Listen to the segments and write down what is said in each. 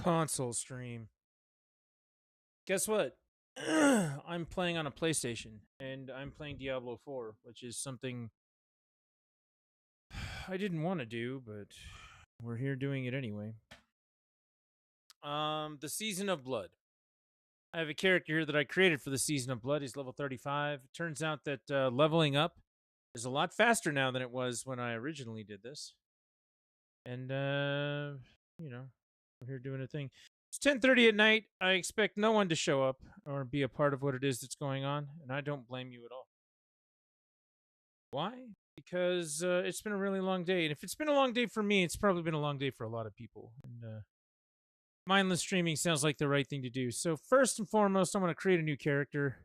Console stream. Guess what? I'm playing on a PlayStation, and I'm playing Diablo 4, which is something I didn't want to do, but we're here doing it anyway. The Season of Blood. I have a character here that I created for the Season of Blood. He's level 35. It turns out that leveling up is a lot faster now than it was when I originally did this. And, we're here doing a thing. It's 10:30 at night. I expect no one to show up or be a part of what it is that's going on, and I don't blame you at all. Why? Because it's been a really long day, and if it's been a long day for me, it's probably been a long day for a lot of people. And mindless streaming sounds like the right thing to do. So first and foremost, I'm going to create a new character.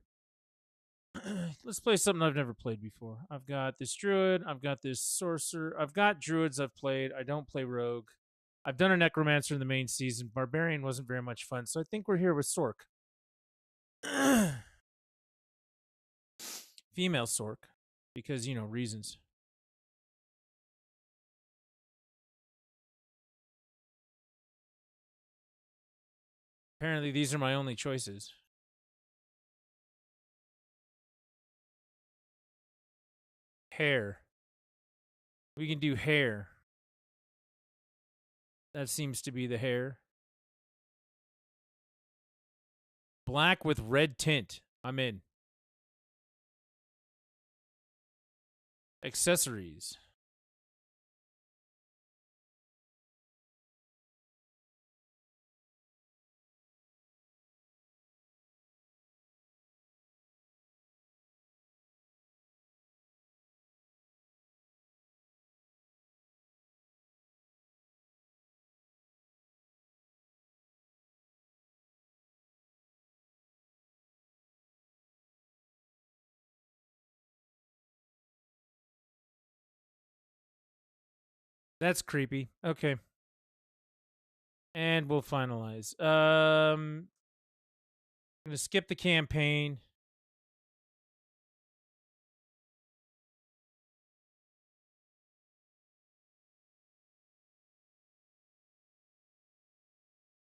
Let's play something I've never played before. I've got this druid. I've got this sorcerer. I've got druids I've played. I don't play rogue. I've done a necromancer in the main season. Barbarian wasn't very much fun, so I think we're here with Sork. Female Sork, because, reasons. Apparently, these are my only choices. Hair. We can do hair. That seems to be the hair. Black with red tint. I'm in. Accessories. That's creepy. Okay. And we'll finalize. I'm going to skip the campaign.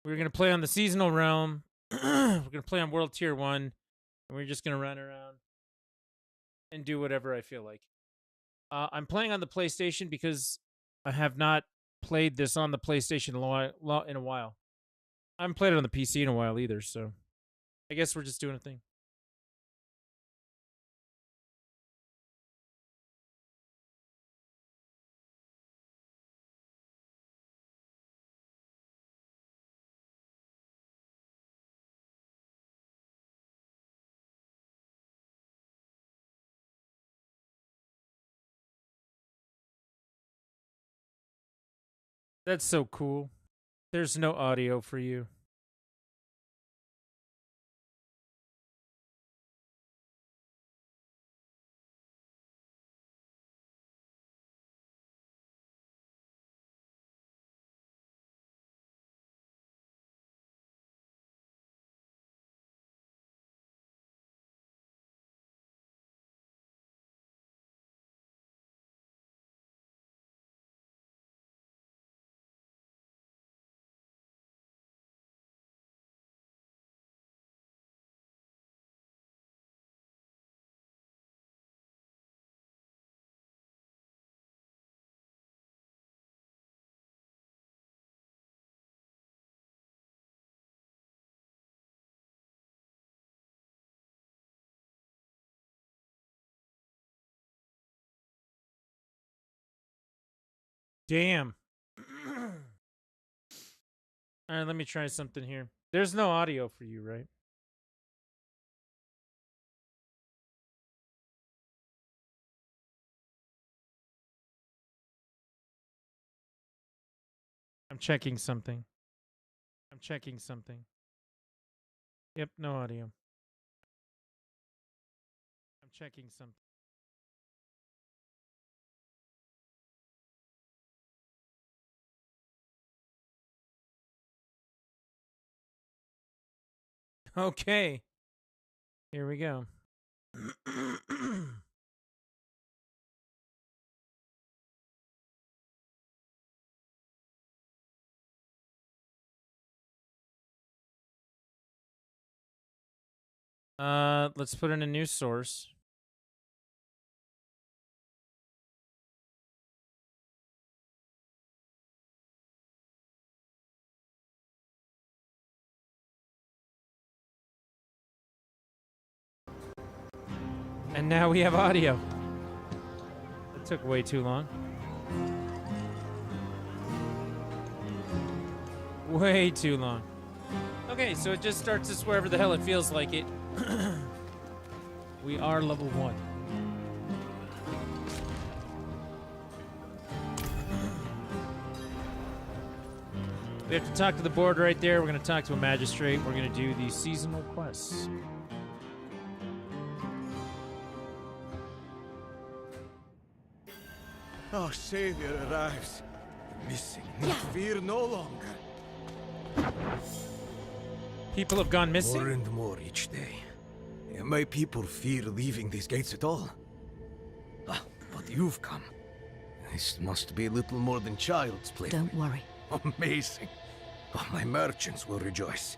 We're going to play on the seasonal realm. We're going to play on World Tier 1. And we're just going to run around and do whatever I feel like. I'm playing on the PlayStation because I have not played this on the PlayStation in a while. I haven't played it on the PC in a while either, so I guess we're just doing a thing. That's so cool. There's no audio for you. Damn. All right, let me try something here. There's no audio for you, right? I'm checking something. I'm checking something. Yep, no audio. I'm checking something. Okay. Here we go. Let's put in a new source. And now we have audio. That took way too long. Way too long. Okay, so it just starts us wherever the hell it feels like it. We are level 1. We have to talk to the board right there. We're going to talk to a magistrate. We're going to do the seasonal quests. Our savior arrives. Missing, fear no longer. People have gone missing? More and more each day. And my people fear leaving these gates at all. Ah, but you've come. This must be little more than child's play. Don't worry. Amazing. Oh, my merchants will rejoice.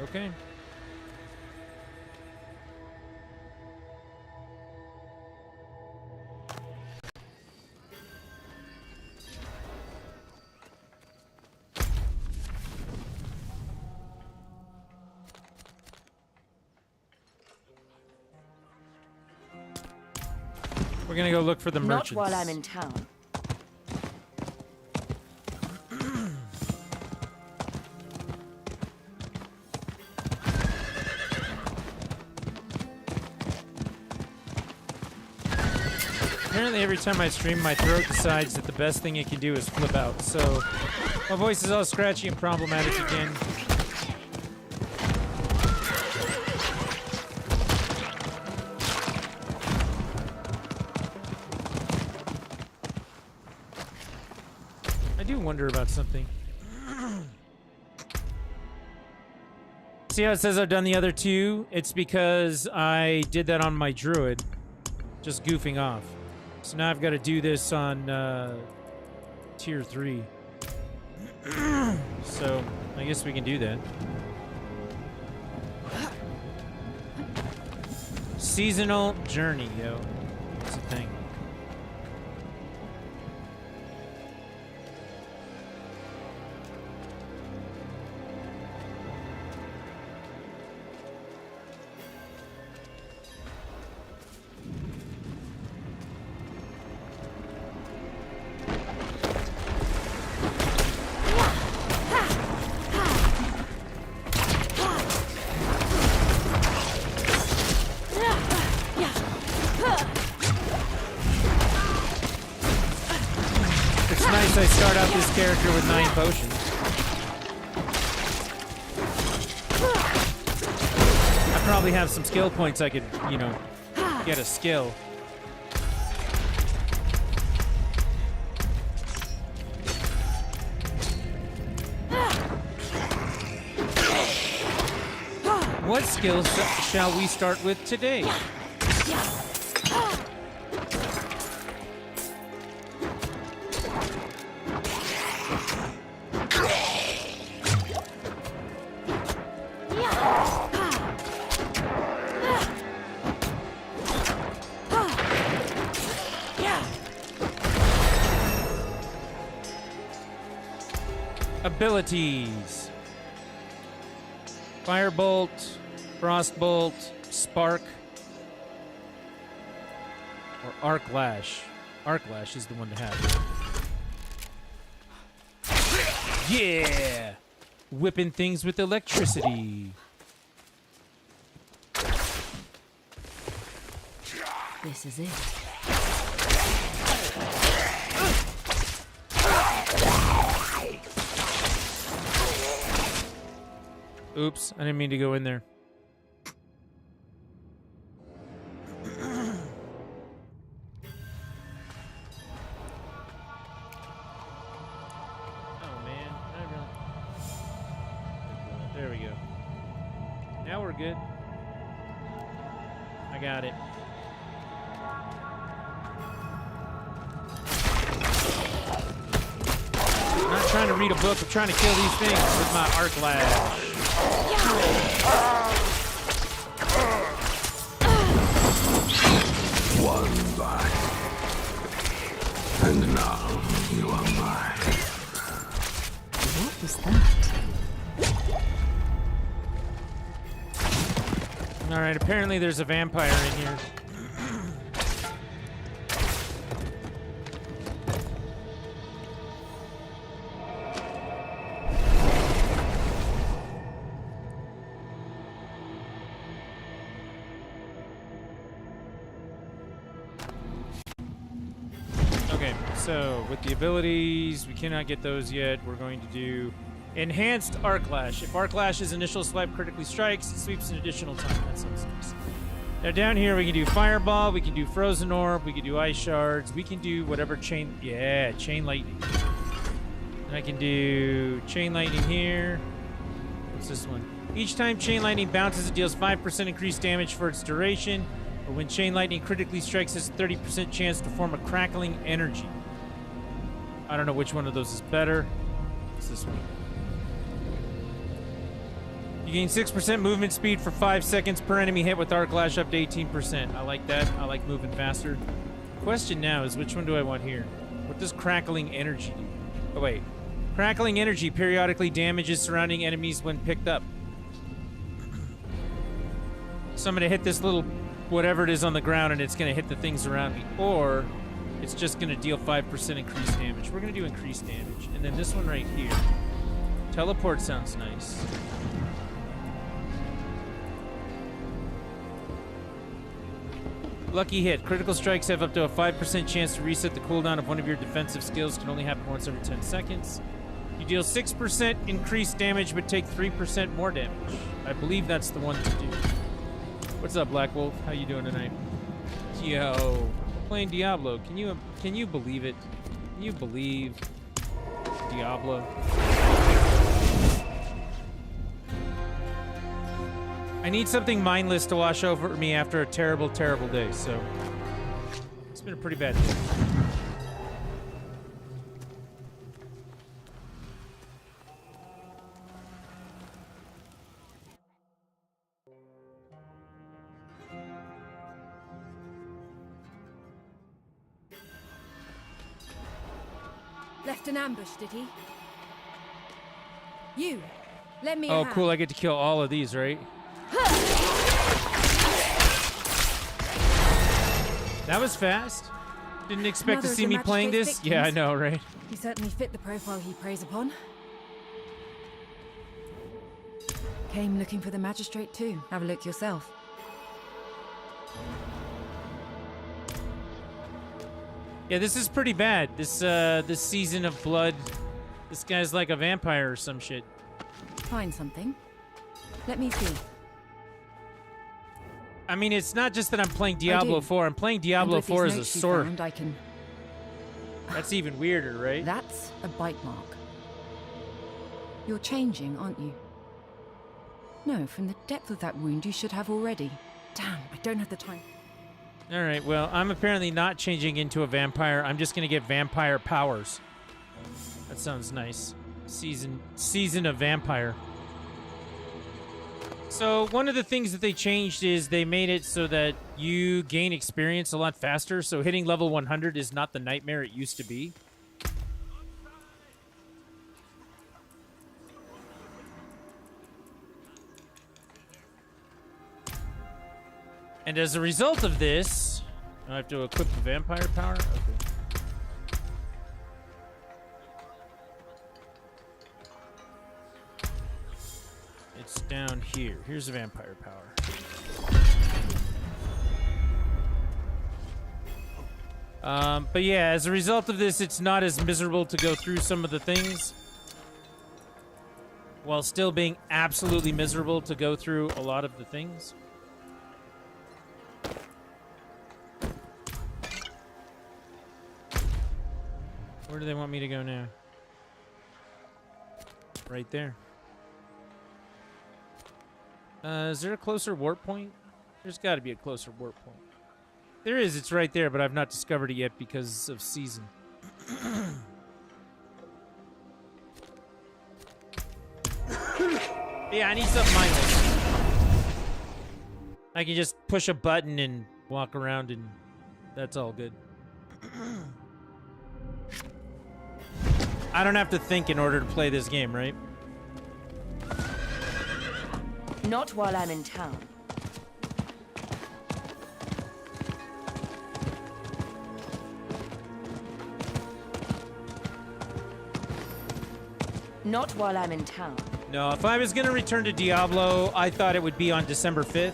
Okay. We're gonna go look for the merchants. Not while I'm in town. Apparently every time I stream, my throat decides that the best thing it can do is flip out. So my voice is all scratchy and problematic again. I do wonder about something. See how it says I've done the other 2? It's because I did that on my druid. Just goofing off. So now I've got to do this on tier 3. So I guess we can do that. Seasonal journey, yo. That's the thing. I start out this character with 9 potions. I probably have some skill points I could, you know, get a skill. What skills shall we start with today? Abilities. Firebolt, Frostbolt, Spark, or Arc Lash. Arc Lash is the one to have. Yeah! Whipping things with electricity. This is it. Oops, I didn't mean to go in there. Oh man, there we go. Now we're good. I got it. I'm not trying to read a book, I'm trying to kill these things with my arc lash. One bite. And now you are mine. What was that? Alright, apparently there's a vampire in here. Okay, so with the abilities, we cannot get those yet. We're going to do Enhanced Arc Lash. If Arc Lash's initial swipe critically strikes, it sweeps an additional time. That sounds nice. Now down here, we can do Fireball, we can do Frozen Orb, we can do Ice Shards, we can do whatever chain... Yeah, Chain Lightning. And I can do Chain Lightning here. What's this one? Each time Chain Lightning bounces, it deals 5% increased damage for its duration. But when Chain Lightning critically strikes, it's a 30% chance to form a crackling energy. I don't know which one of those is better. What's this one? You gain 6% movement speed for 5 seconds per enemy hit with Arc Lash up to 18%. I like that. I like moving faster. Question now is, which one do I want here? What does Crackling Energy do? Oh, wait. Crackling Energy periodically damages surrounding enemies when picked up. So I'm going to hit this little whatever it is on the ground and it's going to hit the things around me. Or it's just going to deal 5% increased damage. We're going to do increased damage. And then this one right here. Teleport sounds nice. Lucky Hit. Critical strikes have up to a 5% chance to reset the cooldown of one of your defensive skills. Can only happen once every 10 seconds. You deal 6% increased damage, but take 3% more damage. I believe that's the one to do. What's up, Black Wolf? How you doing tonight? Yo, playing Diablo. Can you believe it? Can you believe Diablo? I need something mindless to wash over me after a terrible, terrible day, so it's been a pretty bad day. Left an ambush, did he? You, let me. Oh, cool! I get to kill all of these, right? That was fast. Didn't expect to see me playing this. Yeah, I know, right? You certainly fit the profile he preys upon. Came looking for the magistrate too. Have a look yourself. Yeah, this is pretty bad. This season of Blood. This guy's like a vampire or some shit. Find something. Let me see. I mean, it's not just that I'm playing Diablo 4. I'm playing Diablo 4 as a sword. That's even weirder, right? That's a bite mark. You're changing, aren't you? No, from the depth of that wound, you should have already. Damn, I don't have the time. All right, well, I'm apparently not changing into a vampire. I'm just going to get vampire powers. That sounds nice. Season of Vampire. So one of the things that they changed is they made it so that you gain experience a lot faster. So hitting level 100 is not the nightmare it used to be. And as a result of this, I have to equip the vampire power? Okay. It's down here. Here's the vampire power. But yeah, as a result of this, it's not as miserable to go through some of the things, while still being absolutely miserable to go through a lot of the things. Where do they want me to go now? Right there. Is there a closer warp point? There's got to be a closer warp point. There is, it's right there, but I've not discovered it yet because of season. Yeah, I need something mindless. I can just push a button and walk around and that's all good. I don't have to think in order to play this game, right? Not while I'm in town. Not while I'm in town. No, if I was going to return to Diablo, I thought it would be on December 5th.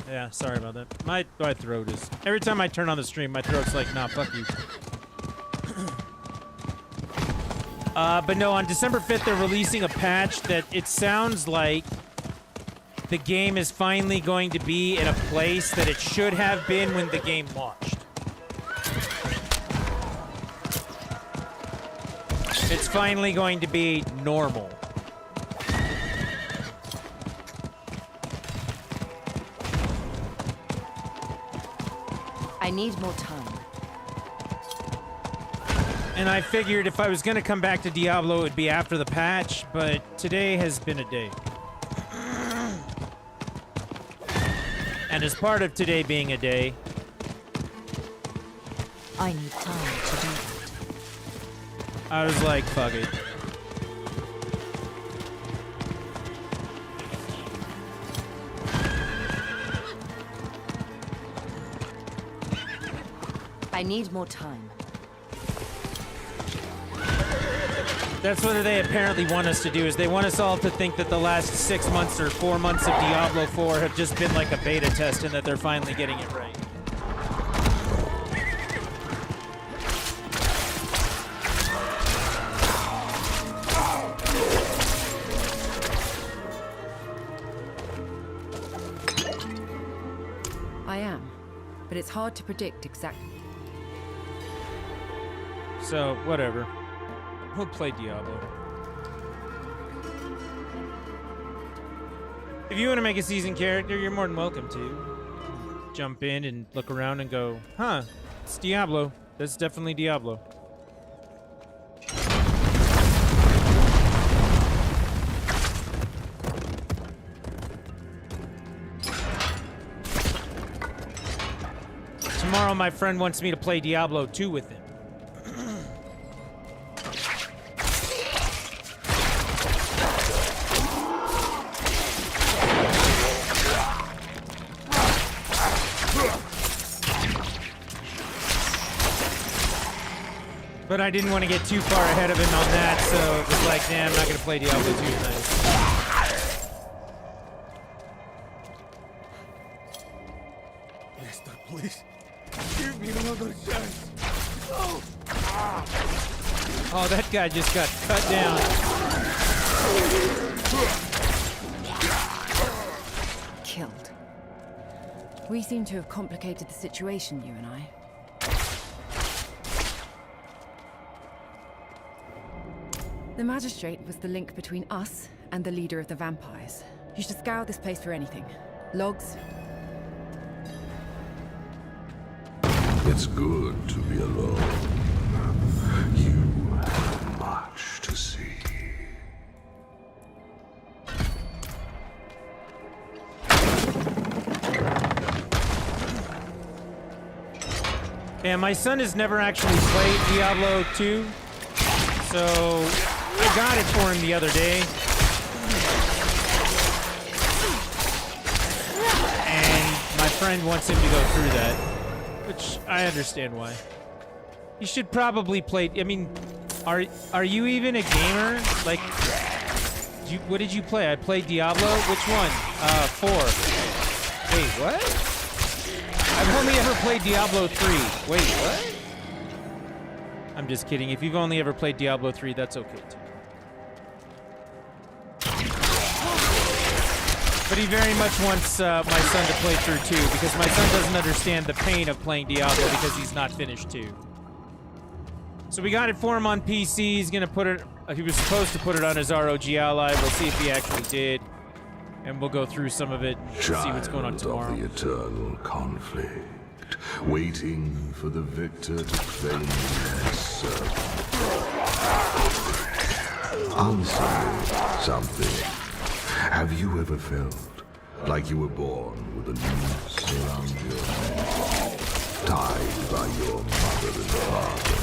Yeah, sorry about that. My throat is... Every time I turn on the stream, my throat's like, nah, fuck you. But no, on December 5th, they're releasing a patch that it sounds like the game is finally going to be in a place that it should have been when the game launched. It's finally going to be normal. I need more time. And I figured if I was going to come back to Diablo, it would be after the patch, but today has been a day. And as part of today being a day... I need time to do that. I was like, fuck it. I need more time. That's what they apparently want us to do, is they want us all to think that the last 6 months or 4 months of Diablo 4 have just been like a beta test and that they're finally getting it right. I am, but it's hard to predict exactly. So, whatever. We'll play Diablo. If you want to make a seasoned character, you're more than welcome to. Jump in and look around and go, huh, it's Diablo. That's definitely Diablo. Tomorrow, my friend wants me to play Diablo 2 with him. But I didn't want to get too far ahead of him on that, so it was like, nah, I'm not going to play Diablo 2 tonight. Mister, please. Give me another chance. No. Oh, that guy just got cut down. Killed. We seem to have complicated the situation, you and I. The magistrate was the link between us and the leader of the vampires. You should scour this place for anything. Logs. It's good to be alone. You have much to see. Yeah, my son has never actually played Diablo 2, so I got it for him the other day. And my friend wants him to go through that, which I understand why. You should probably play... I mean, are you even a gamer? Like, what did you play? I played Diablo? Which one? 4. Wait, what? I've only ever played Diablo 3. Wait, what? I'm just kidding. If you've only ever played Diablo 3, that's okay, too. But he very much wants my son to play through 2, because my son doesn't understand the pain of playing Diablo because he's not finished 2. So we got it for him on PC. He's going to put it... he was supposed to put it on his ROG Ally. We'll see if he actually did. And we'll go through some of it and see what's going on tomorrow. Child of the eternal conflict, waiting for the victor to claim their servant. Answer me something. Have you ever felt like you were born with a noose around your neck, tied by your mother and father,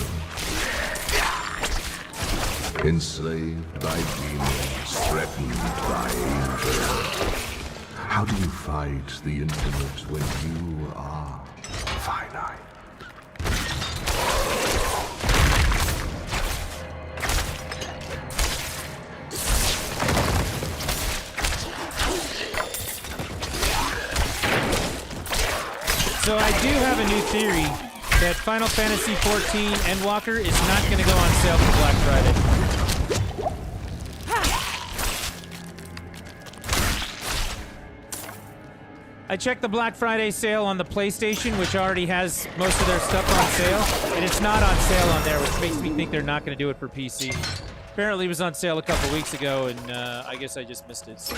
enslaved by demons, threatened by angels? How do you fight the infinite when you are finite? So I do have a new theory that Final Fantasy XIV Endwalker is not going to go on sale for Black Friday. I checked the Black Friday sale on the PlayStation, which already has most of their stuff on sale, and it's not on sale on there, which makes me think they're not going to do it for PC. Apparently it was on sale a couple weeks ago, and I guess I just missed it. So.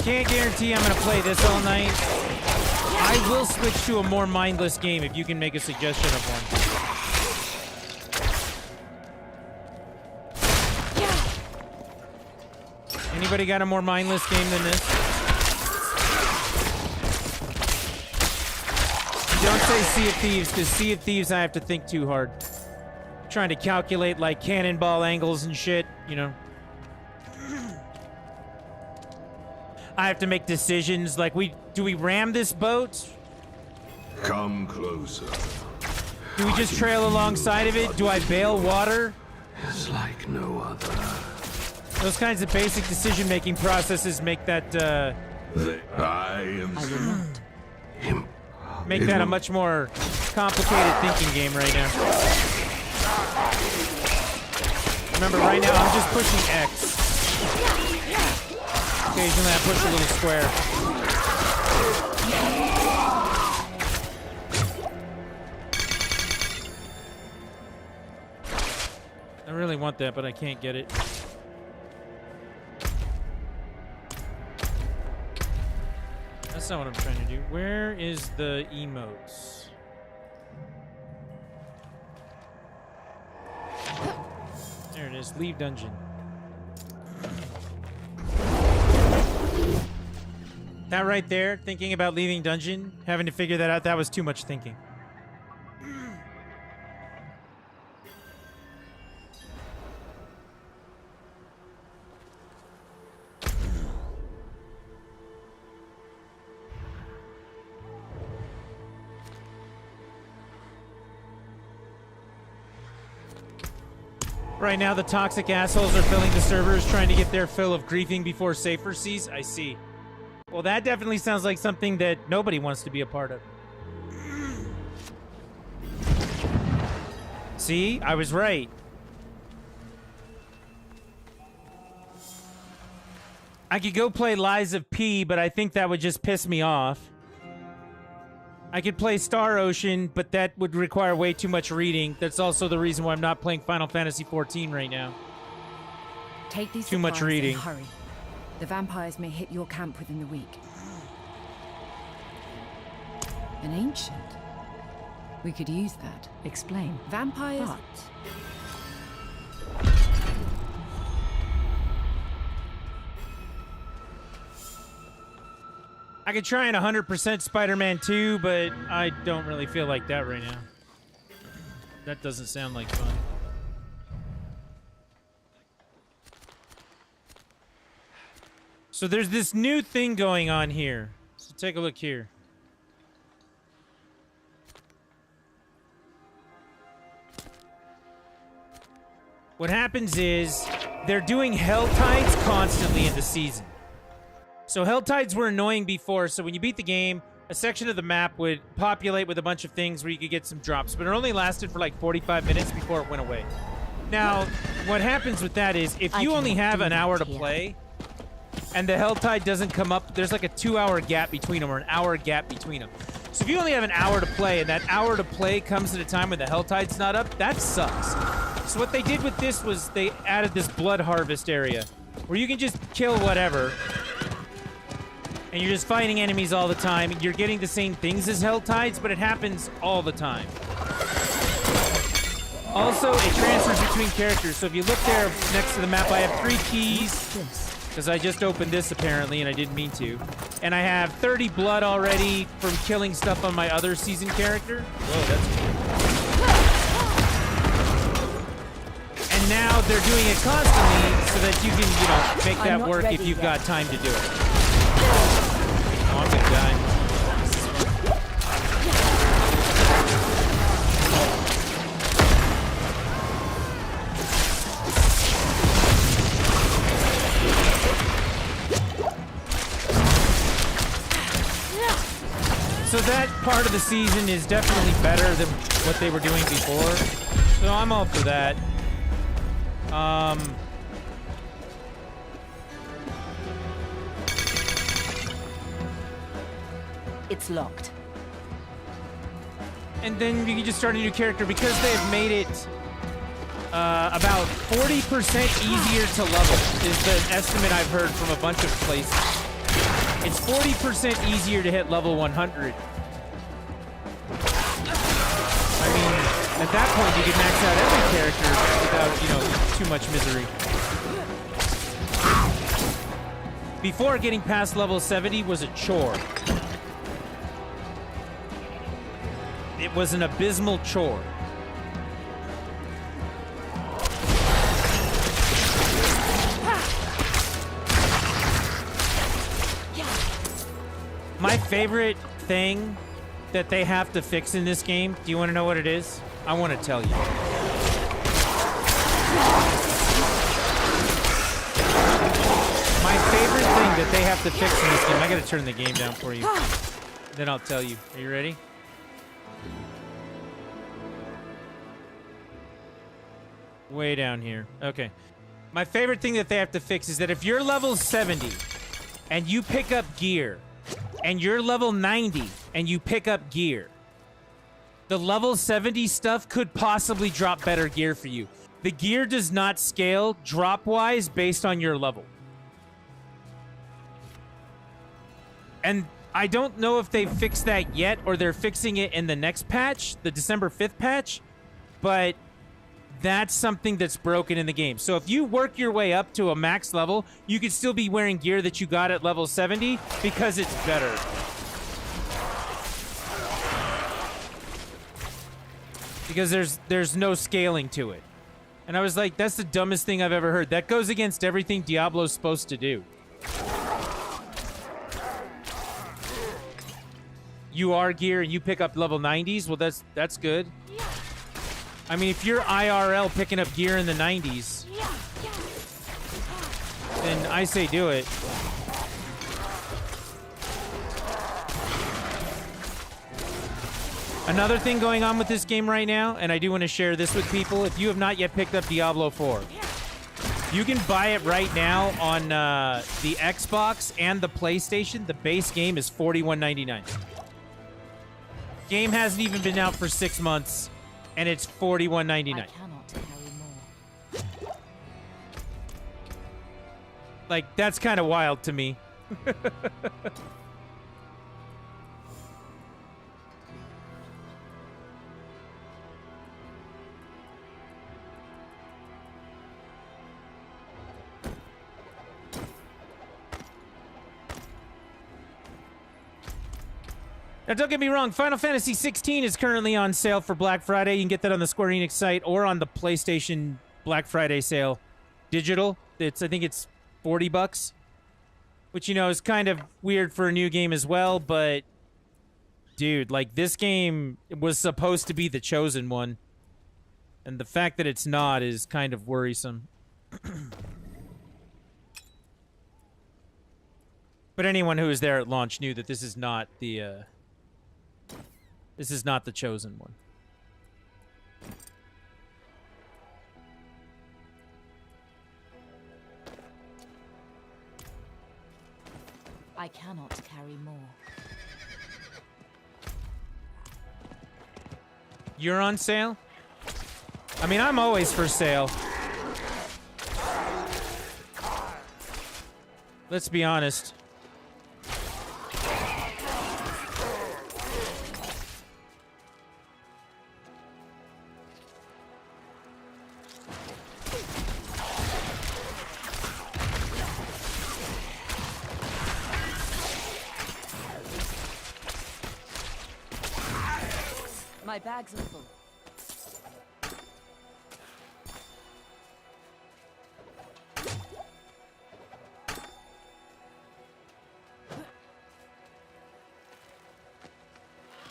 Can't guarantee I'm going to play this all night. I will switch to a more mindless game if you can make a suggestion of one. Anybody got a more mindless game than this? Don't say Sea of Thieves, because Sea of Thieves I have to think too hard. Trying to calculate like cannonball angles and shit, you know. I have to make decisions like do we ram this boat? Come closer. Do we just trail alongside of it? Do I bail water? It's like no other. Those kinds of basic decision-making processes make that I am him. Make that a much more complicated thinking game right now. Remember, right now I'm just pushing X. Occasionally I push a little square. I really want that, but I can't get it. That's not what I'm trying to do. Where is the emotes? There it is. Leave dungeon. That right there, thinking about leaving dungeon, having to figure that out, that was too much thinking. Right now, the toxic assholes are filling the servers, trying to get their fill of griefing before Safer sees. I see. Well, that definitely sounds like something that nobody wants to be a part of. See? I was right. I could go play Lies of P, but I think that would just piss me off. I could play Star Ocean, but that would require way too much reading. That's also the reason why I'm not playing Final Fantasy XIV right now. Take these too much reading. and hurry. The vampires may hit your camp within the week. An ancient. We could use that. Explain. Vampires. But I could try an 100% Spider-Man 2, but I don't really feel like that right now. That doesn't sound like fun. So there's this new thing going on here. So take a look here. What happens is they're doing Hell Tides constantly in the season. So Hell Tides were annoying before, so when you beat the game, a section of the map would populate with a bunch of things where you could get some drops, but it only lasted for like 45 minutes before it went away. Now, what happens with that is if you only have an hour to play, and the Hell Tide doesn't come up, there's like a 2-hour gap between them or an hour gap between them. So if you only have an hour to play, and that hour to play comes at a time when the Hell Tide's not up, that sucks. So what they did with this was they added this blood harvest area, where you can just kill whatever, and you're just fighting enemies all the time. You're getting the same things as Hell Tides, but it happens all the time. Also, it transfers between characters. So if you look there next to the map, I have 3 keys. Because I just opened this, apparently, and I didn't mean to. And I have 30 blood already from killing stuff on my other season character. Whoa, that's cool. And now they're doing it constantly so that you can, you know, make that work if you've got time to do it. Oh, I'm gonna die. So that part of the season is definitely better than what they were doing before. So I'm all for that. It's locked. And then you can just start a new character because they have made it about 40% easier to level is the estimate I've heard from a bunch of places. It's 40% easier to hit level 100. I mean, at that point, you can max out every character without, you know, too much misery. Before, getting past level 70 was a chore. It was an abysmal chore. My favorite thing that they have to fix in this game, do you want to know what it is? I want to tell you. My favorite thing that they have to fix in this game, I gotta turn the game down for you. Then I'll tell you. Are you ready? Way down here. Okay. My favorite thing that they have to fix is that if you're level 70 and you pick up gear, and you're level 90 and you pick up gear, the level 70 stuff could possibly drop better gear for you. The gear does not scale drop-wise based on your level. And I don't know if they've fixed that yet or they're fixing it in the next patch, the December 5th patch, but that's something that's broken in the game. So if you work your way up to a max level, you could still be wearing gear that you got at level 70 because it's better. Because there's no scaling to it. And I was like, that's the dumbest thing I've ever heard. That goes against everything Diablo's supposed to do. You are gear and you pick up level 90s, well that's good. I mean, if you're IRL picking up gear in the 90s, then I say do it. Another thing going on with this game right now, and I do want to share this with people, if you have not yet picked up Diablo 4, you can buy it right now on the Xbox and the PlayStation. The base game is $41.99. Game hasn't even been out for 6 months. And it's $41.99. I cannot carry more. Like, that's kind of wild to me. Now, don't get me wrong, Final Fantasy 16 is currently on sale for Black Friday. You can get that on the Square Enix site or on the PlayStation Black Friday sale. Digital. I think it's $40. Which, you know, is kind of weird for a new game as well, but... Dude, like, this game was supposed to be the chosen one. And the fact that it's not is kind of worrisome. But anyone who was there at launch knew that this is not the, this is not the chosen one. I cannot carry more. You're on sale? I mean, I'm always for sale. Let's be honest. My bags are full.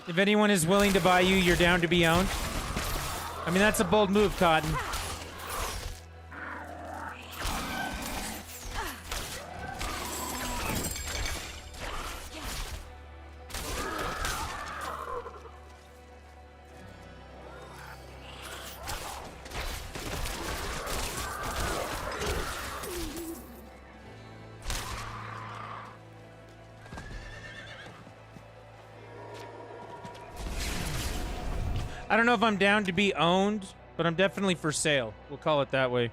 If anyone is willing to buy you, you're down to be owned. I mean, that's a bold move, Cotton. I don't know if I'm down to be owned, but I'm definitely for sale. We'll call it that way.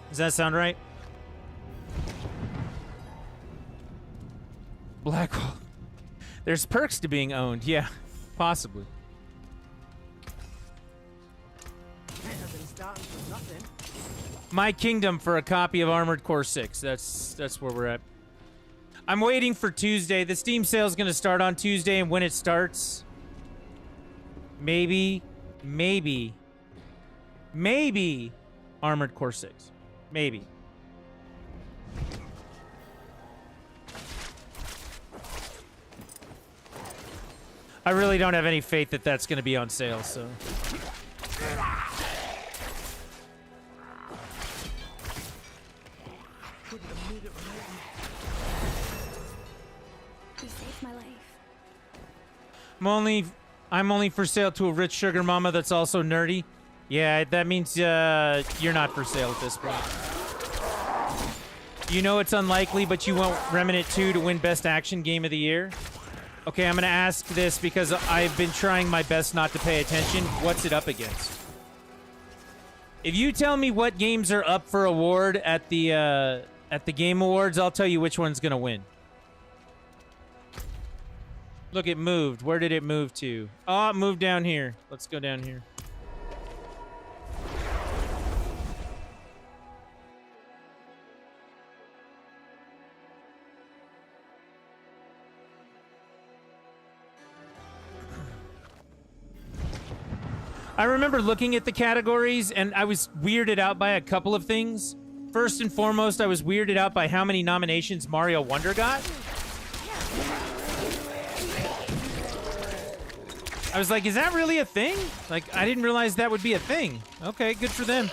Does that sound right? Blackwell. There's perks to being owned. Yeah, possibly. My Kingdom for a copy of Armored Core 6. That's where we're at. I'm waiting for Tuesday. The Steam sale is going to start on Tuesday, and when it starts... Maybe Armored Core 6. Maybe. I really don't have any faith that that's going to be on sale, so... You saved my life. I'm only for sale to a rich sugar mama that's also nerdy. Yeah, that means you're not for sale at this point. You know it's unlikely, but you want Remnant 2 to win Best Action Game of the Year? Okay, I'm going to ask this because I've been trying my best not to pay attention. What's it up against? If you tell me what games are up for award at the Game Awards, I'll tell you which one's going to win. Look, it moved. Where did it move to? Oh, it moved down here. Let's go down here. I remember looking at the categories, and I was weirded out by a couple of things. First and foremost, I was weirded out by how many nominations Mario Wonder got. I was like, is that really a thing? Like, I didn't realize that would be a thing. Okay, good for them.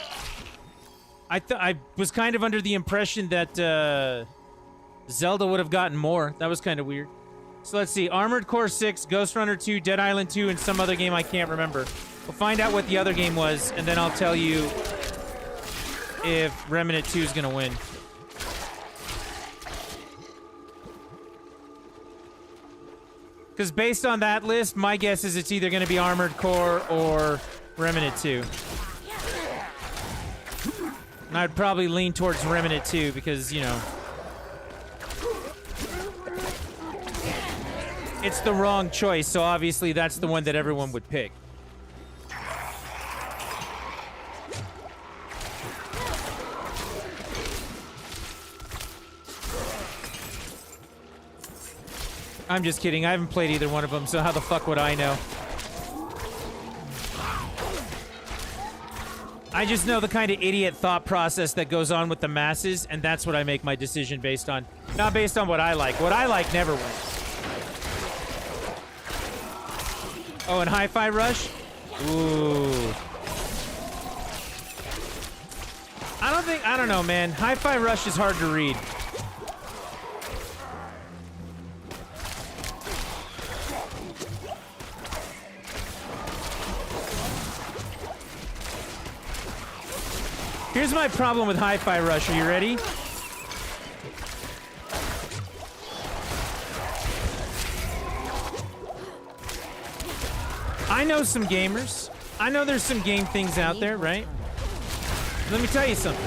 I was kind of under the impression that Zelda would have gotten more. That was kind of weird. So let's see. Armored Core 6, Ghost Runner 2, Dead Island 2, and some other game I can't remember. We'll find out what the other game was, and then I'll tell you if Remnant 2 is going to win. Because based on that list, my guess is it's either going to be Armored Core or Remnant 2. And I'd probably lean towards Remnant 2 because, you know, it's the wrong choice, so obviously that's the one that everyone would pick. I'm just kidding. I haven't played either one of them, so how the fuck would I know? I just know the kind of idiot thought process that goes on with the masses, and that's what I make my decision based on. Not based on what I like. What I like never wins. Oh, and Hi-Fi Rush? Ooh. I don't know, man. Hi-Fi Rush is hard to read. Here's my problem with Hi-Fi Rush. Are you ready? I know some gamers. I know there's some game things out there, right? Let me tell you something.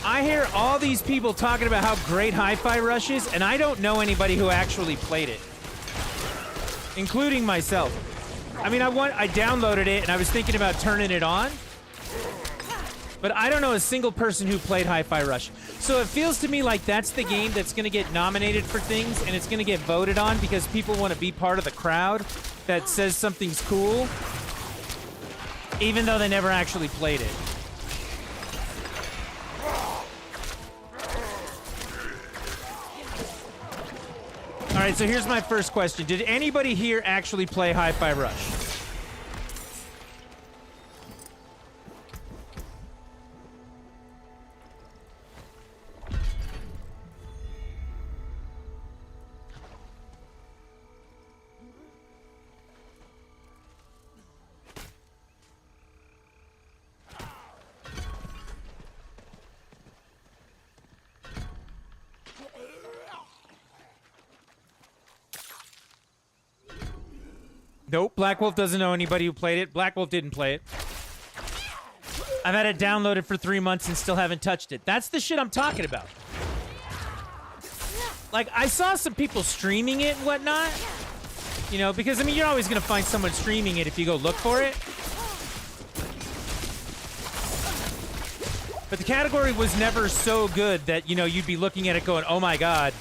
I hear all these people talking about how great Hi-Fi Rush is, and I don't know anybody who actually played it, including myself. I mean, I downloaded it, and I was thinking about turning it on, but I don't know a single person who played Hi-Fi Rush. So it feels to me like that's the game that's going to get nominated for things, and it's going to get voted on because people want to be part of the crowd that says something's cool, even though they never actually played it. All right, so here's my first question. Did anybody here actually play Hi-Fi Rush? Nope, Black Wolf doesn't know anybody who played it. Black Wolf didn't play it. I've had it downloaded for 3 months and still haven't touched it. That's the shit I'm talking about. Like, I saw some people streaming it and whatnot. You know, because, I mean, you're always going to find someone streaming it if you go look for it. But the category was never so good that, you know, you'd be looking at it going, oh my god.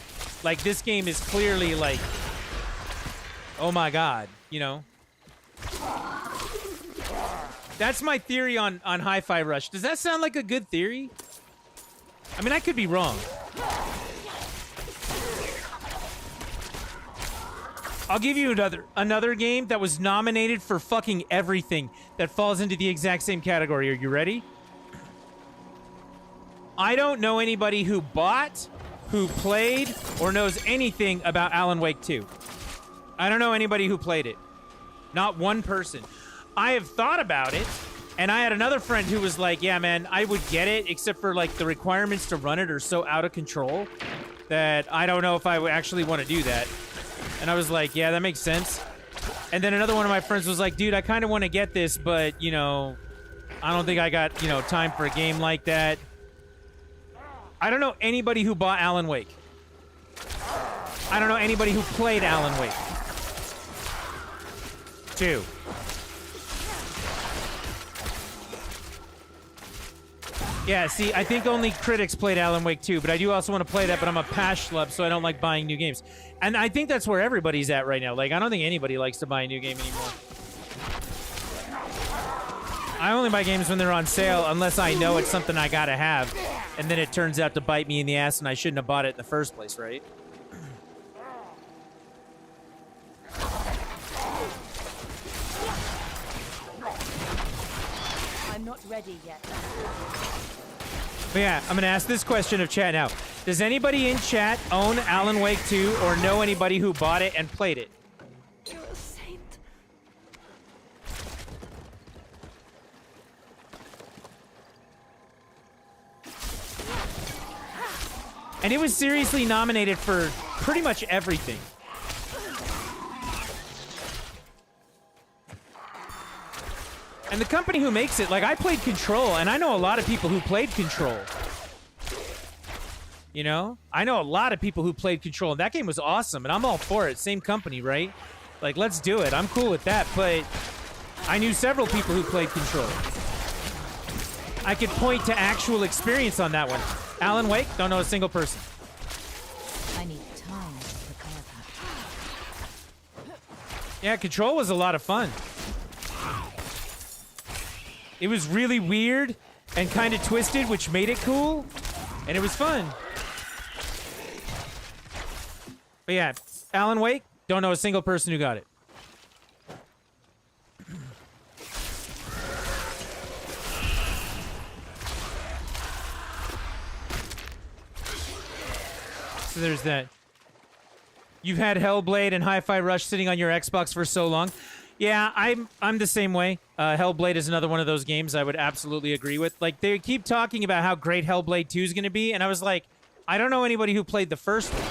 Like, this game is clearly, like, oh my god. You know, that's my theory on Hi-Fi Rush. Does that sound like a good theory? I mean, I could be wrong. I'll give you another game that was nominated for fucking everything that falls into the exact same category. Are you ready? I don't know anybody who bought, who played, or knows anything about Alan Wake 2. I don't know anybody who played it. Not one person. I have thought about it, and I had another friend who was like, yeah, man, I would get it, except for, like, the requirements to run it are so out of control that I don't know if I would actually want to do that. And I was like, yeah, that makes sense. And then another one of my friends was like, dude, I kind of want to get this, but, you know, I don't think I got, you know, time for a game like that. I don't know anybody who bought Alan Wake. I don't know anybody who played Alan Wake 2. Yeah, see, I think only critics played Alan Wake 2, but I do also want to play that, but I'm a pash schlub, so I don't like buying new games. And I think that's where everybody's at right now. Like, I don't think anybody likes to buy a new game anymore. I only buy games when they're on sale, unless I know it's something I gotta have, and then it turns out to bite me in the ass and I shouldn't have bought it in the first place, right? I'm not ready yet. But yeah, I'm gonna ask this question of chat now. Does anybody in chat own Alan Wake 2 or know anybody who bought it and played it? You're a saint. And it was seriously nominated for pretty much everything. And the company who makes it, like, I played Control, and I know a lot of people who played Control. You know? I know a lot of people who played Control, and that game was awesome, and I'm all for it. Same company, right? Like, let's do it. I'm cool with that, but I knew several people who played Control. I could point to actual experience on that one. Alan Wake, don't know a single person. I need time to prepare that. Yeah, Control was a lot of fun. It was really weird and kind of twisted, which made it cool, and it was fun. But yeah, Alan Wake, don't know a single person who got it. So there's that. You've had Hellblade and Hi-Fi Rush sitting on your Xbox for so long. Yeah, I'm the same way. Hellblade is another one of those games I would absolutely agree with. Like, they keep talking about how great Hellblade 2 is going to be, and I was like, I don't know anybody who played the first one.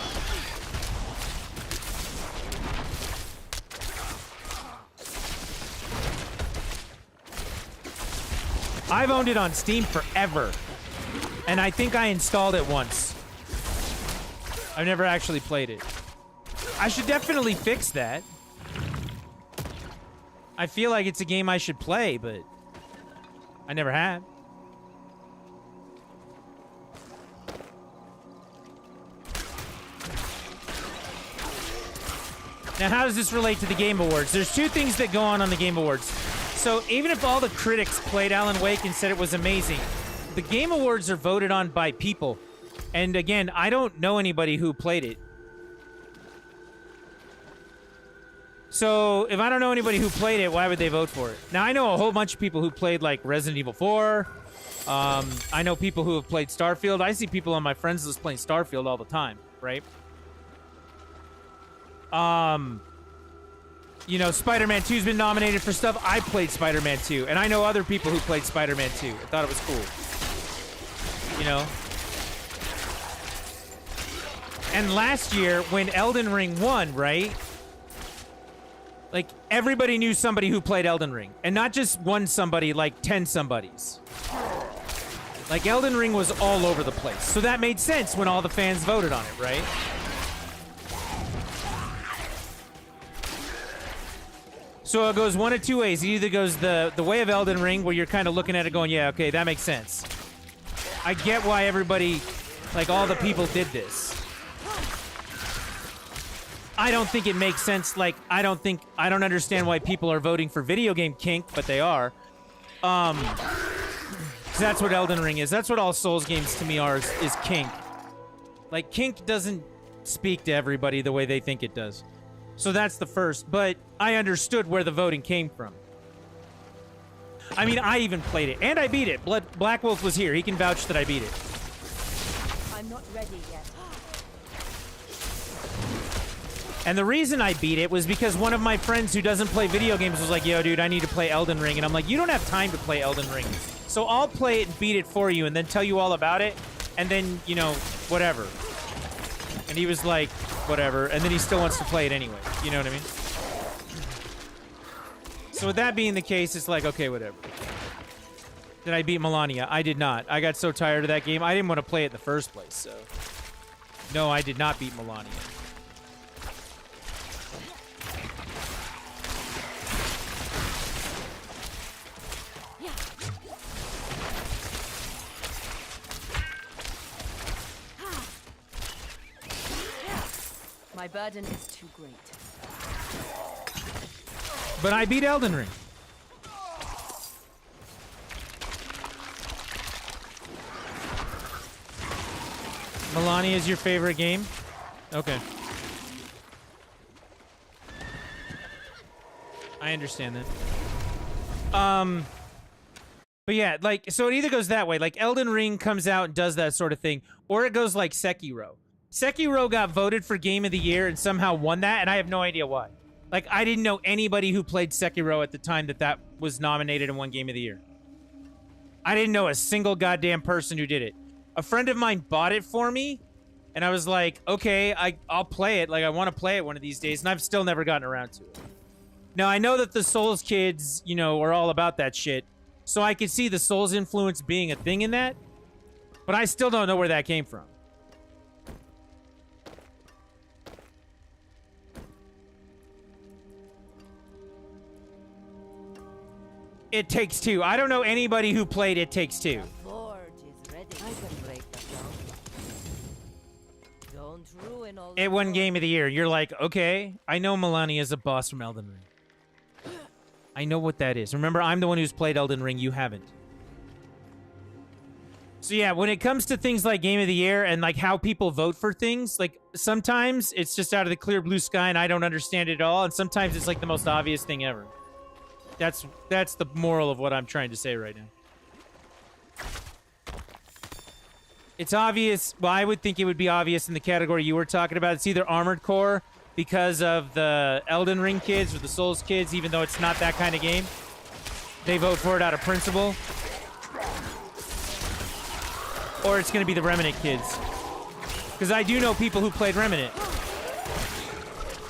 I've owned it on Steam forever. And I think I installed it once. I've never actually played it. I should definitely fix that. I feel like it's a game I should play, but I never have. Now, how does this relate to the Game Awards? There's two things that go on the Game Awards. So even if all the critics played Alan Wake and said it was amazing, the Game Awards are voted on by people. And again, I don't know anybody who played it. So if I don't know anybody who played it, why would they vote for it? Now, I know a whole bunch of people who played, like, Resident Evil 4. I know people who have played Starfield. I see people on my friends list playing Starfield all the time, right? You know, Spider-Man 2's been nominated for stuff. I played Spider-Man 2, and I know other people who played Spider-Man 2. I thought it was cool. You know? And last year, when Elden Ring won, right? Like, everybody knew somebody who played Elden Ring. And not just one somebody, like 10 somebodies. Like, Elden Ring was all over the place. So that made sense when all the fans voted on it, right? So it goes one of two ways. It either goes the way of Elden Ring, where you're kind of looking at it going, yeah, okay, that makes sense. I get why everybody, like, all the people did this. I don't think it makes sense. Like, I don't understand why people are voting for video game kink, but they are. 'Cause that's what Elden Ring is. That's what all Souls games to me are, is kink. Like, kink doesn't speak to everybody the way they think it does. So that's the first, but I understood where the voting came from. I mean, I even played it, and I beat it. Black Wolf was here. He can vouch that I beat it. I'm not ready yet. And the reason I beat it was because one of my friends who doesn't play video games was like, yo, dude, I need to play Elden Ring. And I'm like, you don't have time to play Elden Ring. So I'll play it and beat it for you and then tell you all about it. And then, you know, whatever. And he was like, whatever. And then he still wants to play it anyway. You know what I mean? So with that being the case, it's like, okay, whatever. Did I beat Melania? I did not. I got so tired of that game. I didn't want to play it in the first place, so. No, I did not beat Melania. My burden is too great. But I beat Elden Ring. Melania is your favorite game? Okay. I understand that. But yeah, like, so it either goes that way. Like, Elden Ring comes out and does that sort of thing. Or it goes like Sekiro. Sekiro got voted for Game of the Year and somehow won that, and I have no idea why. Like, I didn't know anybody who played Sekiro at the time that was nominated and won Game of the Year. I didn't know a single goddamn person who did it. A friend of mine bought it for me, and I was like, okay, I'll play it. Like, I want to play it one of these days, and I've still never gotten around to it. Now, I know that the Souls kids, you know, are all about that shit, so I could see the Souls influence being a thing in that, but I still don't know where that came from. It Takes Two. I don't know anybody who played It Takes Two. Forge is ready. I can break that down. Don't ruin all It won Game of the Year. You're like, okay, I know Melania is a boss from Elden Ring. I know what that is. Remember, I'm the one who's played Elden Ring. You haven't. So yeah, when it comes to things like Game of the Year and like how people vote for things, like sometimes it's just out of the clear blue sky and I don't understand it at all. And sometimes it's like the most obvious thing ever. That's the moral of what I'm trying to say right now. It's obvious. Well, I would think it would be obvious in the category you were talking about. It's either Armored Core because of the Elden Ring kids or the Souls kids, even though it's not that kind of game. They vote for it out of principle. Or it's going to be the Remnant kids. Because I do know people who played Remnant.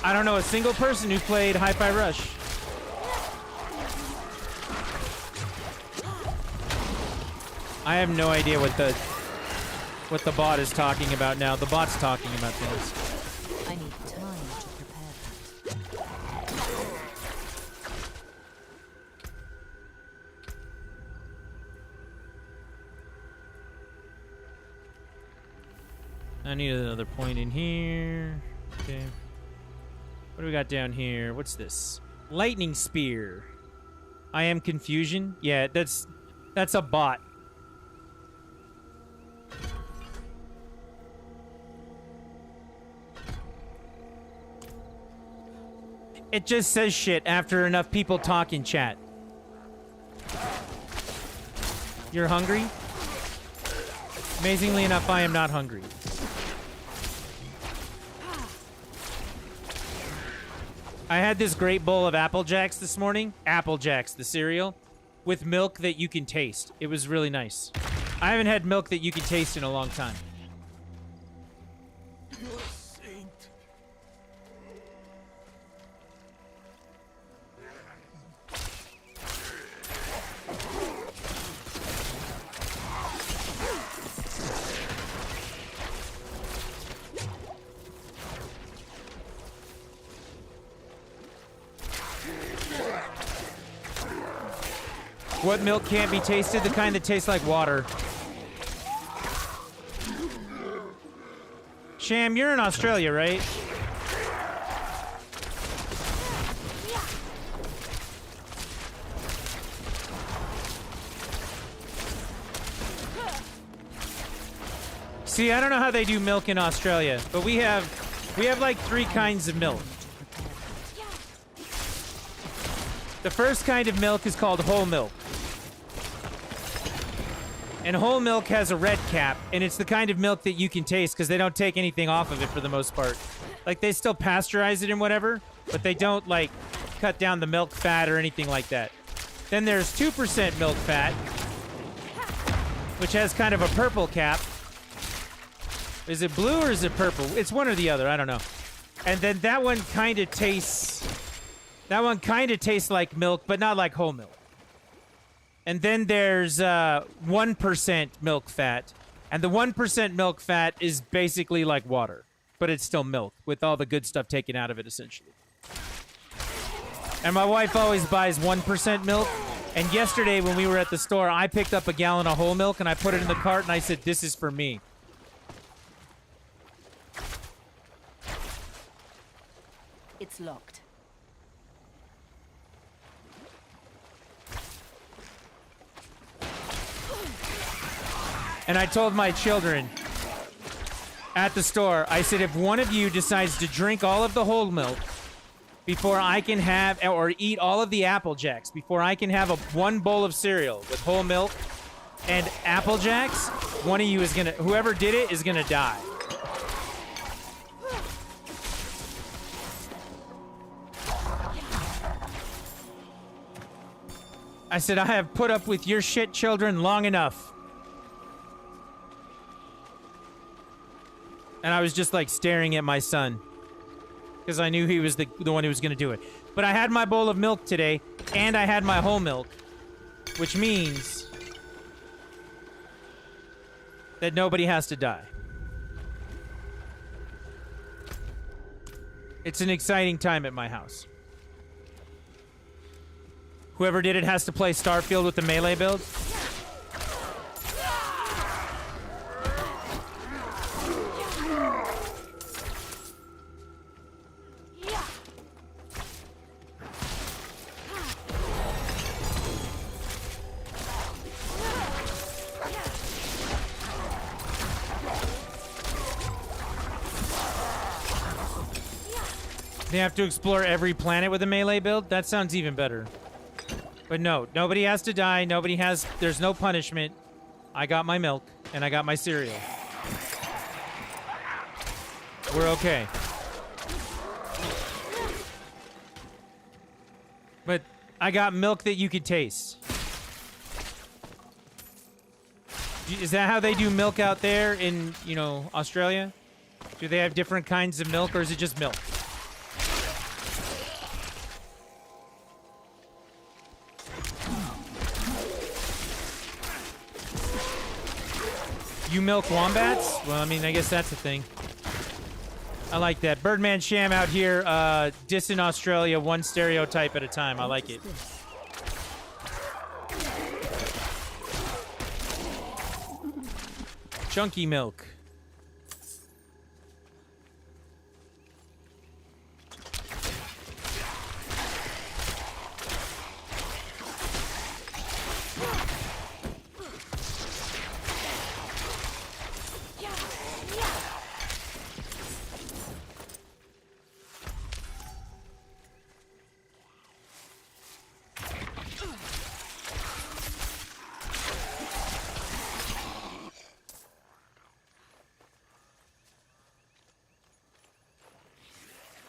I don't know a single person who played Hi-Fi Rush. I have no idea what the bot is talking about now. The bot's talking about things. I need time to prepare that. I need another point in here. Okay. What do we got down here? What's this? Lightning spear. I am confusion. Yeah, that's a bot. It just says shit after enough people talk in chat. You're hungry? Amazingly enough, I am not hungry. I had this great bowl of Apple Jacks this morning. Apple Jacks, the cereal, with milk that you can taste. It was really nice. I haven't had milk that you can taste in a long time. What milk can't be tasted? The kind that tastes like water. Sham, you're in Australia, right? See, I don't know how they do milk in Australia, but we have like 3 kinds of milk. The first kind of milk is called whole milk. And whole milk has a red cap, and it's the kind of milk that you can taste because they don't take anything off of it for the most part. Like, they still pasteurize it and whatever, but they don't, like, cut down the milk fat or anything like that. Then there's 2% milk fat, which has kind of a purple cap. Is it blue or is it purple? It's one or the other, I don't know. And then that one kind of tastes... That one kind of tastes like milk, but not like whole milk. And then there's 1% milk fat. And the 1% milk fat is basically like water. But it's still milk, with all the good stuff taken out of it, essentially. And my wife always buys 1% milk. And yesterday, when we were at the store, I picked up a gallon of whole milk, and I put it in the cart, and I said, this is for me. It's locked. And I told my children at the store, I said, if one of you decides to drink all of the whole milk before I can have, or eat all of the Apple Jacks, before I can have one bowl of cereal with whole milk and Apple Jacks, one of you is gonna, whoever did it is gonna die. I said, I have put up with your shit, children, long enough. And I was just, like, staring at my son. Because I knew he was the one who was going to do it. But I had my bowl of milk today, and I had my whole milk. Which means that nobody has to die. It's an exciting time at my house. Whoever did it has to play Starfield with the melee build. They have to explore every planet with a melee build? That sounds even better. But no, nobody has to die. There's no punishment. I got my milk, and I got my cereal. We're okay. But I got milk that you could taste. Is that how they do milk out there in, Australia? Do they have different kinds of milk, or is it just milk? You milk wombats? Well, I mean, I guess that's a thing. I like that. Birdman Sham out here, dissing Australia one stereotype at a time. I like it. Chunky milk.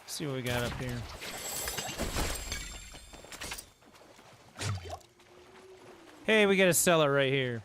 See what we got up here. Hey, we got a cellar right here.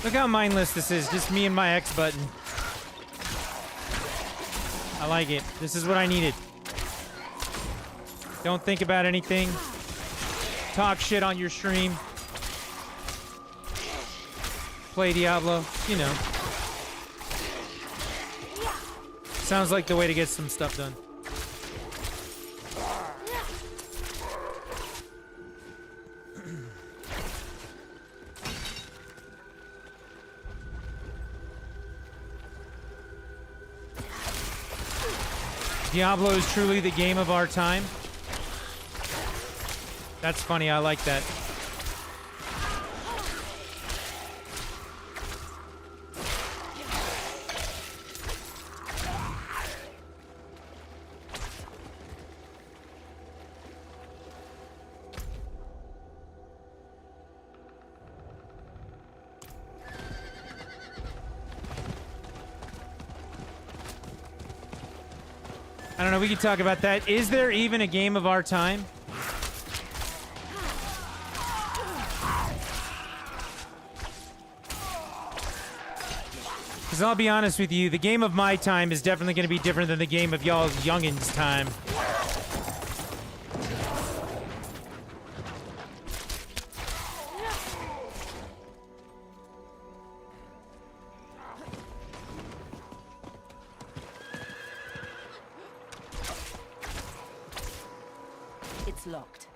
Look how mindless this is, just me and my X button. I like it. This is what I needed. Don't think about anything. Talk shit on your stream. Play Diablo, you know. Sounds like the way to get some stuff done. Diablo is truly the game of our time. That's funny, I like that. I don't know, we can talk about that. Is there even a game of our time? Because I'll be honest with you, the game of my time is definitely going to be different than the game of y'all's youngins' time. It's locked.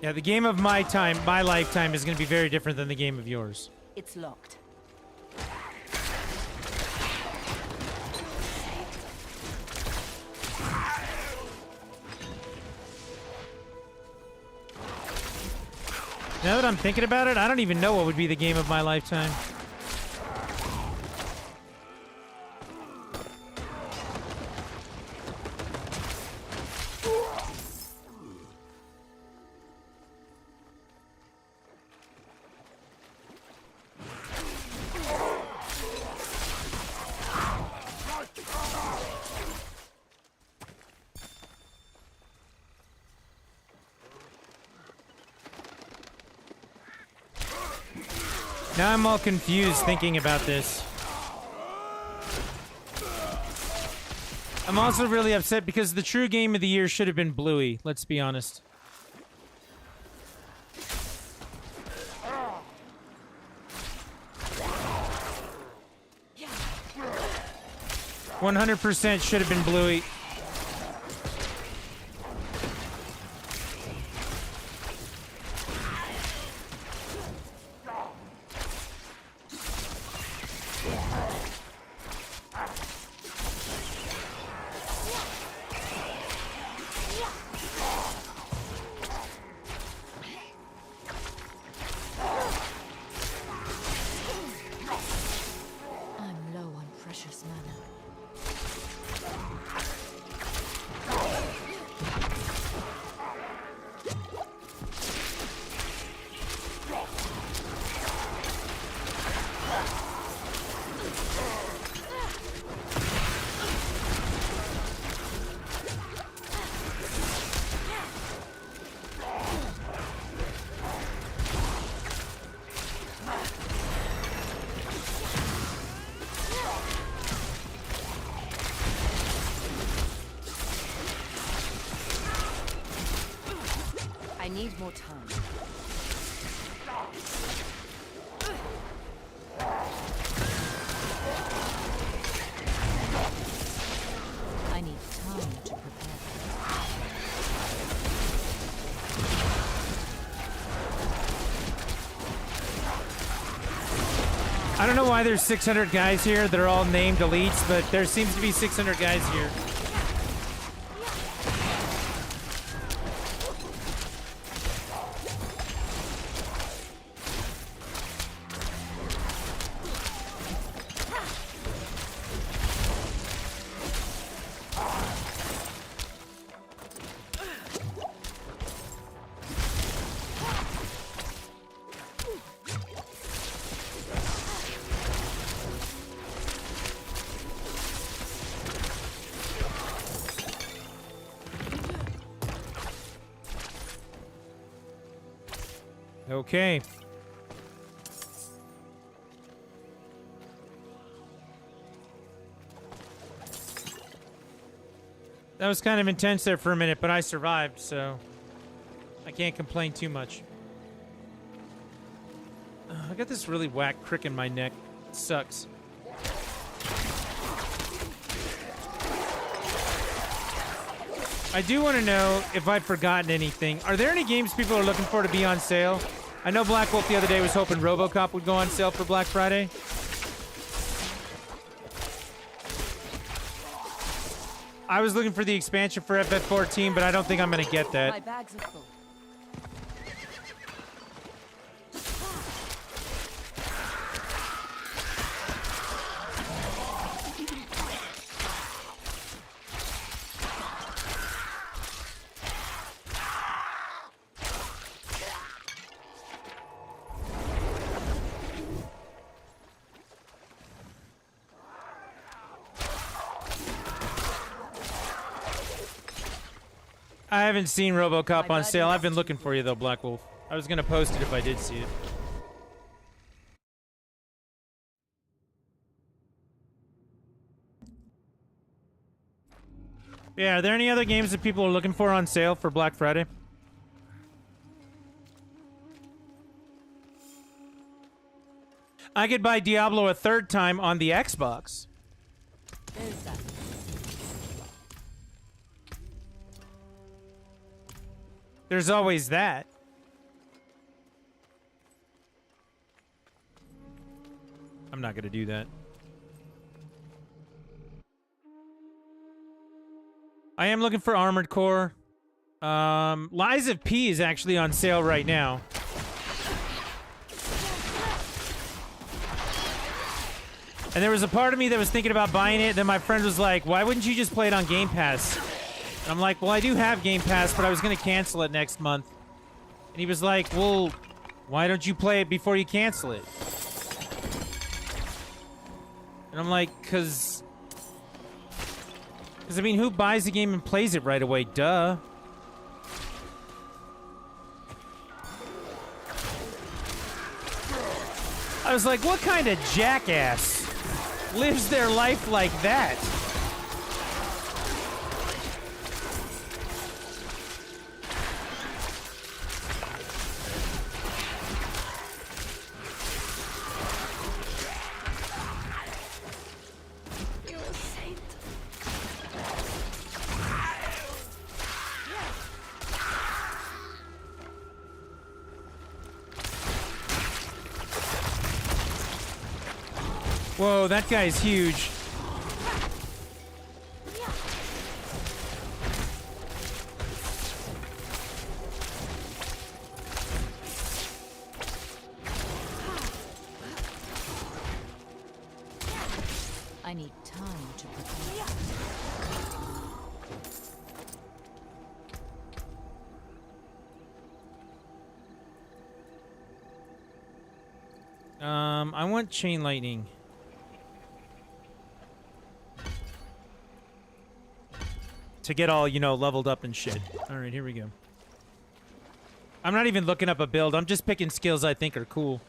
Yeah, the game of my time, my lifetime, is going to be very different than the game of yours. It's locked. Now that I'm thinking about it, I don't even know what would be the game of my lifetime. Now I'm all confused thinking about this. I'm also really upset because the true game of the year should have been Bluey, let's be honest. Yeah. 100% should have been Bluey. cautious manner. I need more time. I need time to prepare. I don't know why there's 600 guys here. They're all named elites, but there seems to be 600 guys here. Okay. That was kind of intense there for a minute, but I survived, so I can't complain too much. I got this really whack crick in my neck. It sucks. I do want to know if I've forgotten anything. Are there any games people are looking for to be on sale? I know Black Wolf the other day was hoping RoboCop would go on sale for Black Friday. I was looking for the expansion for FF14, but I don't think I'm going to get that. My bags are full. I haven't seen RoboCop on sale. I've been looking for you, though, Black Wolf. I was going to post it if I did see it. Yeah, are there any other games that people are looking for on sale for Black Friday? I could buy Diablo a third time on the Xbox. There's that. There's always that. I'm not going to do that. I am looking for Armored Core. Lies of P is actually on sale right now. And there was a part of me that was thinking about buying it. Then my friend was like, why wouldn't you just play it on Game Pass? And I'm like, well, I do have Game Pass, but I was going to cancel it next month. And he was like, well, why don't you play it before you cancel it? And I'm like, because I mean, who buys the game and plays it right away? Duh. I was like, what kind of jackass lives their life like that? Whoa, that guy's huge. I I need time to prepare. I want chain lightning. To get all, you know, leveled up and shit. Alright, here we go. I'm not even looking up a build. I'm just picking skills I think are cool.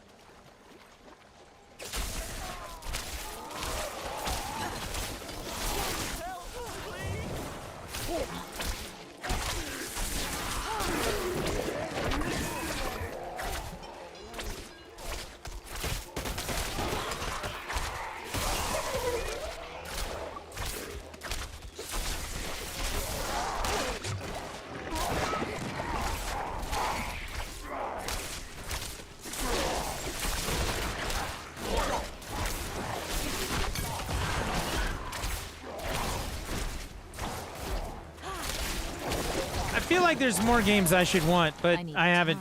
I feel like there's more games I should want, but I haven't.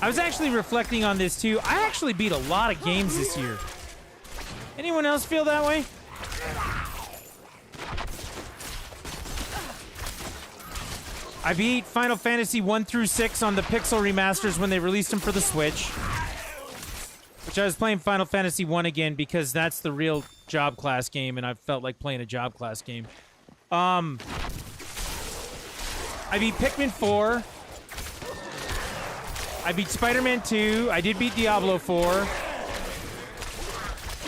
I was actually reflecting on this too. I actually beat a lot of games this year. Anyone else feel that way? I beat Final Fantasy 1 through 6 on the Pixel remasters when they released them for the Switch. Which I was playing Final Fantasy 1 again because that's the real job class game, and I felt like playing a job class game. I beat Pikmin 4. I beat Spider-Man 2. I did beat Diablo 4.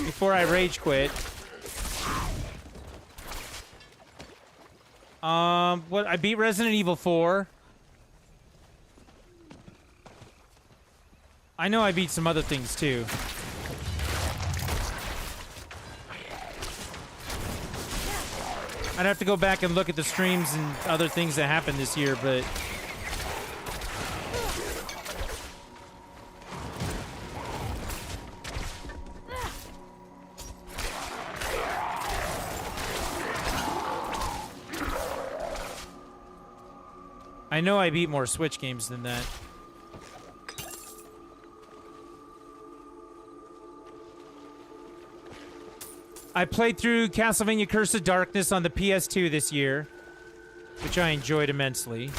Before I rage quit. What? I beat Resident Evil 4. I know I beat some other things too. I'd have to go back and look at the streams and other things that happened this year, but... I know I beat more Switch games than that. I played through Castlevania Curse of Darkness on the PS2 this year, which I enjoyed immensely.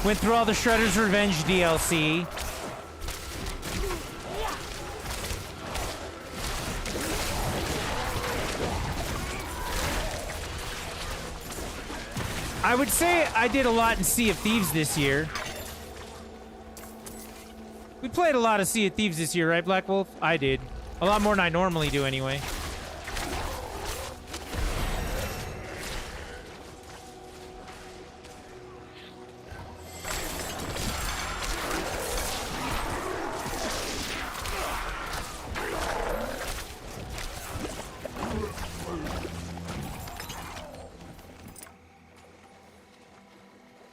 Went through all the Shredder's Revenge DLC. I would say I did a lot in Sea of Thieves this year. We played a lot of Sea of Thieves this year, right, Black Wolf? I did. A lot more than I normally do, anyway.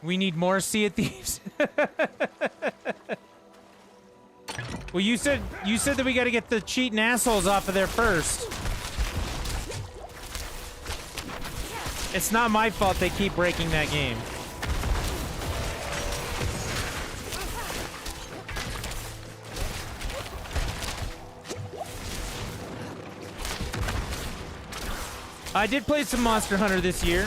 We need more Sea of Thieves. Well, you said that we got to get the cheating assholes off of there first. It's not my fault they keep breaking that game. I did play some Monster Hunter this year.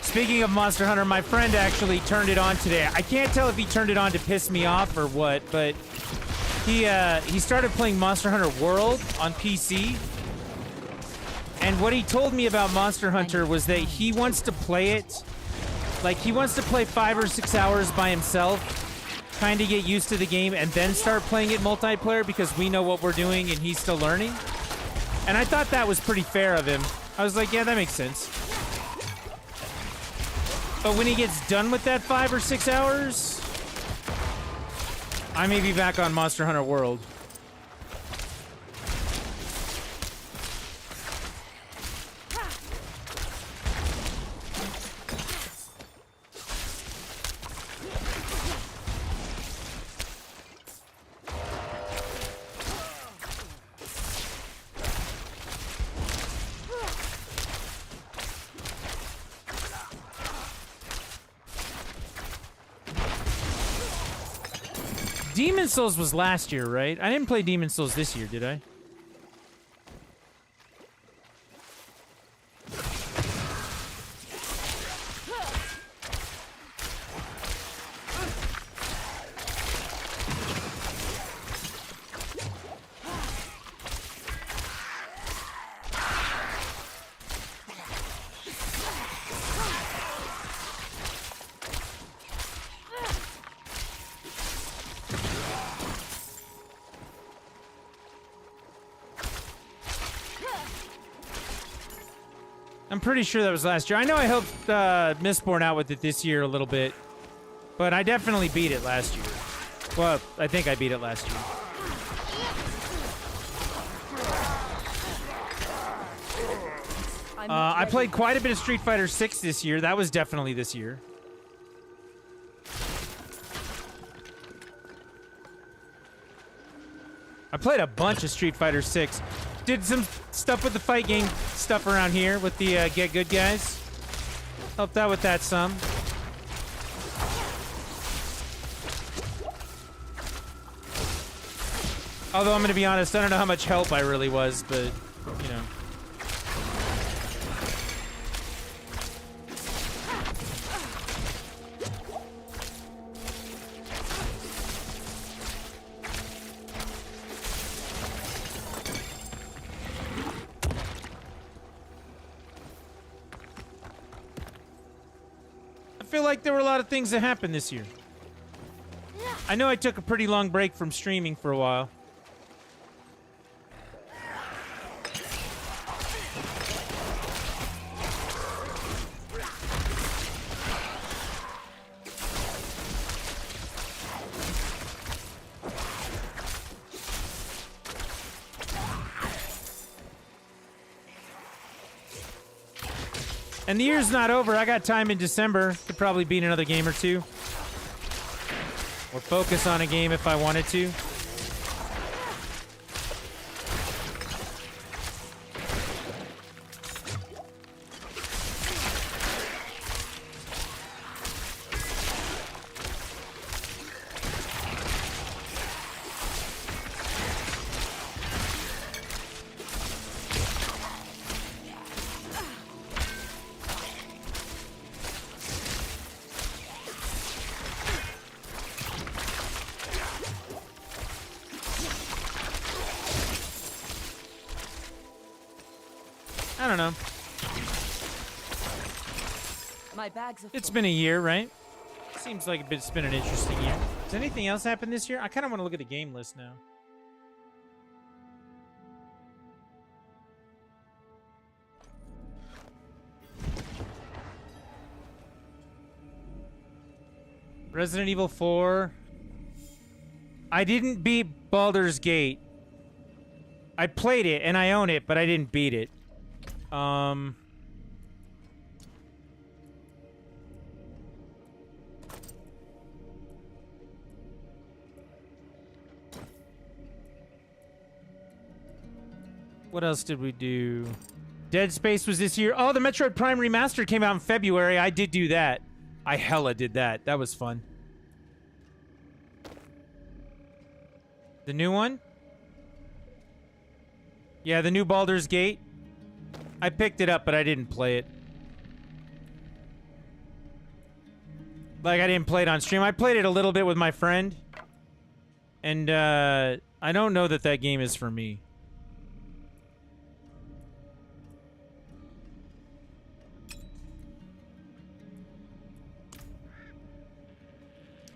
Speaking of Monster Hunter, my friend actually turned it on today. I can't tell if he turned it on to piss me off or what, but he started playing Monster Hunter World on PC. And what he told me about Monster Hunter was that he wants to play it, like he wants to play 5 or 6 hours by himself, kind of get used to the game, and then start playing it multiplayer because we know what we're doing and he's still learning. And I thought that was pretty fair of him. I was like, yeah, that makes sense. But when he gets done with that 5 or 6 hours, I may be back on Monster Hunter World. Demon Souls was last year, right? I didn't play Demon Souls this year, did I? I'm pretty sure that was last year. I know I helped Mistborn out with it this year a little bit, but I definitely beat it last year. Well, I think I beat it last year. I played quite a bit of Street Fighter 6 this year. That was definitely this year. I played a bunch of Street Fighter 6. Did some stuff with the fight game stuff around here with the Get Good guys. Helped out with that some. Although I'm going to be honest, I don't know how much help I really was, but, you know. I feel like there were a lot of things that happened this year. I know I took a pretty long break from streaming for a while. And the year's not over. I got time in December to probably beat another game or two. Or focus on a game if I wanted to. I don't know. My bags are It's full. been a year, right? Seems like it's been an interesting year. Does anything else happen this year? I kind of want to look at the game list now. Resident Evil 4. I didn't beat Baldur's Gate. I played it and I own it, but I didn't beat it. What else did we do? Dead Space was this year. Oh, the Metroid Prime Remastered came out in February. I did do that. I hella did that. That was fun. The new one? Yeah, the new Baldur's Gate. I picked it up, but I didn't play it. Like, I didn't play it on stream. I played it a little bit with my friend. And, I don't know that that game is for me.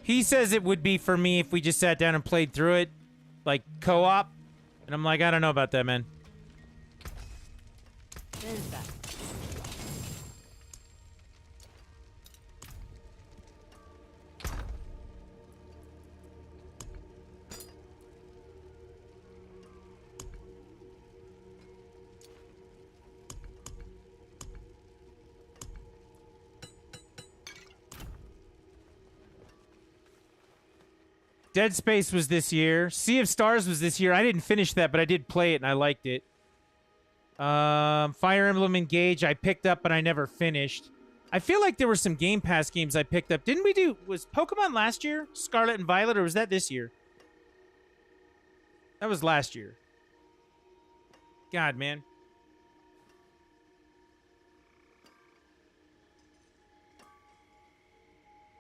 He says it would be for me if we just sat down and played through it. Like, co-op. And I'm like, I don't know about that, man. There's that. Dead Space was this year. Sea of Stars was this year. I didn't finish that, but I did play it and I liked it. Fire Emblem Engage I picked up, but I never finished. I feel like there were some Game Pass games I picked up. Didn't we do... Was Pokemon last year? Scarlet and Violet, or was that this year? That was last year. God, man.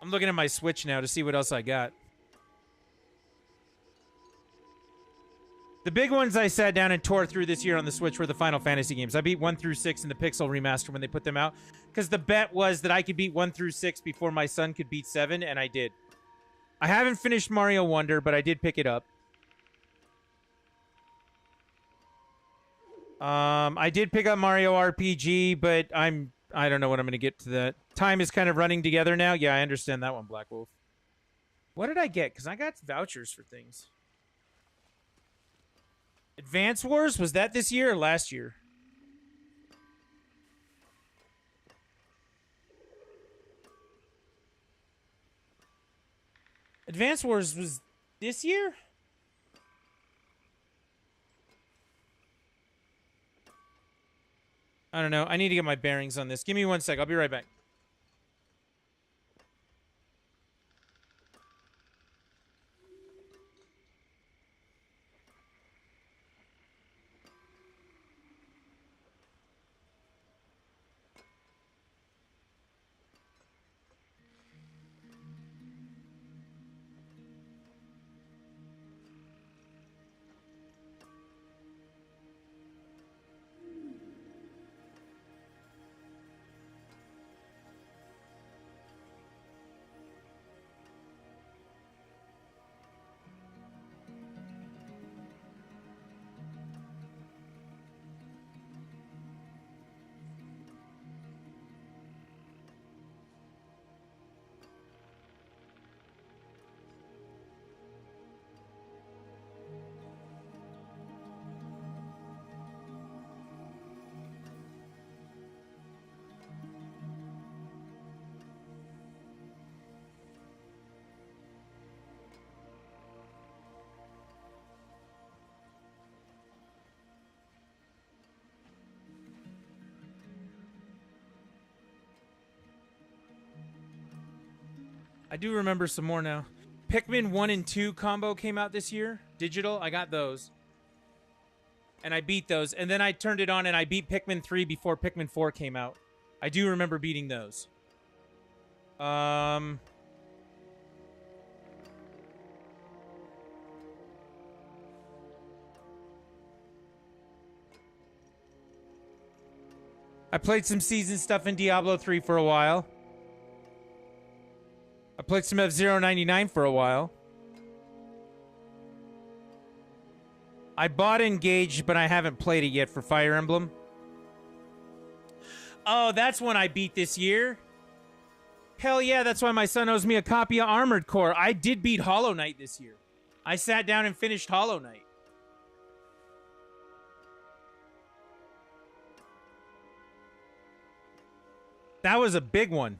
I'm looking at my Switch now to see what else I got. The big ones I sat down and tore through this year on the Switch were the Final Fantasy games. I beat 1 through 6 in the Pixel remaster when they put them out. Because the bet was that I could beat 1 through 6 before my son could beat 7, and I did. I haven't finished Mario Wonder, but I did pick it up. I did pick up Mario RPG, but I don't know when I'm going to get to that. Time is kind of running together now. Yeah, I understand that one, Black Wolf. What did I get? Because I got vouchers for things. Advance Wars? Was that this year or last year? Advance Wars was this year? I don't know. I need to get my bearings on this. Give me 1 sec. I'll be right back. I do remember some more now. Pikmin 1 and 2 combo came out this year. Digital. I got those. And I beat those. And then I turned it on and I beat Pikmin 3 before Pikmin 4 came out. I do remember beating those. I played some season stuff in Diablo 3 for a while. I played some F-Zero 99 for a while. I bought Engaged, but I haven't played it yet for Fire Emblem. Oh, that's one I beat this year. Hell yeah, that's why my son owes me a copy of Armored Core. I did beat Hollow Knight this year. I sat down and finished Hollow Knight. That was a big one.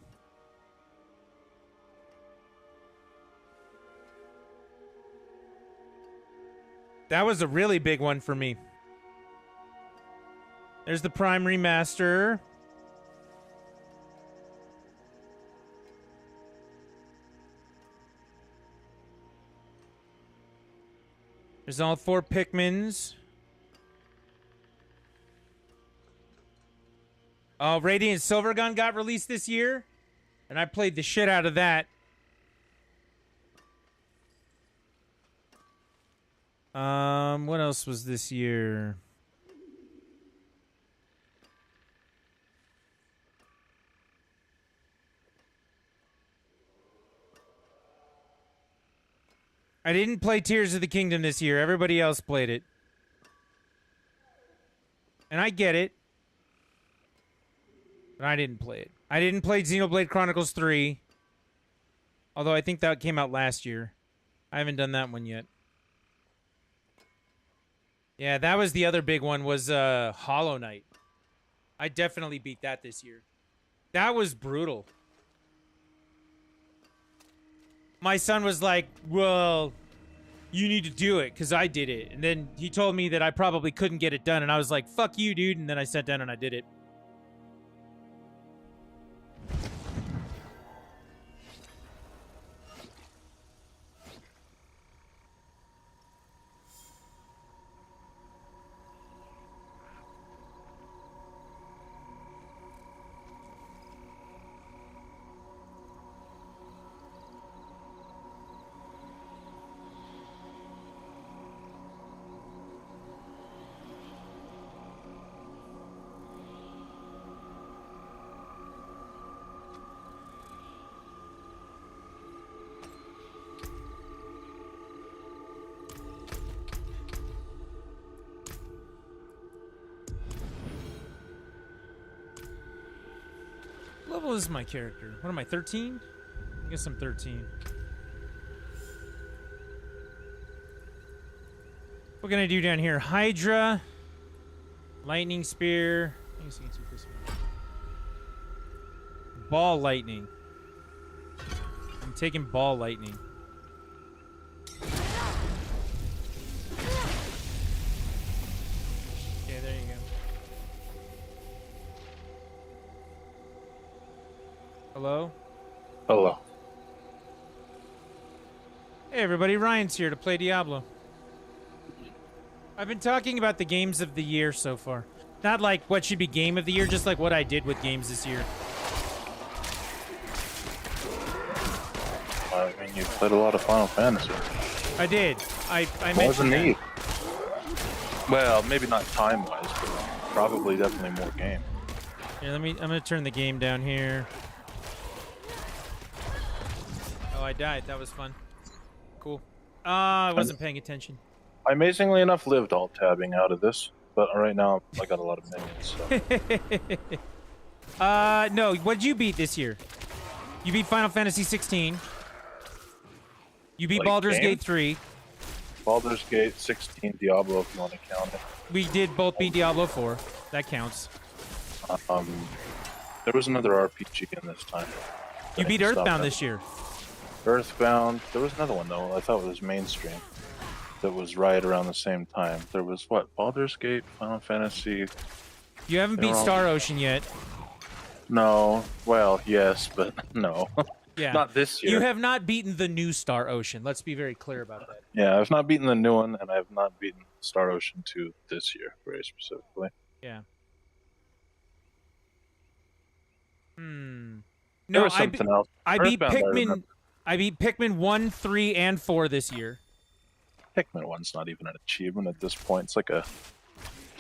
That was a really big one for me. There's the Prime Remaster. There's all 4 Pikmins. Radiant Silvergun got released this year, and I played the shit out of that. What else was this year? I didn't play Tears of the Kingdom this year. Everybody else played it. And I get it. But I didn't play it. I didn't play Xenoblade Chronicles 3. Although I think that came out last year. I haven't done that one yet. Yeah, that was the other big one, was Hollow Knight. I definitely beat that this year. That was brutal. My son was like, well, you need to do it, because I did it. And then he told me that I probably couldn't get it done, and I was like, fuck you, dude. And then I sat down and I did it. What level is my character? What am I, 13? I guess I'm 13. What can I do down here? Hydra. Lightning spear. I guess I can take this one. Ball lightning. I'm taking ball lightning. Okay, there you go. Hello? Hello. Hey everybody, Ryan's here to play Diablo. I've been talking about the games of the year so far. Not like what should be game of the year, just like what I did with games this year. I mean, you played a lot of Final Fantasy. I did. I What was mentioned that. neat? Well, maybe not time-wise, but probably definitely more game. Here, I'm gonna turn the game down here. Oh, I died. That was fun. Cool. I wasn't paying attention. I amazingly enough lived alt-tabbing out of this, but right now I got a lot of minions, so... No, what'd you beat this year? You beat Final Fantasy 16. You beat Like Baldur's game? Gate 3. Baldur's Gate 16, Diablo, if you want to count it. We did both beat Diablo 4. That counts. There was another RPG in this time. You beat Stop Earthbound that. this year. Earthbound. There was another one, though. I thought it was mainstream. That was right around the same time. There was, what, Baldur's Gate, Final Fantasy... You haven't They beat were all- Star Ocean yet. No. Well, yes, but no. Yeah. Not this year. You have not beaten the new Star Ocean. Let's be very clear about that. Yeah, I've not beaten the new one, and I have not beaten Star Ocean 2 this year, very specifically. Yeah. There No, was something else. I beat Earthbound, I Pikmin. remember. I beat Pikmin 1, 3, and 4 this year. Pikmin 1's not even an achievement at this point. It's like a...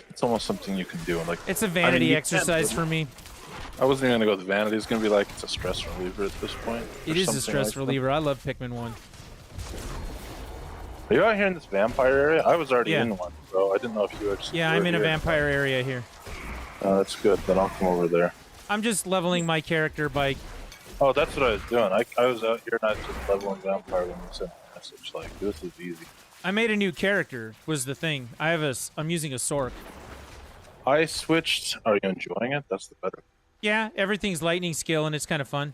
It's almost something you can do. Like, It's a vanity you exercise can't- for me. I wasn't even going to go with vanity. It's going to be like, it's a stress reliever at this point. It or is a something stress like that. reliever. I love Pikmin 1. Are you out here in this vampire area? I was already Yeah. in one, so I didn't know if you were just... Yeah, were I'm in a here. vampire area here. That's good. Then I'll come over there. I'm just leveling my character by... Oh, that's what I was doing. I was out here not just leveling vampire when you sent a message. Like, this is easy. I made a new character, was the thing. I'm using a Sork. I switched... Are you enjoying it? That's the better... Yeah, everything's lightning skill, and it's kind of fun.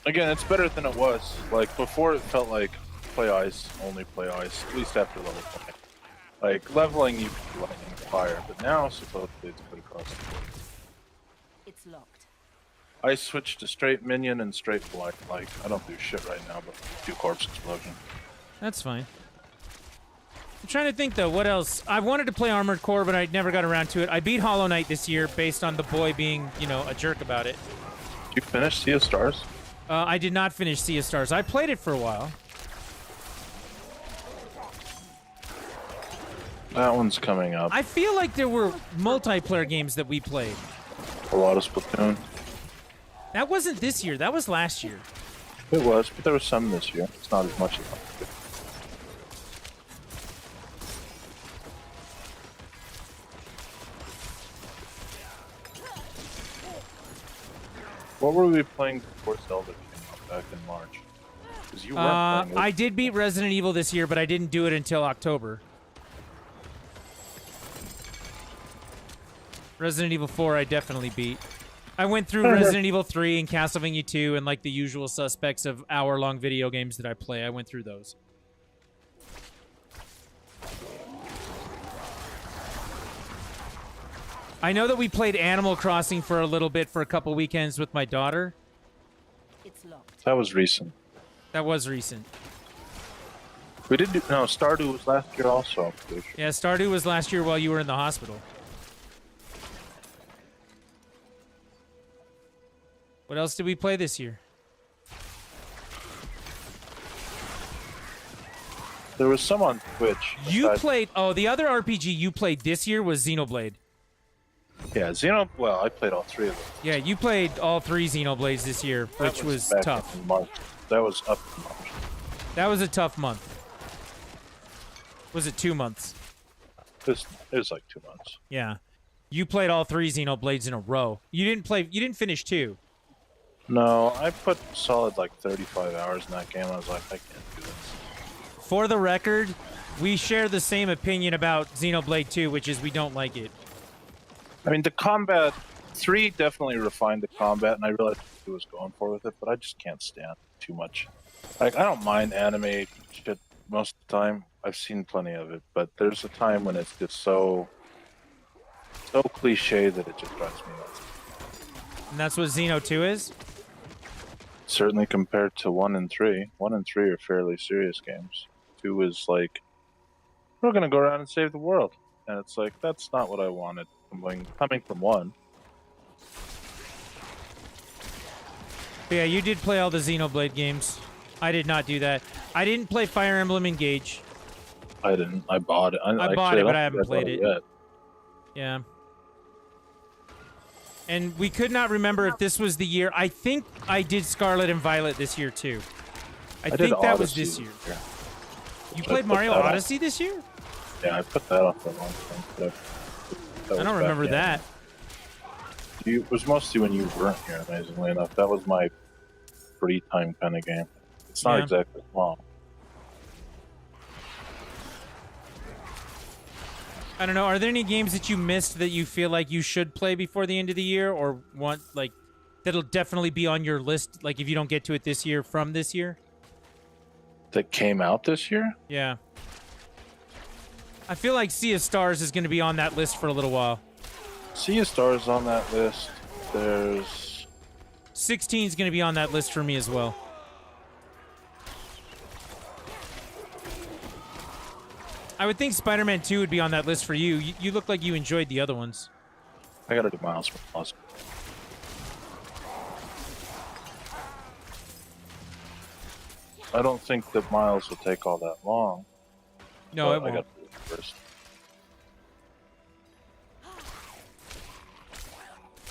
Again, it's better than it was. Like, before it felt like play ice, only play ice, at least after level 20. Like, leveling, you can do lightning and fire, but now, supposedly, it's good across the board. It's locked. I switched to straight minion and straight blight. Like, I don't do shit right now, but do corpse explosion. That's fine. I'm trying to think, though, what else? I wanted to play Armored Core, but I never got around to it. I beat Hollow Knight this year based on the boy being, you know, a jerk about it. Did you finish Sea of Stars? I did not finish Sea of Stars. I played it for a while. That one's coming up. I feel like there were multiplayer games that we played. A lot of Splatoon. That wasn't this year. That was last year. It was, but there was some this year. It's not as much as last year. What were we playing before Zelda came out back in March? 'Cause you weren't playing it. I did beat Resident Evil this year, but I didn't do it until October. Resident Evil 4 I definitely beat. I went through Resident Evil 3 and Castlevania 2 and like the usual suspects of hour-long video games that I play. I went through those. I know that we played Animal Crossing for a little bit for a couple weekends with my daughter. It's locked. That was recent. That was recent. We did do... No, Stardew was last year also, I'm pretty sure. Yeah, Stardew was last year while you were in the hospital. What else did we play this year? There was some on Twitch. You besides- played... Oh, the other RPG you played this year was Xenoblade. Yeah, well, I played all three of them. Yeah, you played all 3 Xenoblades this year, That which was back tough. in March. That was up in March. That was a tough month. Was it 2 months? It was like 2 months. Yeah. You played all 3 Xenoblades in a row. You didn't finish 2. No, I put solid like 35 hours in that game. I was like, I can't do this. For the record, we share the same opinion about Xenoblade 2, which is we don't like it. I mean, the combat 3 definitely refined the combat, and I realized what he was going for with it, but I just can't stand too much. Like, I don't mind anime shit most of the time. I've seen plenty of it, but there's a time when it's just so cliche that it just drives me nuts. And that's what Xeno 2 is? Certainly compared to 1 and 3. 1 and 3 are fairly serious games. 2 is like, we're gonna go around and save the world. And it's like, that's not what I wanted coming from 1. But yeah, you did play all the Xenoblade games. I did not do that. I didn't play Fire Emblem Engage. I didn't. I bought it. I bought it, but I haven't played it yet. Yeah. And we could not remember if this was the year. I think I did Scarlet and Violet this year, too. I think that was this year. You played Mario Odyssey this year? Yeah, I put that off for a long time. I don't remember that. It was mostly when you weren't here, amazingly enough. That was my free time kind of game. It's not exactly long. I don't know. Are there any games that you missed that you feel like you should play before the end of the year, or want like that'll definitely be on your list? Like if you don't get to it this year, from this year. That came out this year? Yeah. I feel like Sea of Stars is going to be on that list for a little while. Sea of Stars on that list. There's 16 is going to be on that list for me as well. I would think Spider-Man 2 would be on that list for you. You look like you enjoyed the other ones. I gotta do Miles Morales. I don't think that Miles will take all that long. No, it won't. I gotta do it first.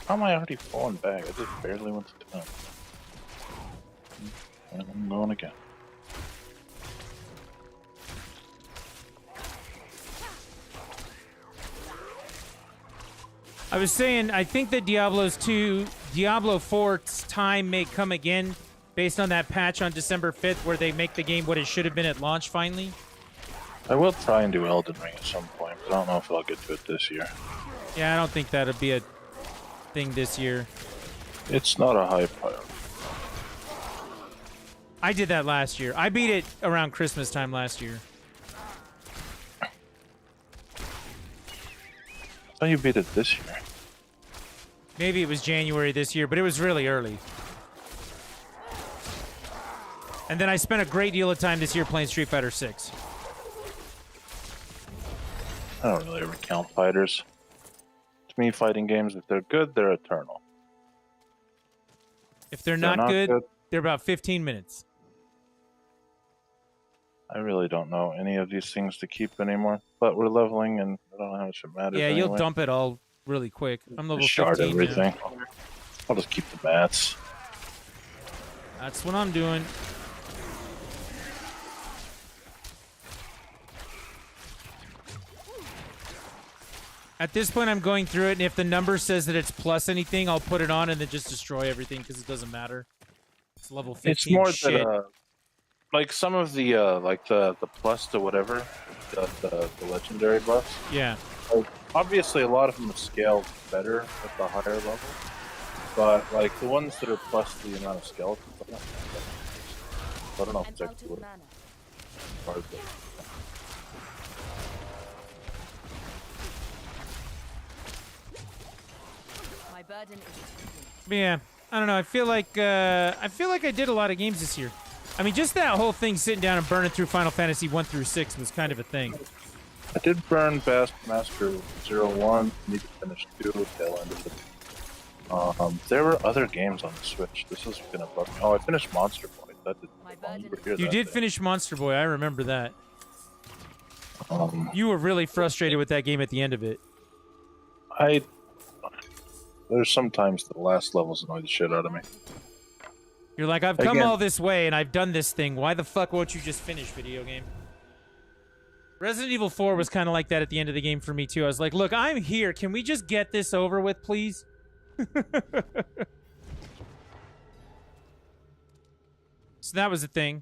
How am I already falling back? I just barely went to town. And I'm going again. I was saying, I think that Diablo 4's time may come again based on that patch on December 5th where they make the game what it should have been at launch finally. I will try and do Elden Ring at some point, but I don't know if I'll get to it this year. Yeah, I don't think that'll be a thing this year. It's not a high priority. I did that last year. I beat it around Christmas time last year. I thought you beat it this year. Maybe it was January this year, but it was really early. And then I spent a great deal of time this year playing Street Fighter 6. I don't really ever count fighters. To me, fighting games, if they're good, they're eternal. If they're not good, they're about 15 minutes. I really don't know any of these things to keep anymore, but we're leveling, and I don't know how much it matters. Yeah, anyway. you'll dump it all really quick. I'm level Just shard 15 everything. now. I'll just keep the mats. That's what I'm doing. At this point, I'm going through it, and if the number says that it's plus anything, I'll put it on and then just destroy everything because it doesn't matter. It's level 15 It's more shit. that, like some of the, like the plus to whatever, the legendary buffs. Yeah. Like, obviously, a lot of them are scaled better at the higher level, but like the ones that are plus the amount of skeletons, I don't know if it's actually what it's My burden is Yeah, I don't know. I feel like I did a lot of games this year. I mean, just that whole thing sitting down and burning through Final Fantasy 1 through 6 was kind of a thing. I did burn Master 01, need to finish 2, tail end of it. There were other games on the Switch. This is gonna bug me. Oh, I finished Monster Boy. That did. You did finish Monster Boy. I remember that. You were really frustrated with that game at the end of it. There's sometimes the last levels annoy the shit out of me. You're like, I've come Again. all this way and I've done this thing. Why the fuck won't you just finish, video game? Resident Evil 4 was kind of like that at the end of the game for me, too. I was like, look, I'm here. Can we just get this over with, please? So that was a thing.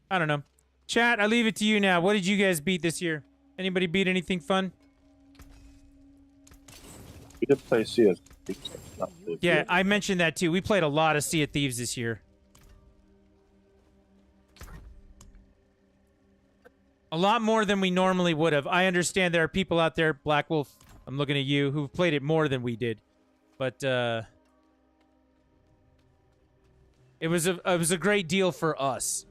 I don't know. Chat, I leave it to you now. What did you guys beat this year? Anybody beat anything fun? We did play Sea of Thieves. Yeah, I mentioned that too. We played a lot of Sea of Thieves this year. A lot more than we normally would have. I understand there are people out there, Black Wolf, I'm looking at you, who've played it more than we did. But, it was a great deal for us.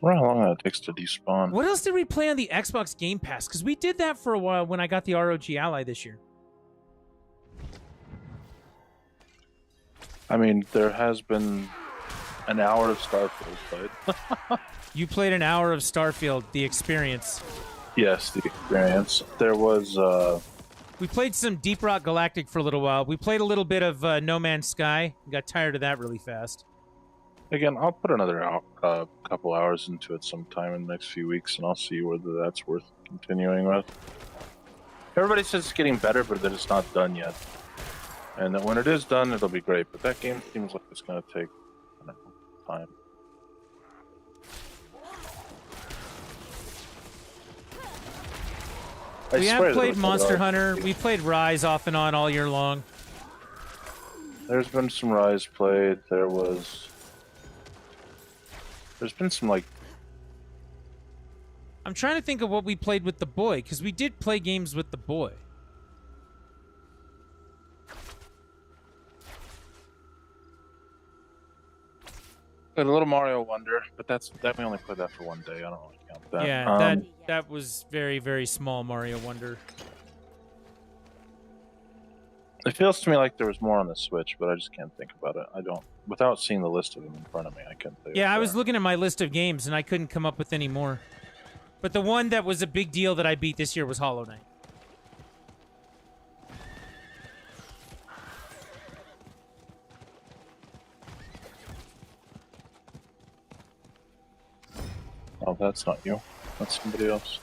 I wonder how long that takes to despawn. What else did we play on the Xbox Game Pass? Because we did that for a while when I got the ROG Ally this year. I mean, there has been an hour of Starfield played. You played an hour of Starfield, the experience. Yes, the experience. There was, We played some Deep Rock Galactic for a little while. We played a little bit of No Man's Sky. Got tired of that really fast. again, I'll put another couple hours into it sometime in the next few weeks, and I'll see whether that's worth continuing with. Everybody says it's getting better, but that it's not done yet. And that when it is done, it'll be great. But that game seems like it's going to take, I don't know, time. We have played Monster Hunter. We played Rise off and on all year long. There's been some Rise played. There's been some, like... I'm trying to think of what we played with the boy, because we did play games with the boy. A little Mario Wonder, but that we only played that for one day. I don't really count that. Yeah, that was very, very small Mario Wonder. It feels to me like there was more on the Switch, but I just can't think about it. I don't, without seeing the list of them in front of me, I can't think. Yeah, I was looking at my list of games and I couldn't come up with any more. But the one that was a big deal that I beat this year was Hollow Knight. Oh, that's not you. That's somebody else.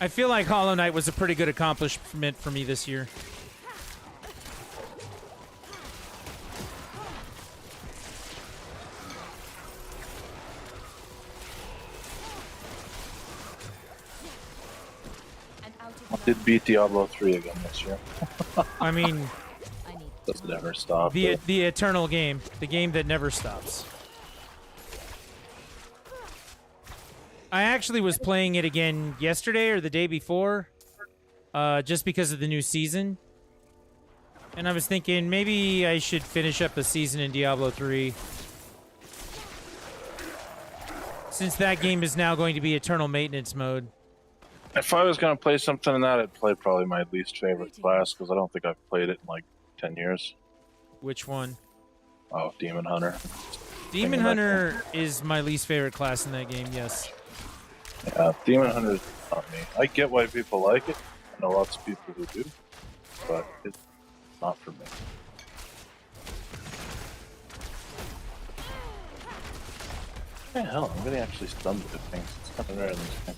I feel like Hollow Knight was a pretty good accomplishment for me this year. I did beat Diablo 3 again this year. I mean, Doesn't ever stop. the eternal game, the game that never stops. I actually was playing it again yesterday or the day before, just because of the new season. And I was thinking maybe I should finish up a season in Diablo 3. Since that game is now going to be eternal maintenance mode. If I was going to play something in that, I'd play probably my least favorite class, because I don't think I've played it in like 10 years. Which one? Oh, Demon Hunter. Demon Hunter is my least favorite class in that game, yes. Yeah, Demon Hunter is not me. I get why people like it. I know lots of people who do, but it's not for me. What the hell? I'm getting actually stunned with things. It's kind of rare in this game.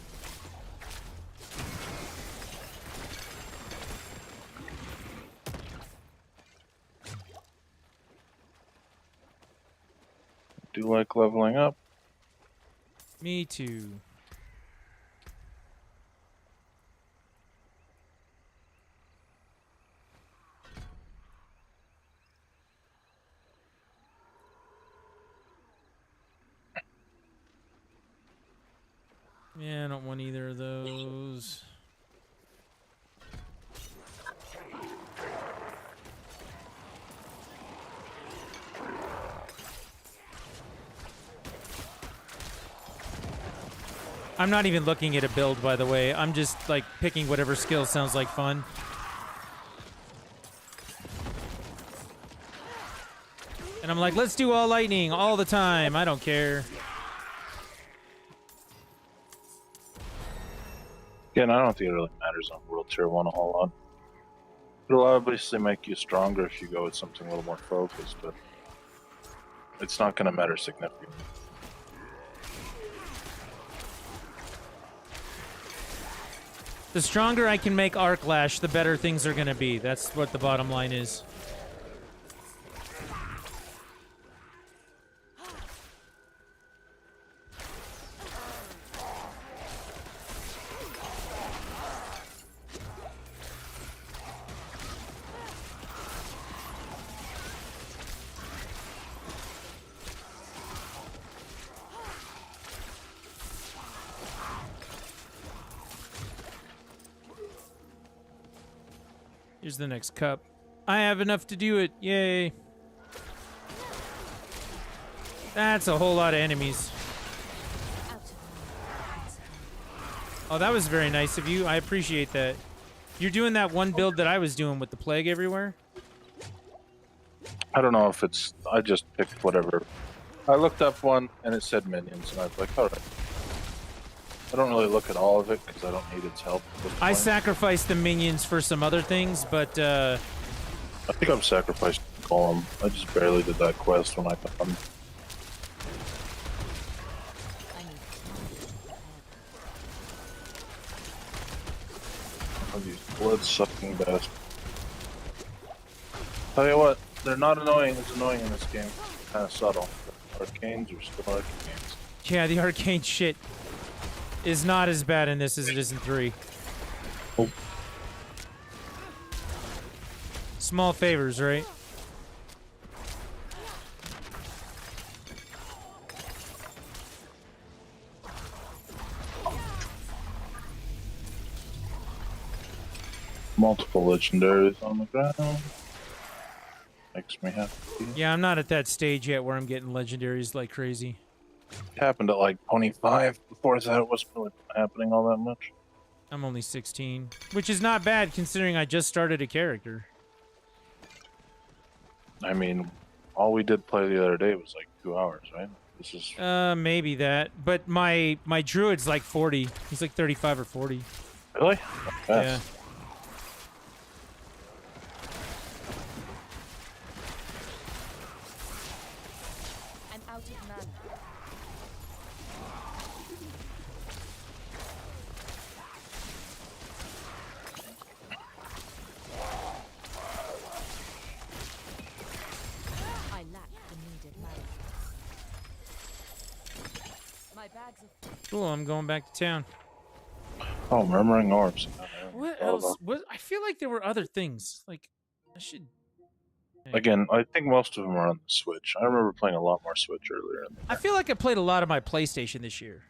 I do like leveling up. Me too. Yeah, I don't want either of those. I'm not even looking at a build, by the way. I'm just, like, picking whatever skill sounds like fun. And I'm like, let's do all lightning all the time. I don't care. Again, I don't think it really matters on World Tier 1 a whole lot. It'll obviously make you stronger if you go with something a little more focused, but it's not going to matter significantly. The stronger I can make Arc Lash, the better things are going to be. That's what the bottom line is. Here's the next cup. I have enough to do it. Yay. That's a whole lot of enemies. Oh, that was very nice of you. I appreciate that. You're doing that one build that I was doing with the plague everywhere? I don't know if it's... I just picked whatever. I looked up one, and it said minions, and I was like, alright. I don't really look at all of it, because I don't need its help. I sacrificed the minions for some other things, but, I think I've sacrificed Golem. I just barely did that quest when I got them. These blood-sucking bastards. Tell you what, they're not annoying as annoying in this game. Kind of subtle. Arcanes are still arcanes. yeah, the arcane shit is not as bad in this as it is in 3. Oh. Small favors, right? Multiple legendaries on the ground. Makes me happy. Yeah, I'm not at that stage yet where I'm getting legendaries like crazy. It happened at like 25. Before that, it wasn't really happening all that much. I'm only 16, which is not bad considering I just started a character. I mean, all we did play the other day was like 2 hours, right? This is... Maybe that. But my druid's like 40. He's like 35 or 40. Really? Yeah. Cool, I'm going back to town. Oh, murmuring orbs. What else? What? I feel like there were other things. Like, I should... Again, I think most of them are on the Switch. I remember playing a lot more Switch earlier. I feel like I played a lot of my PlayStation this year.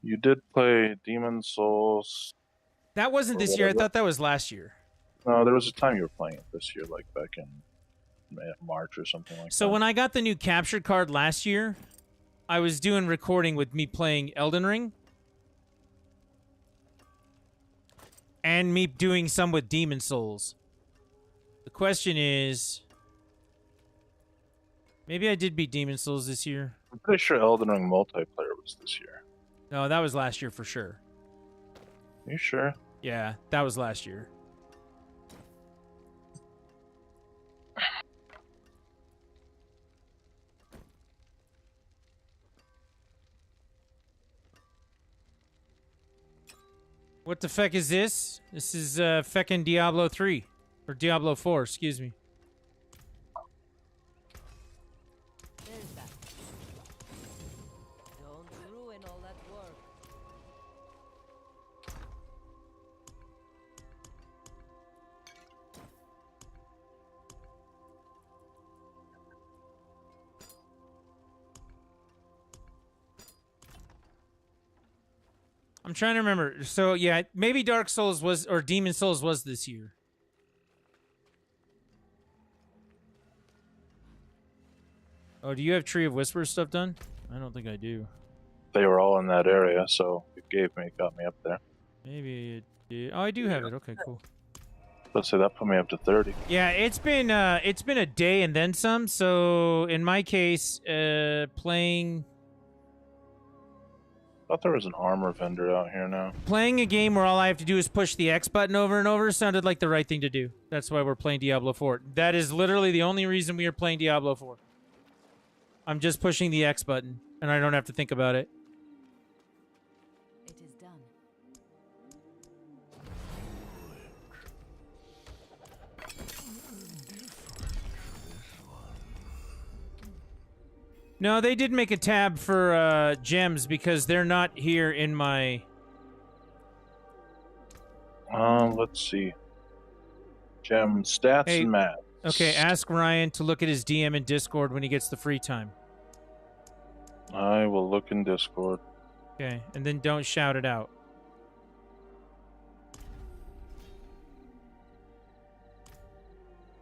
You did play Demon Souls. That wasn't this year. I thought that was last year. No, there was a time you were playing it this year, like back in March or something like that. So when I got the new capture card last year, I was doing recording with me playing Elden Ring. And me doing some with Demon Souls. The question is... Maybe I did beat Demon Souls this year. I'm pretty sure Elden Ring multiplayer was this year. No, that was last year for sure. You sure? Yeah, that was last year. What the feck is this? This is feckin' Diablo 3. Or Diablo 4, excuse me. There's that. Don't ruin all that work. I'm trying to remember. So, yeah, maybe Dark Souls was, or Demon Souls was this year. Oh, do you have Tree of Whispers stuff done? I don't think I do. They were all in that area, so it got me up there. Maybe it did. Oh, I do have it. Okay, cool. Let's say that put me up to 30. Yeah, it's been a day and then some. So in my case, playing I thought there was an armor vendor out here now. Playing a game where all I have to do is push the X button over and over sounded like the right thing to do. That's why we're playing Diablo 4. That is literally the only reason we are playing Diablo 4. I'm just pushing the X button, and I don't have to think about it. It is done. No, they did make a tab for gems because they're not here in my... Let's see. Gem stats Hey, and math. Okay, ask Ryan to look at his DM in Discord when he gets the free time. I will look in Discord. Okay, and then don't shout it out.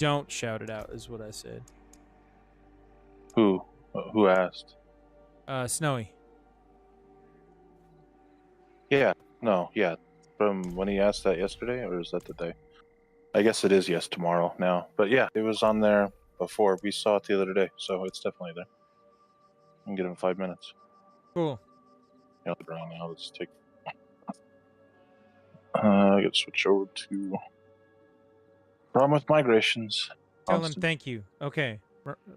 don't shout it out, is what I said. Who asked? Snowy. Yeah. No. Yeah. From when he asked that yesterday, or is that today? I guess it is yes tomorrow now. But yeah, it was on there before. We saw it the other day, so it's definitely there. I can get him 5 minutes. Cool. Yeah, right now. Let's take. I gotta switch over to. Problem with migrations. Tell him Constant. thank you. Okay.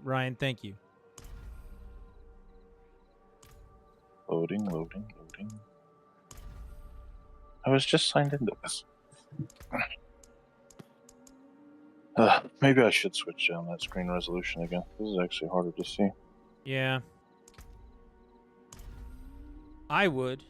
Ryan, thank you. Loading. I was just signed into this. Maybe I should switch down that screen resolution again. This is actually harder to see. Yeah. I would.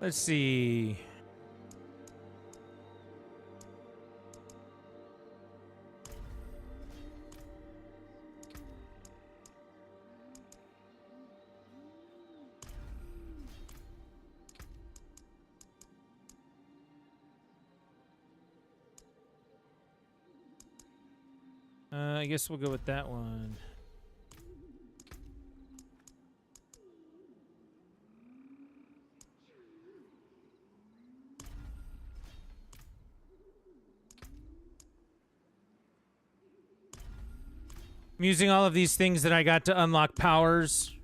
Let's see. I guess we'll go with that one. I'm using all of these things that I got to unlock powers.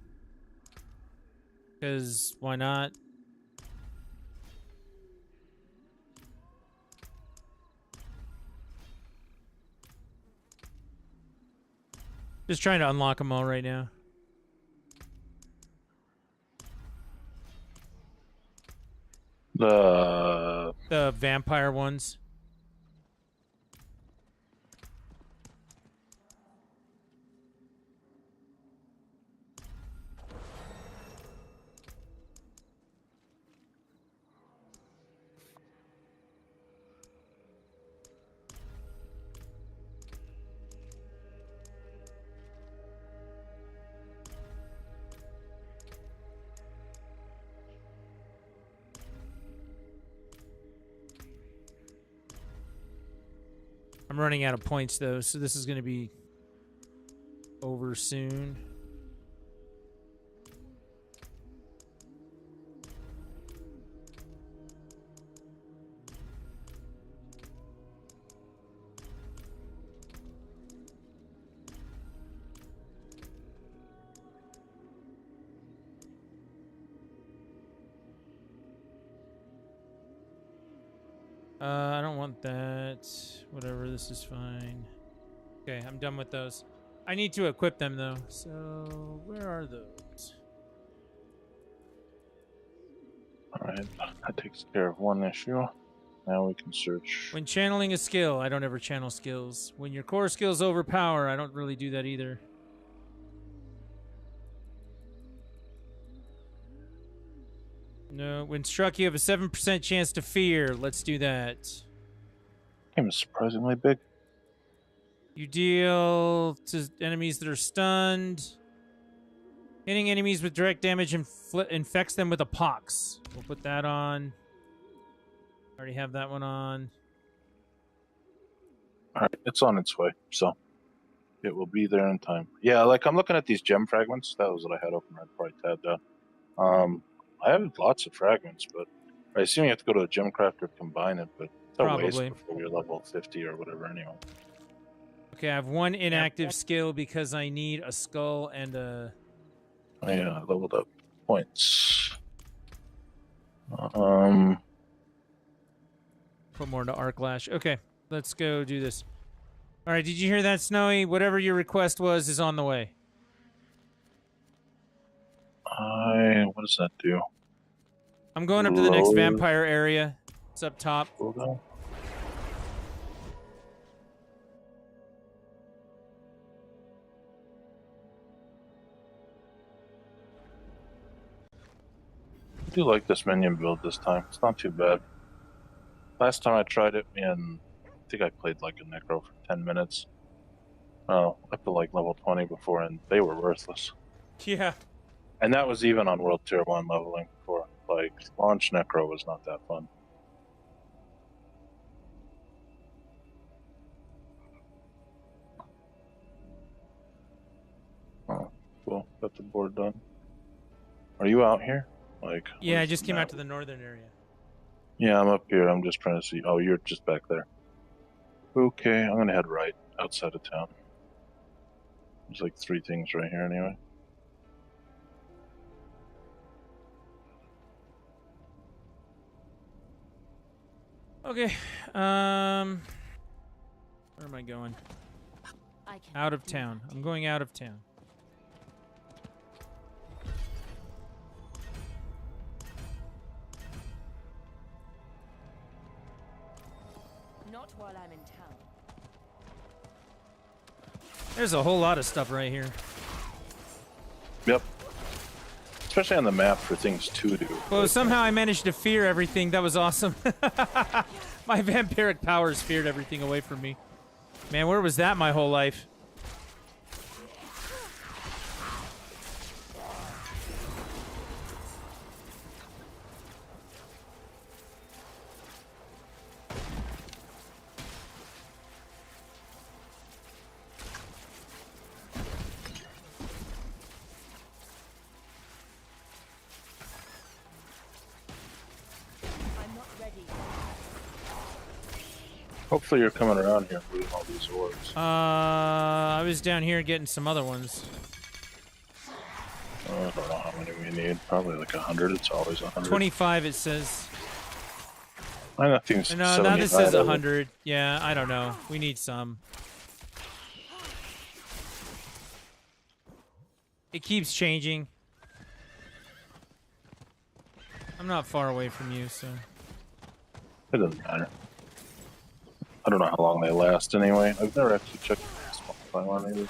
Because why not? Just trying to unlock them all right now. The vampire ones. I'm running out of points though, so this is going to be over soon. I don't want that. Whatever, this is fine. Okay, I'm done with those. I need to equip them though. So, where are those? Alright, that takes care of one issue. Now we can search. When channeling a skill, I don't ever channel skills. When your core skills overpower, I don't really do that either. No, when struck, you have a 7% chance to fear. Let's do that. Game is surprisingly big. You deal to enemies that are stunned. Hitting enemies with direct damage infects them with a pox. We'll put that on. Already have that one on. Alright, it's on its way, so it will be there in time. Yeah, like I'm looking at these gem fragments. That was what I had open right before I tabbed out. I have lots of fragments, but I assume you have to go to a gem crafter to combine it, but it's a waste Probably. before you're level 50 or whatever anyway. Okay, I have one inactive skill because I need a skull and a... Yeah, leveled up points. Put more into Arc Lash. Okay, let's go do this. All right, did you hear that, Snowy? Whatever your request was is on the way. What does that do? I'm going up to the next Lower. vampire area. It's up top. Cooldown. I do like this minion build this time. It's not too bad. Last time I tried it, and I think I played like a Necro for 10 minutes. Oh, up to like level 20 before, and they were worthless. Yeah. And that was even on World Tier 1 leveling before. Like, launch Necro was not that fun. Oh, cool. Got the board done. Are you out here? Like, Yeah, I where's just the came map? out to the northern area. Yeah, I'm up here. I'm just trying to see. Oh, you're just back there. Okay, I'm gonna head right outside of town. There's like 3 things right here anyway. Okay. Where am I going? I can Out of town. I'm going out of town. Not while I'm in town. There's a whole lot of stuff right here. Yep. Especially on the map for things to do. Well, Like, somehow I managed to fear everything. That was awesome. My vampiric powers feared everything away from me. Man, where was that my whole life? I'm not ready. hopefully you're coming around here and looting all these orbs. I was down here getting some other ones. I don't know how many we need. Probably like 100. It's always 100. 25 it says. I think No, now this says 100. Yeah, I don't know. We need some. It keeps changing. I'm not far away from you, so... It doesn't matter. I don't know how long they last anyway. I've never actually checked the spawn time on these.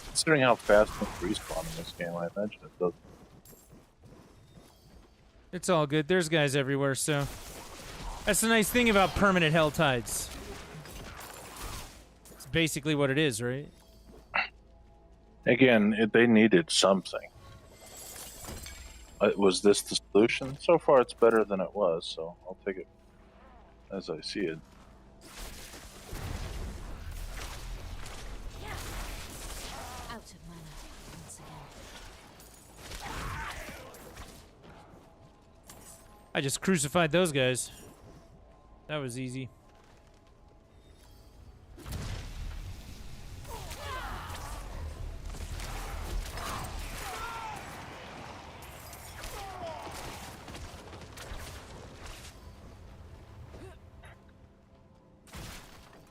Considering how fast things respawn in this game, I imagine it does. It's all good. There's guys everywhere, so... That's the nice thing about permanent hell tides. It's basically what it is, right? Again, they needed something. Was this the solution? So far, it's better than it was, so I'll take it as I see it. Out of mana once again. I just crucified those guys. That was easy.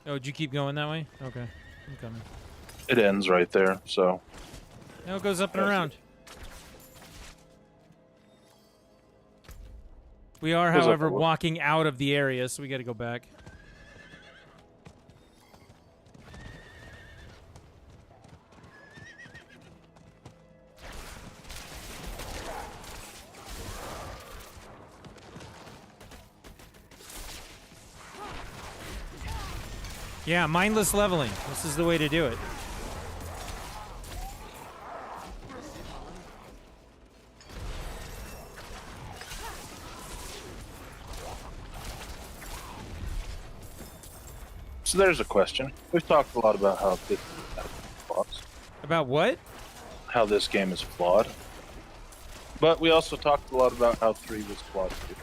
Oh, did you keep going that way? Okay, I'm coming. It ends right there, so No, it goes up and around. We are, Goes up however, and what? walking out of the area, so we gotta go back. Yeah, mindless leveling. This is the way to do it. So there's a question. We've talked a lot about how this has flaws, About what? how this game is flawed, but we also talked a lot about how 3 was flawed too.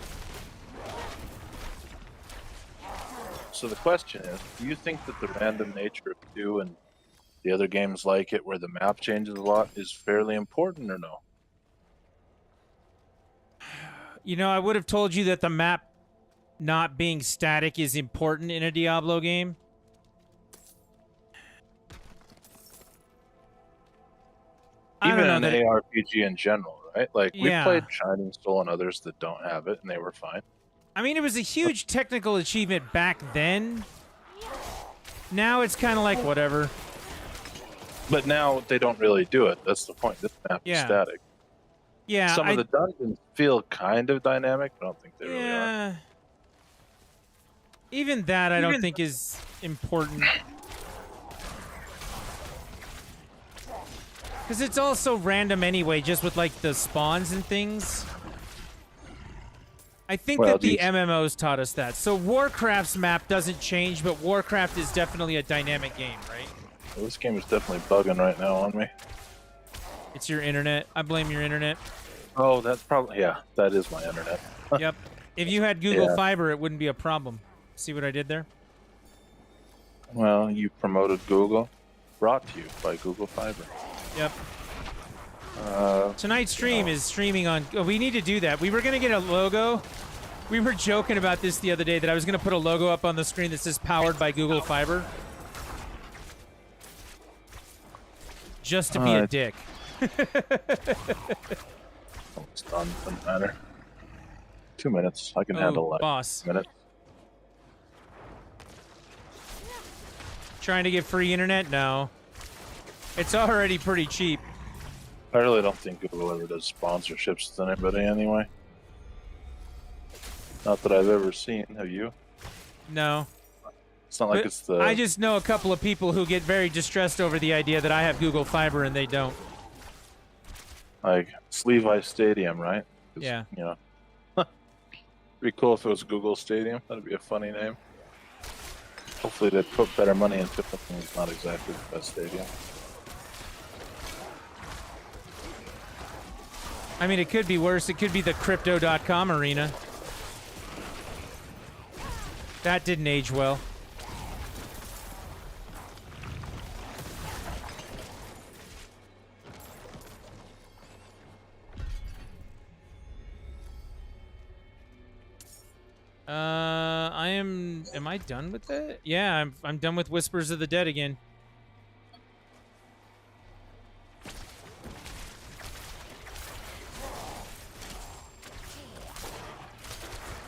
So the question is, do you think that the random nature of 2 and the other games like it, where the map changes a lot, is fairly important or no? You know, I would have told you that the map not being static is important in a Diablo game. I Even don't know an that ARPG in general, right? Like we Yeah. played Shining Soul and others that don't have it, and they were fine. I mean, it was a huge technical achievement back then. Now it's kind of like whatever. But now they don't really do it. That's the point. This map is Yeah. static. Yeah, Some of the dungeons feel kind of dynamic, but I don't think they really are. yeah. Even that, I don't think is important. Because it's all so random anyway, just with, like, the spawns and things. I think Well, that the these- MMOs taught us that. So Warcraft's map doesn't change, but Warcraft is definitely a dynamic game, right? Well, this game is definitely bugging right now on me. It's your internet. I blame your internet. Oh, that's probably, yeah, that is my internet. Yep. If you had Google Yeah. Fiber, it wouldn't be a problem. See what I did there? Well, you promoted Google. Brought to you by Google Fiber. Yep. Uh, Tonight's stream is streaming on... Oh, we need to do that. We were going to get a logo. We were joking about this the other day, that I was going to put a logo up on the screen that says powered by Google Fiber. Just to be a dick. It's done. Doesn't matter. 2 minutes. I can handle that. Boss. Minute. Trying to get free internet? No. It's already pretty cheap. I really don't think Google ever does sponsorships with anybody anyway. Not that I've ever seen. Have you? No. It's not like But it's the. I just know a couple of people who get very distressed over the idea that I have Google Fiber and they don't. Like, it's Levi Stadium, right? 'Cause, Yeah. You know. Pretty cool if it was Google Stadium. That'd be a funny name. Hopefully they'd put better money into it. It's not exactly the best stadium. I mean, it could be worse. It could be the Crypto.com arena. That didn't age well. Am I done with it? Yeah, I'm done with Whispers of the Dead again.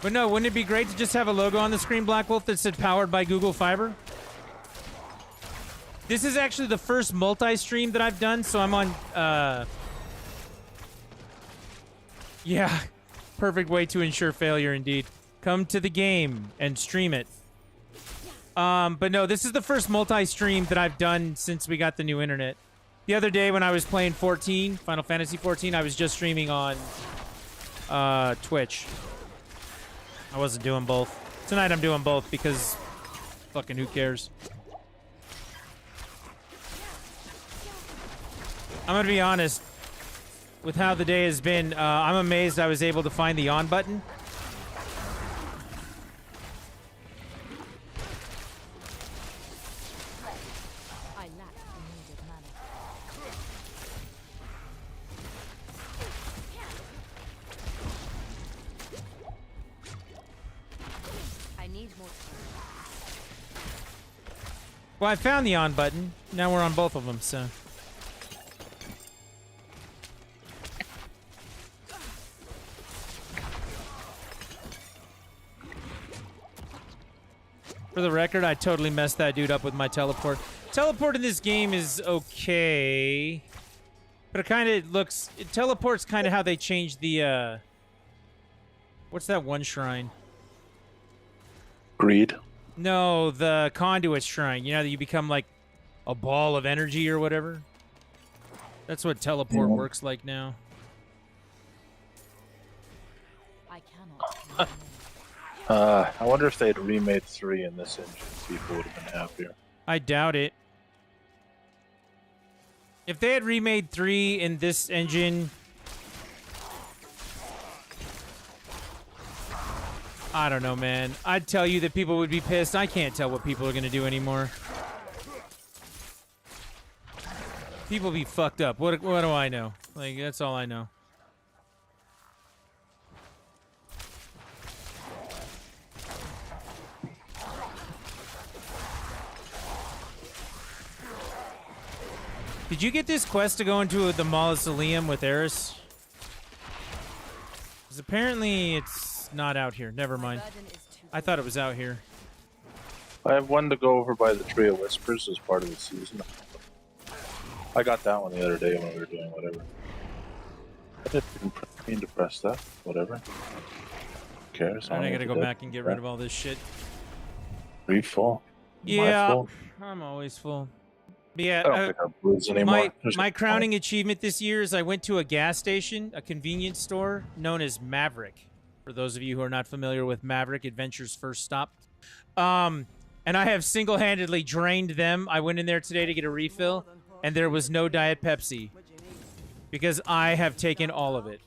But no, wouldn't it be great to just have a logo on the screen, Black Wolf, that said powered by Google Fiber? This is actually the first multi-stream that I've done, so I'm on, yeah, perfect way to ensure failure indeed. Come to the game and stream it. But no, this is the first multi-stream that I've done since we got the new internet. The other day when I was playing Final Fantasy 14, I was just streaming on, Twitch. I wasn't doing both. Tonight I'm doing both because fucking who cares? I'm gonna be honest. With how the day has been, I'm amazed I was able to find the on button. I lack the needed mana. I need more time. Well, I found the on button. Now we're on both of them, so. For the record, I totally messed that dude up with my teleport. Teleport in this game is okay. But it kind of looks... Teleport's kind of how they changed the, what's that one shrine? Greed. No, the conduit shrine. You know, that you become like a ball of energy or whatever. That's what teleport works like now. I cannot. I wonder if they'd remade 3 in this engine. People would have been happier. I doubt it. If they had remade 3 in this engine... I don't know, man. I'd tell you that people would be pissed. I can't tell what people are going to do anymore. People be fucked up. What do I know? Like, that's all I know. Did you get this quest to go into the Mausoleum with Eris? Because apparently it's not out here. Never mind. I thought it was out here. I have one to go over by the Tree of Whispers as part of the season. I got that one the other day when we were doing whatever. I didn't mean to press that. Whatever. Who cares? I gotta go back and get rid of all this shit. Are you full? Yeah, Full? I'm always full. But I yeah, don't think I have blues anymore. my crowning achievement this year is I went to a gas station, a convenience store known as Maverick. For those of you who are not familiar with Maverick, Adventure's first stop. And I have single-handedly drained them. I went in there today to get a refill, and there was no Diet Pepsi. Because I have taken all of it.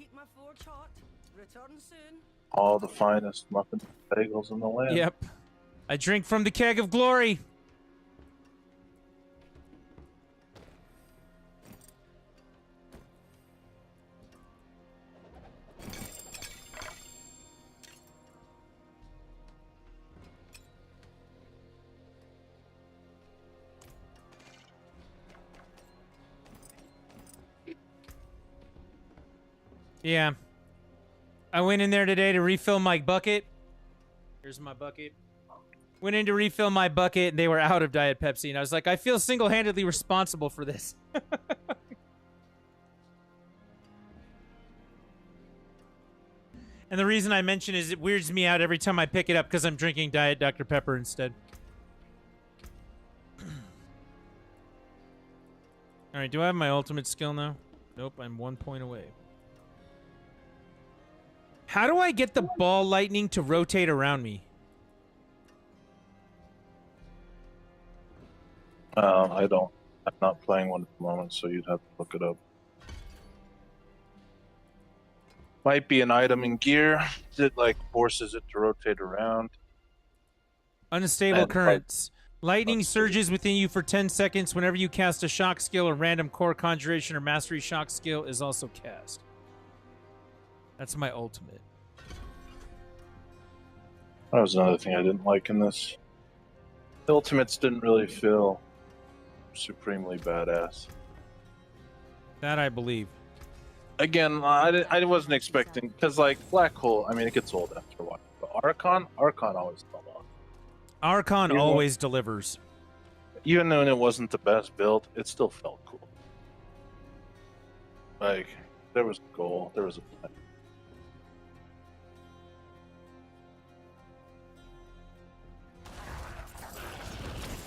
All the finest muffins and bagels in the land. Yep. I drink from the keg of glory. Yeah. I went in there today to refill my bucket. Here's my bucket. Went in to refill my bucket, and they were out of Diet Pepsi. And I was like, I feel single-handedly responsible for this. And the reason I mention is it weirds me out every time I pick it up because I'm drinking Diet Dr. Pepper instead. Alright, do I have my ultimate skill now? Nope, I'm 1 point away. How do I get the ball lightning to rotate around me? I don't. I'm not playing one at the moment, so you'd have to look it up. Might be an item in gear that like forces it to rotate around. Unstable And, currents. Lightning surges within you for 10 seconds whenever you cast a shock skill or random core conjuration or mastery shock skill is also cast. That's my ultimate. That was another thing I didn't like in this. The ultimates didn't really feel supremely badass. That I believe. Again, I wasn't expecting, because like Black Hole, I mean, it gets old after a while. But Archon always fell off. Archon You know- always delivers. Even though it wasn't the best build, it still felt cool. Like, there was a goal, there was a plan.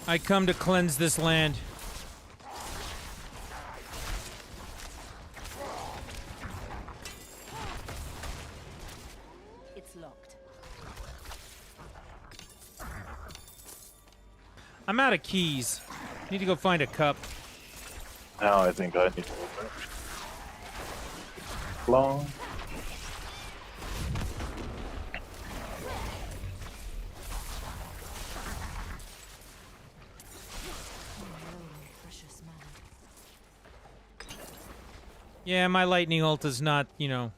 I come to cleanse this land. It's locked. I'm out of keys. Need to go find a cup. Now I think I need to open it. Long. Precious man. Yeah, my lightning ult is not, you know,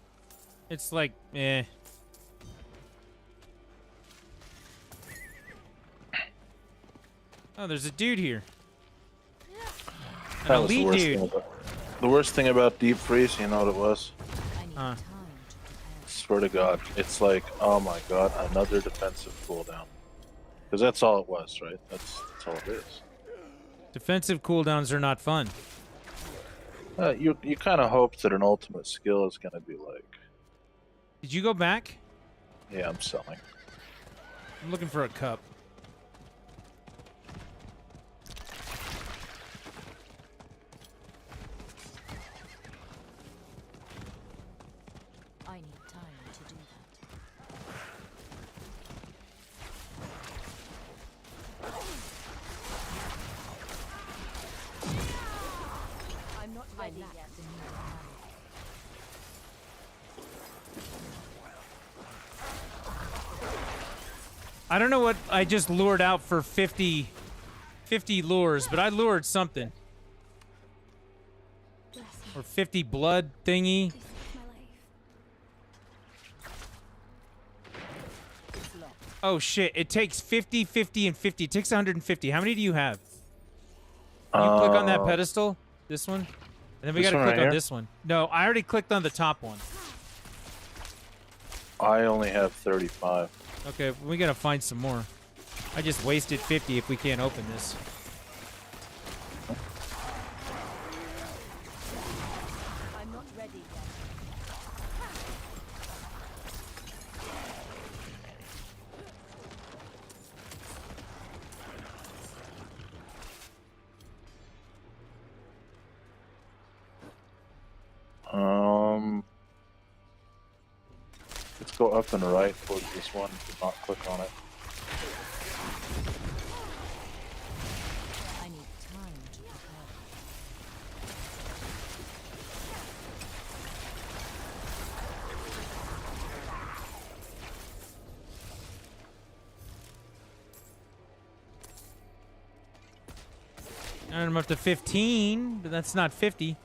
it's like, eh. Oh, there's a dude here. An That was the elite worst dude. thing the worst thing about Deep Freeze, you know what it was? I need time to prepare. Swear to God, it's like, oh my God, another defensive cooldown. Because that's all it was, right? That's all it is. Defensive cooldowns are not fun. You kind of hope that an ultimate skill is going to be like, Did you go back? yeah, I'm selling. I'm looking for a cup. I need time to do that. I'm not ready yet. The need of money. I don't know what I just lured out for 50 lures, but I lured something. Or 50 blood thingy. It's locked. Oh shit, it takes 50, 50, and 50. It takes 150. How many do you have? Can you click on that pedestal? This one? And then we This gotta one click right on here? this one. No, I already clicked on the top one. I only have 35. Okay, we gotta find some more. I just wasted 50 if we can't open this. I'm not ready yet. Let's go up and right towards this one. Do not click on it. I need time to prepare. And I'm up to 15, but that's not 50.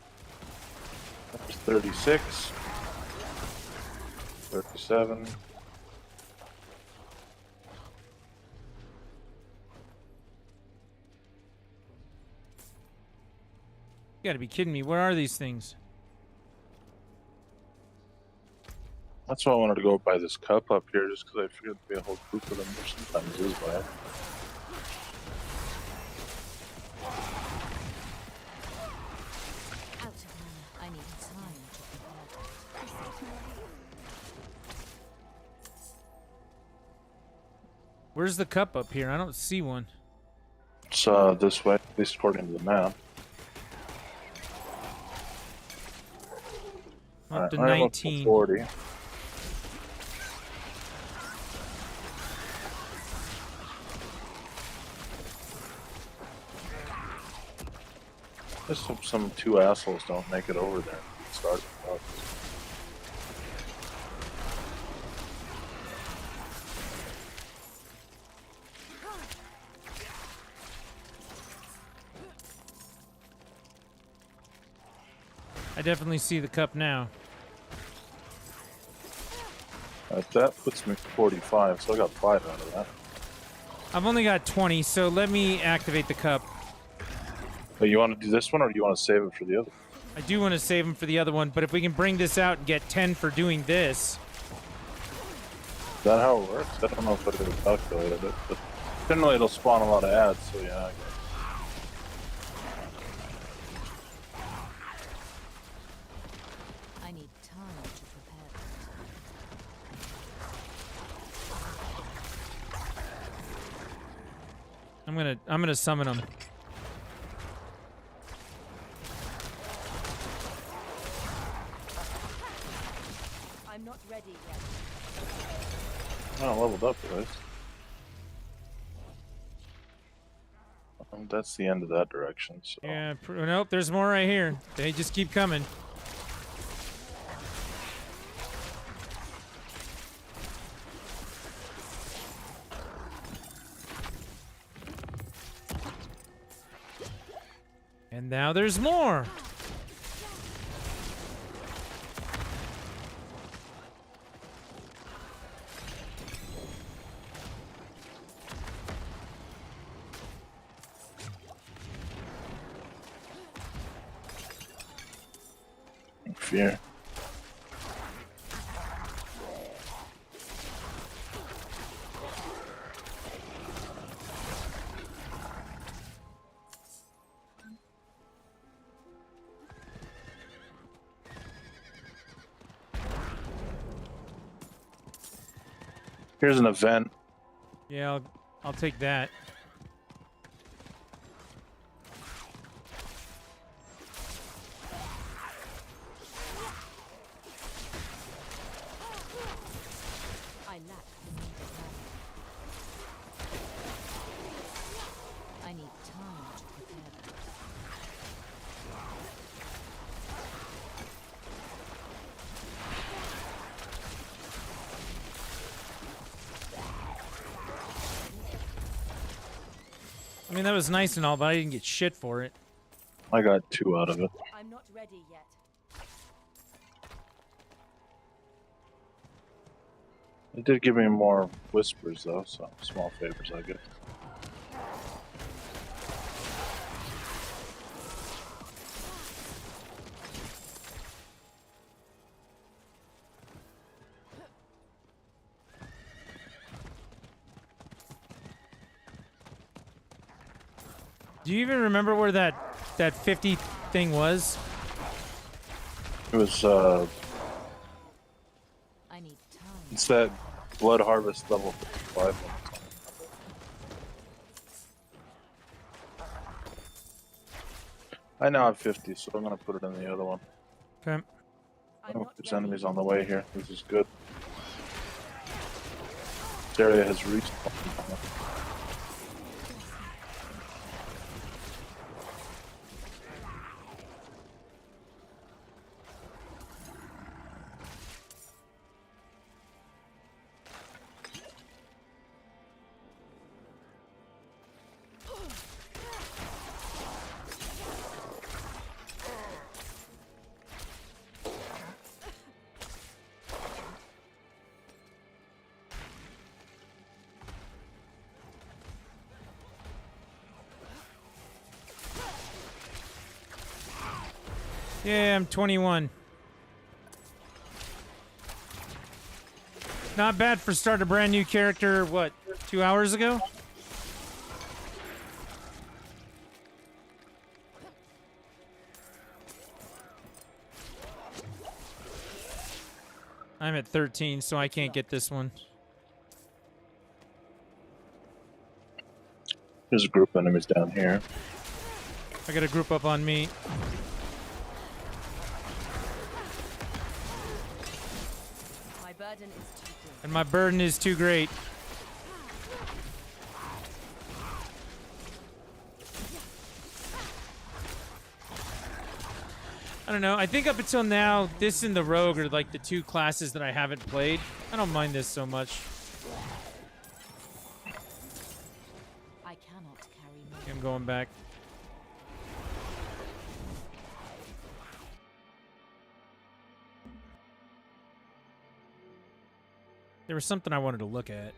There's 36. 37. You gotta be kidding me. Where are these things? That's why I wanted to go by this cup up here, just because I figured there'd be a whole group of them. There sometimes is by it. Out of mana. I need time to prepare. Where's the cup up here? I don't see one. It's this way, at least according to the map. Up to Alright, I'm up 19. 40. Just hope some two assholes don't make it over there. Start. I definitely see the cup now. That puts me at 45, so I got 5 out of that. I've only got 20, so let me activate the cup. But you want to do this one, or do you want to save it for the other? I do want to save them for the other one, but if we can bring this out and get 10 for doing this. Is that how it works? I don't know if I ever calculated it, but generally it'll spawn a lot of ads, so yeah, I guess. I need time to prepare. I'm gonna summon them. I'm not ready yet. Oh, leveled up, guys. That's the end of that direction, so... Yeah, nope, there's more right here. They just keep coming. And now there's more. Fear. Here's an event. Yeah, I'll take that. I lack prepare. I need time to prepare. I mean, that was nice and all, but I didn't get shit for it. I got 2 out of it. I'm not ready yet. It did give me more whispers, though, so small favors, I guess. Do you even remember where that 50 thing was? It was I need time. it's that blood harvest level 55. I now have 50, so I'm gonna put it in the other one. Okay. Oh, there's enemies on the way here. This is good. This area has reached. Yeah, I'm 21. Not bad for starting a brand new character, what, 2 hours ago? I'm at 13, so I can't get this one. There's a group of enemies down here. I got a group up on me. My burden is too great. And my burden is too great. I don't know. I think up until now, this and the Rogue are like the two classes that I haven't played. I don't mind this so much. I cannot carry more. I'm going back. There was something I wanted to look at.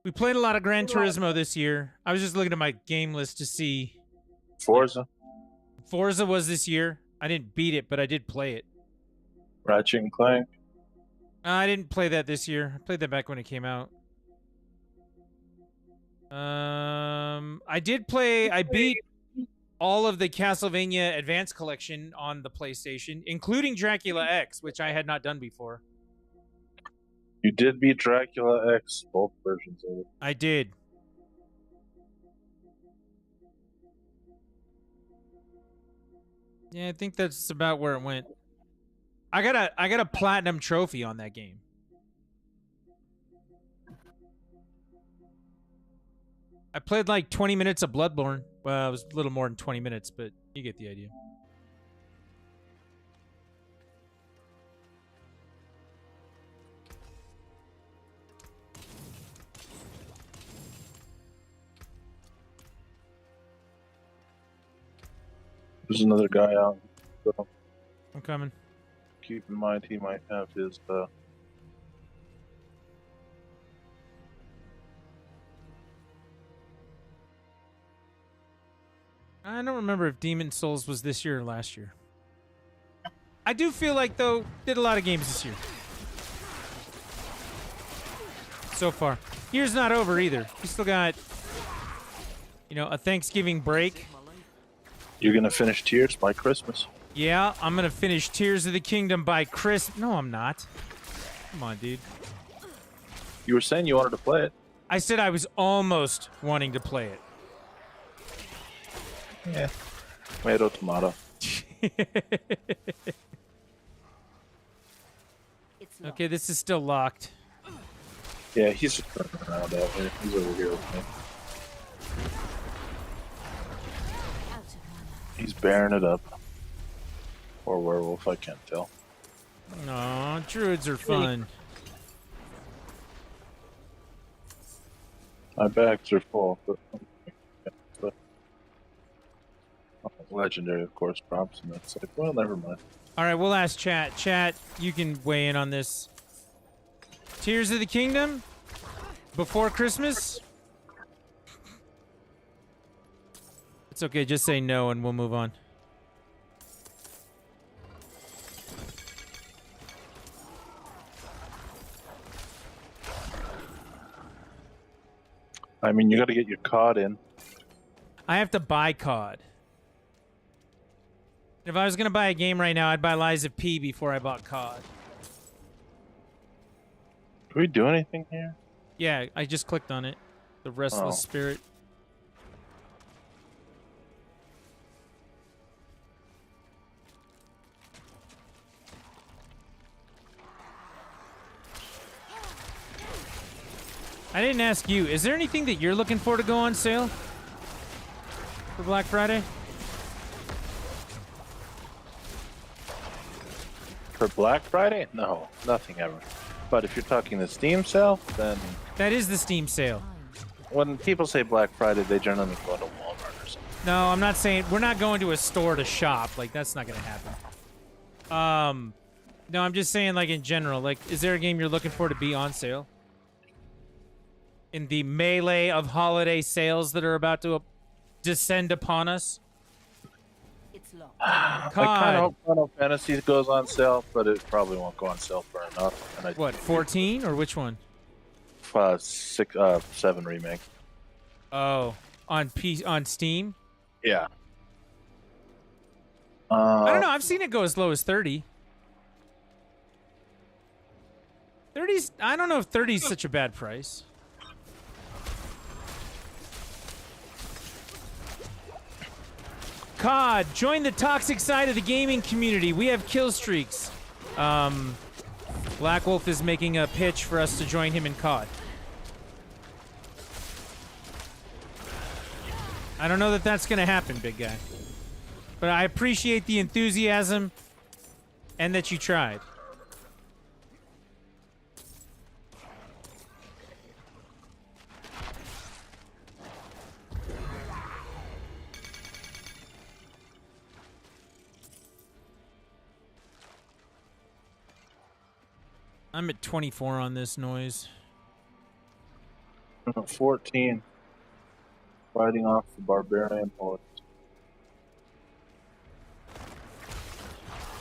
We played a lot of Gran Turismo this year. I was just looking at my game list to see. Forza, Forza was this year. I didn't beat it, but I did play it. Ratchet and Clank. I didn't play that this year. I played that back when it came out. I did play. I beat all of the Castlevania Advance Collection on the PlayStation, including Dracula X, which I had not done before. You did beat Dracula X, both versions of it. I did. Yeah, I think that's about where it went. I got a platinum trophy on that game. I played like 20 minutes of Bloodborne. Well, it was a little more than 20 minutes, but you get the idea. There's another guy out. So I'm coming. keep in mind he might have his I don't remember if Demon Souls was this year or last year. I do feel like, though, did a lot of games this year. So far. Year's not over either. We still got, you know, a Thanksgiving break. You're gonna finish Tears by Christmas. Yeah, I'm gonna finish Tears of the Kingdom by Chris. No, I'm not. Come on, dude. You were saying you wanted to play it. I said I was almost wanting to play it. Yeah. Tomato, tomato. It's locked. Okay, this is still locked. Yeah, he's just running around out here. He's over here with me. Out of mana. He's bearing it up. Or werewolf, I can't tell. Aw, druids are fun. My backs are full, but legendary, of course, prompts, and it's like, well, never mind. All right, we'll ask chat. Chat, you can weigh in on this. Tears of the Kingdom? Before Christmas? It's okay, just say no and we'll move on. I mean, you got to get your COD in. I have to buy COD. If I was gonna buy a game right now, I'd buy Lies of P before I bought COD. Do we do anything here? Yeah, I just clicked on it. The Restless Oh. Spirit. I didn't ask you. Is there anything that you're looking for to go on sale for Black Friday? For Black Friday? No, nothing ever. But if you're talking the Steam sale, then That is the Steam sale. when people say Black Friday, they generally go to Walmart or something. No, I'm not saying we're not going to a store to shop. Like that's not gonna happen. No, I'm just saying like in general. Like, is there a game you're looking for to be on sale? In the melee of holiday sales that are about to descend upon us. It's locked. I kind COD. of hope Final Fantasy goes on sale, but it probably won't go on sale for enough. And I What, 14 or which one? 7 remake. Oh, on Steam? Yeah. I don't know. I've seen it go as low as 30. 30's. I don't know if 30 is such a bad price. COD, join the toxic side of the gaming community. We have kill streaks. Black Wolf is making a pitch for us to join him in COD. I don't know that that's going to happen, big guy. But I appreciate the enthusiasm and that you tried. I'm at 24 on this noise. 14. Fighting off the barbarian hordes.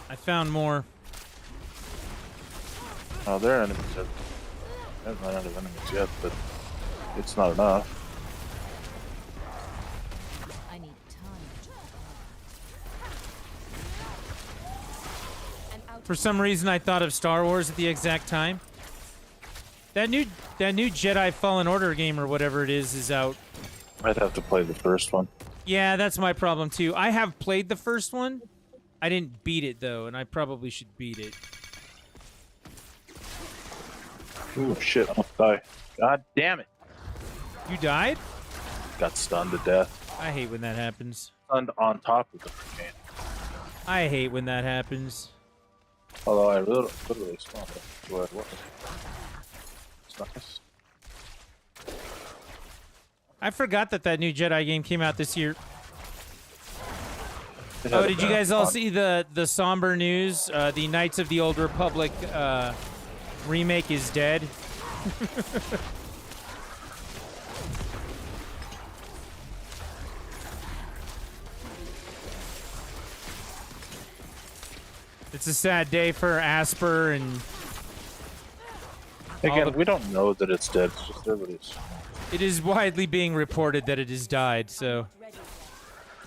I found more. Oh, there are enemies. There's not enough enemies yet, but it's not enough. I need time. For some reason, I thought of Star Wars at the exact time. That new Jedi Fallen Order game or whatever it is out. I'd have to play the first one. Yeah, that's my problem too. I have played the first one. I didn't beat it though, and I probably should beat it. Ooh, shit, I'm gonna die. God damn it. You died? Got stunned to death. I hate when that happens. Stunned on top of the freaking. I hate when that happens. Although I literally spawned where it was. It's nice. I forgot that new Jedi game came out this year. It Oh, had did you a guys all fun- see the somber news? The Knights of the Old Republic remake is dead. It's a sad day for Asper and all Again, the- we don't know that it's dead. It's just everybody's. it is widely being reported that it has died, so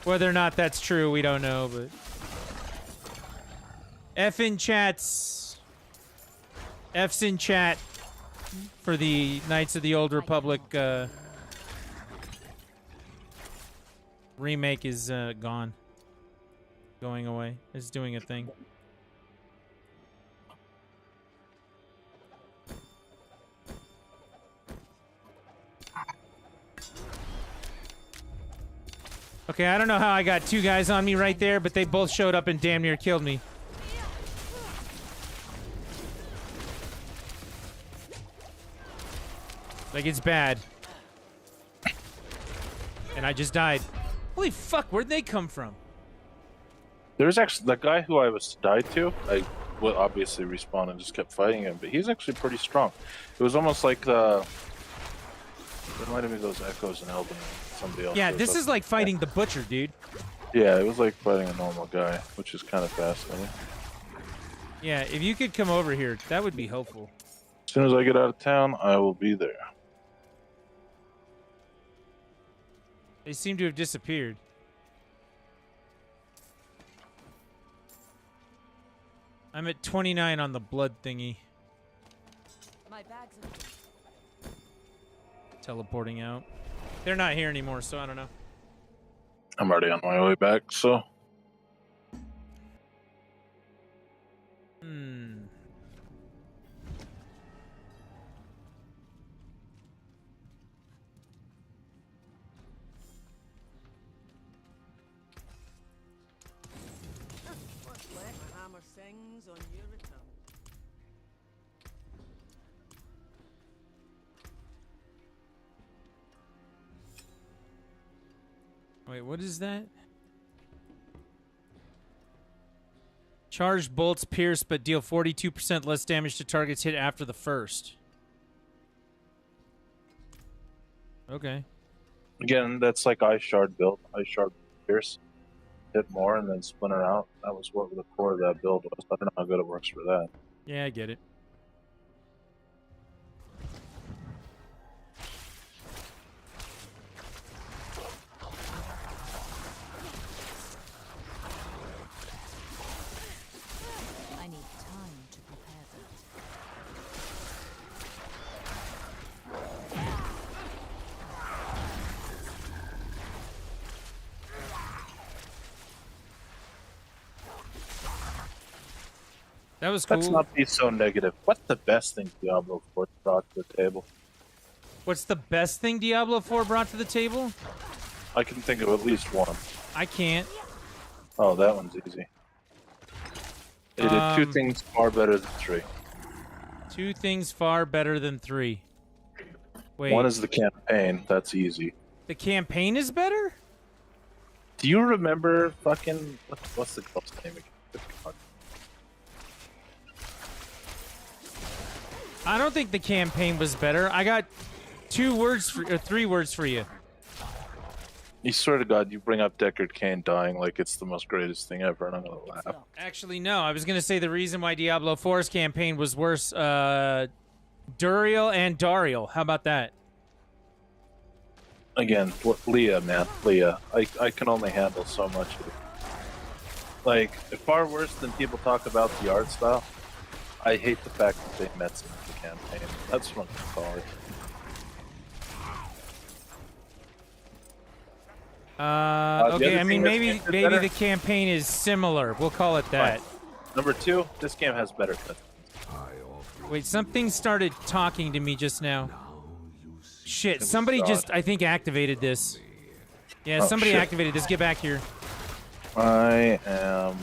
whether or not that's true, we don't know, but F in chats. F's in chat for the Knights of the Old Republic remake is gone. Going away. It's doing a thing. Okay, I don't know how I got two guys on me right there, but they both showed up and damn near killed me. Like, it's bad. And I just died. Holy fuck, where'd they come from? There's actually the guy who I was died to. I will obviously respawn and just kept fighting him, but he's actually pretty strong. It was almost like the. It reminded me of those echoes in Elden Ring. Somebody else. Yeah, shows this up. is like fighting the butcher, dude. Yeah, it was like fighting a normal guy, which is kind of fascinating. Yeah, if you could come over here, that would be helpful. As soon as I get out of town, I will be there. They seem to have disappeared. I'm at 29 on the blood thingy. My bags are... Teleporting out. They're not here anymore, so I don't know. I'm already on my way back, so. Let my hammer sings on your return. Wait, what is that? Charged bolts pierce but deal 42% less damage to targets hit after the first. Okay. Again, that's like Ice Shard build. Ice Shard Pierce. Hit more and then splinter out. That was what the core of that build was. I don't know how good it works for that. Yeah, I get it. I need time to prepare that. That was cool. Let's not be so negative. What's the best thing Diablo 4 brought to the table? What's the best thing Diablo 4 brought to the table? I can think of at least one. I can't. Oh, that one's easy. It did two things far better than three. Two things far better than three. Wait. One is the campaign. That's easy. The campaign is better? Do you remember fucking... What's the girl's name again? I don't think the campaign was better. I got 3 words for you. You swear to God, you bring up Deckard Cain dying like it's the most greatest thing ever, and I'm gonna laugh. Actually, no. I was going to say the reason why Diablo 4's campaign was worse, Duriel and Dariel. How about that? Again, Leah, man. Leah. I can only handle so much of it. Like, far worse than people talk about the art style, I hate the fact that they met some of the campaign. That's what I'm call it. Okay, I mean, maybe the campaign is similar. We'll call it that. Fine. Number 2, this game has better cutscenes. Wait, something started talking to me just now. Shit, was somebody God. just, I think, activated this. Yeah, Oh, somebody shit. activated this. Get back here. I am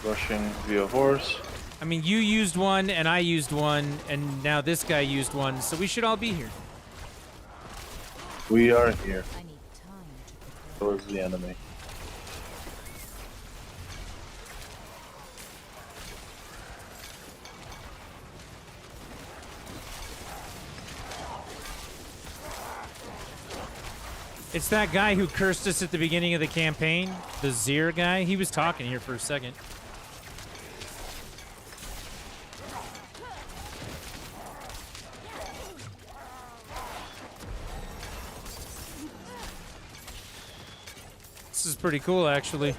rushing via horse. I mean, you used one, and I used one, and now this guy used one, so we should all be here. We are here. I need time to prepare. So is the enemy. It's that guy who cursed us at the beginning of the campaign, the Zir guy. He was talking here for a second. This is pretty cool, actually.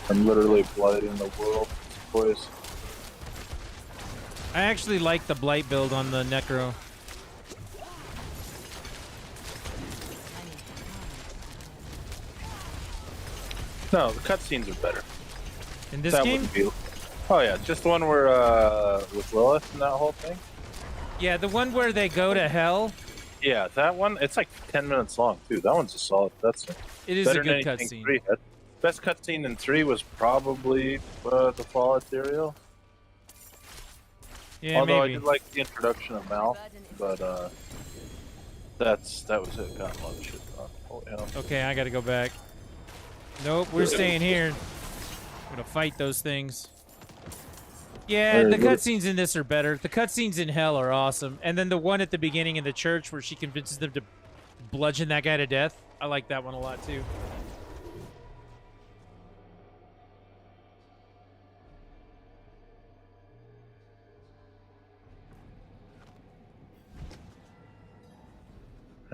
I'm literally blighting the world, boys. I actually like the Blight build on the Necro. No, the cutscenes are better. In this That game? wouldn't be. Oh yeah, just the one where with Lilith and that whole thing. Yeah, the one where they go to hell. Yeah, that one. It's like 10 minutes long too. That one's a solid cutscene. It is Better a than good anything cutscene. 3 had. Best cutscene in 3 was probably the Fall Ethereal. Yeah, Although maybe. I did like the introduction of Mal, but that was it. Got a lot of shit done. Oh, yeah. Okay, I gotta go back. Nope, we're staying here. I'm gonna fight those things. Yeah, the cutscenes in this are better. The cutscenes in Hell are awesome. And then the one at the beginning in the church where she convinces them to bludgeon that guy to death. I like that one a lot, too.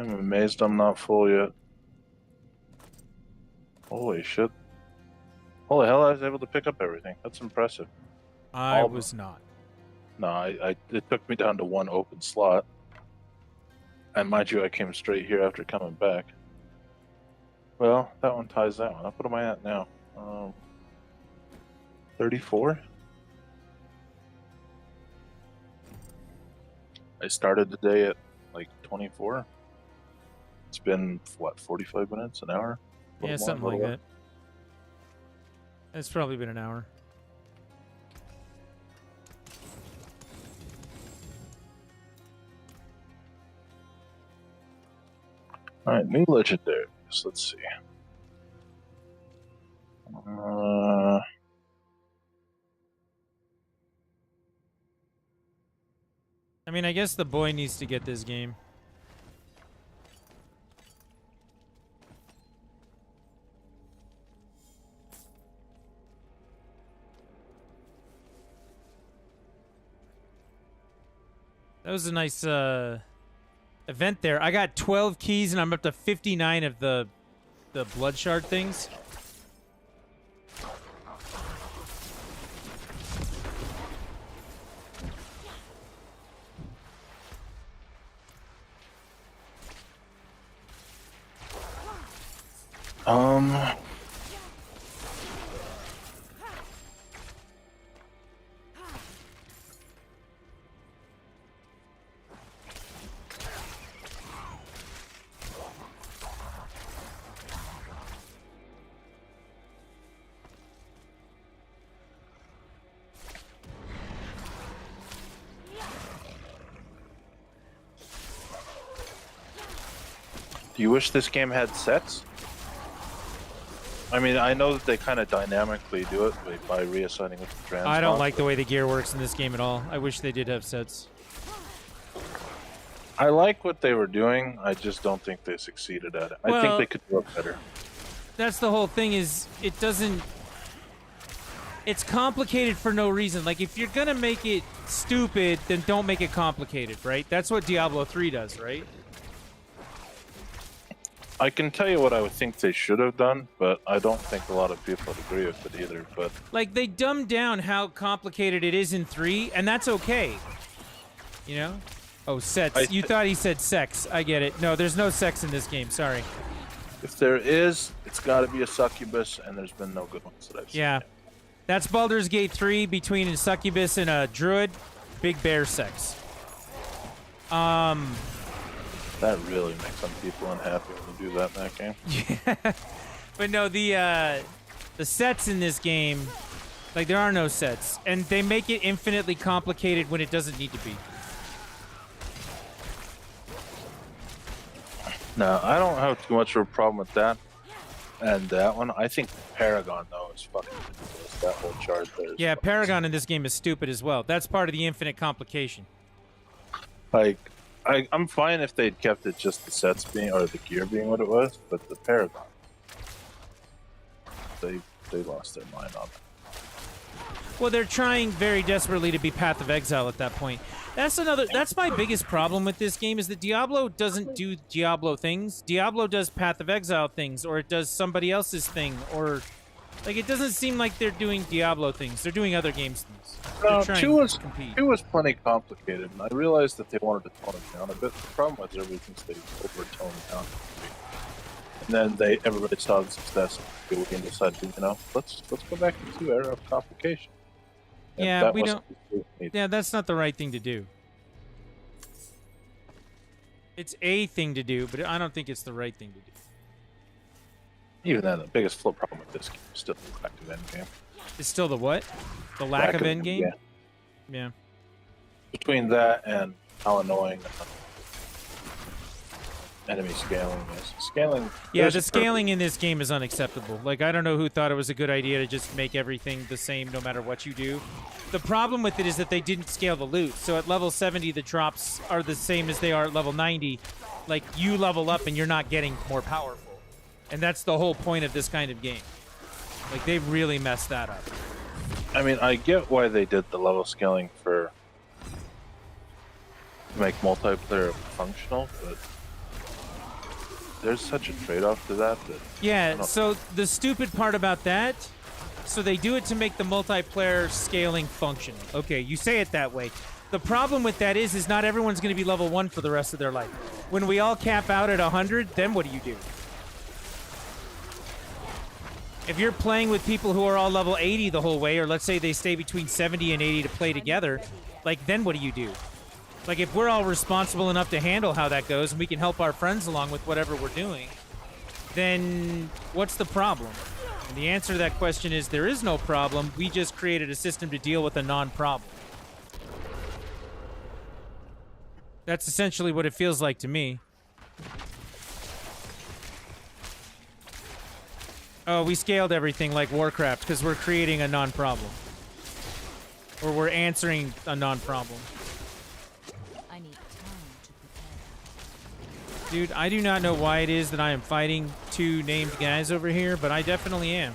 I'm amazed I'm not full yet. Holy shit. Holy hell, I was able to pick up everything. That's impressive. I was not. No, it took me down to one open slot. And mind you, I came straight here after coming back. Well, that one ties that one up. What am I at now? 34? I started the day at like 24. It's been, what, 45 minutes, an hour? Yeah, something like that. It's probably been an hour. Alright, new legendaries. Let's see. I mean, I guess the boy needs to get this game. That was a nice event there. I got 12 keys and I'm up to 59 of the blood shard things. Do you wish this game had sets? I mean, I know that they kind of dynamically do it by reassigning with the transmog. I don't like the way the gear works in this game at all. I wish they did have sets. I like what they were doing. I just don't think they succeeded at it. I think they could do it better. That's the whole thing is it doesn't... It's complicated for no reason. Like, if you're going to make it stupid, then don't make it complicated, right? That's what Diablo 3 does, right? I can tell you what I would think they should have done, but I don't think a lot of people would agree with it either. But like, they dumbed down how complicated it is in 3, and that's okay. You know? Oh, sets. You thought he said sex. I get it. No, there's no sex in this game. Sorry. If there is, it's got to be a succubus, and there's been no good ones that I've seen. Yeah. Yet. That's Baldur's Gate 3 between a succubus and a druid. Big bear sex. That really makes some people unhappy when you do that in that game. Yeah. But no, the sets in this game, like, there are no sets. And they make it infinitely complicated when it doesn't need to be. No, I don't have too much of a problem with that. And that one, I think Paragon, though, is fucking ridiculous. That whole chart there. Yeah, Paragon in this game is stupid as well. That's part of the infinite complication. Like, I'm fine if they'd kept it just the sets being, or the gear being what it was, but the Paragon, they lost their mind on it. Well, they're trying very desperately to be Path of Exile at that point. That's my biggest problem with this game is that Diablo doesn't do Diablo things. Diablo does Path of Exile things, or it does somebody else's thing, or like, it doesn't seem like they're doing Diablo things. They're doing other games things. No, 2 was plenty complicated, and I realized that they wanted to tone it down a bit. The problem was everything they over-toned down. And then everybody saw the success of the game and decided, let's go back to 2 era of complication. And yeah, we don't. Yeah, that's not the right thing to do. It's a thing to do, but I don't think it's the right thing to do. Even then, the biggest flow problem with this game is still the lack of endgame. It's still the what? The lack of endgame? Yeah. Yeah. Between that and how annoying enemy scaling is. Yeah, the scaling in this game is unacceptable. Like, I don't know who thought it was a good idea to just make everything the same no matter what you do. The problem with it is that they didn't scale the loot. So at level 70, the drops are the same as they are at level 90. Like, you level up and you're not getting more powerful. And that's the whole point of this kind of game. Like, they really messed that up. I mean, I get why they did the level scaling to make multiplayer functional, but there's such a trade-off to that. Yeah, so the stupid part about that, so they do it to make the multiplayer scaling function. Okay, you say it that way. The problem with that is not everyone's going to be level 1 for the rest of their life. When we all cap out at 100, then what do? If you're playing with people who are all level 80 the whole way, or let's say they stay between 70 and 80 to play together, like, then what do? Like, if we're all responsible enough to handle how that goes and we can help our friends along with whatever we're doing, then what's the problem? And the answer to that question is there is no problem. We just created a system to deal with a non-problem. That's essentially what it feels like to me. Oh, we scaled everything like Warcraft because we're creating a non-problem. Or we're answering a non-problem. I need time to prepare. Dude, I do not know why it is that I am fighting 2 named guys over here, but I definitely am.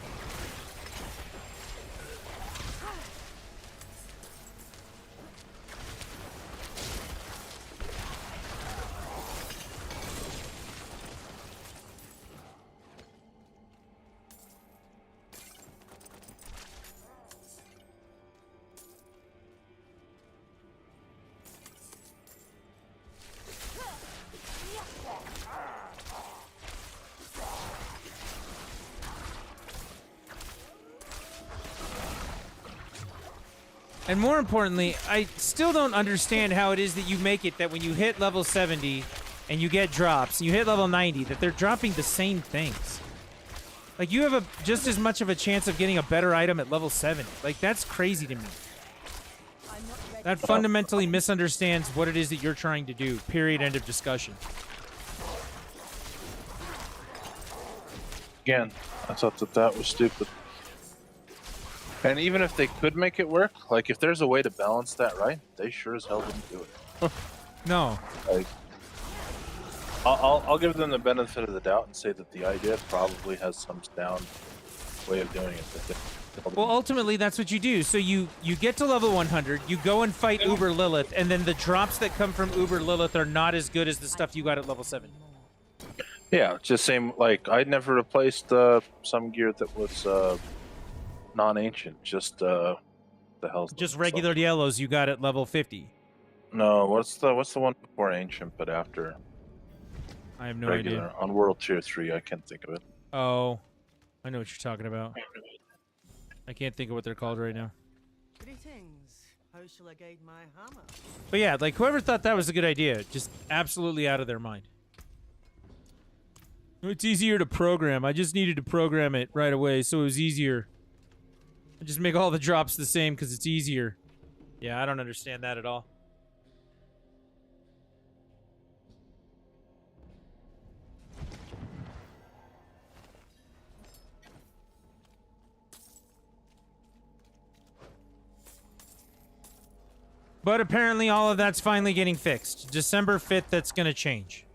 And more importantly, I still don't understand how it is that you make it that when you hit level 70 and you get drops, and you hit level 90, that they're dropping the same things. Like, you have just as much of a chance of getting a better item at level 70. Like, that's crazy to me. That fundamentally misunderstands what it is that you're trying to do. Period. End of discussion. Again, I thought that was stupid. And even if they could make it work, like, if there's a way to balance that right, they sure as hell didn't do it. No. Like, I'll give them the benefit of the doubt and say that the idea probably has some sound way of doing it. Well, ultimately, that's what you do. So you get to level 100, you go and fight Uber Lilith, and then the drops that come from Uber Lilith are not as good as the stuff you got at level 70. Yeah, just same, like, I'd never replaced some gear that was non-ancient, just the hell's Just regular yellows you got at level 50. No, what's the one before ancient but after I have no regular idea. on World Tier 3? I can't think of it. Oh, I know what you're talking about. I can't think of what they're called right now. Greetings. How shall I guide my hammer? But yeah, like, whoever thought that was a good idea, just absolutely out of their mind. It's easier to program. I just needed to program it right away, so it was easier. I just make all the drops the same because it's easier. Yeah, I don't understand that at all. But apparently all of that's finally getting fixed. December 5th, that's going to change.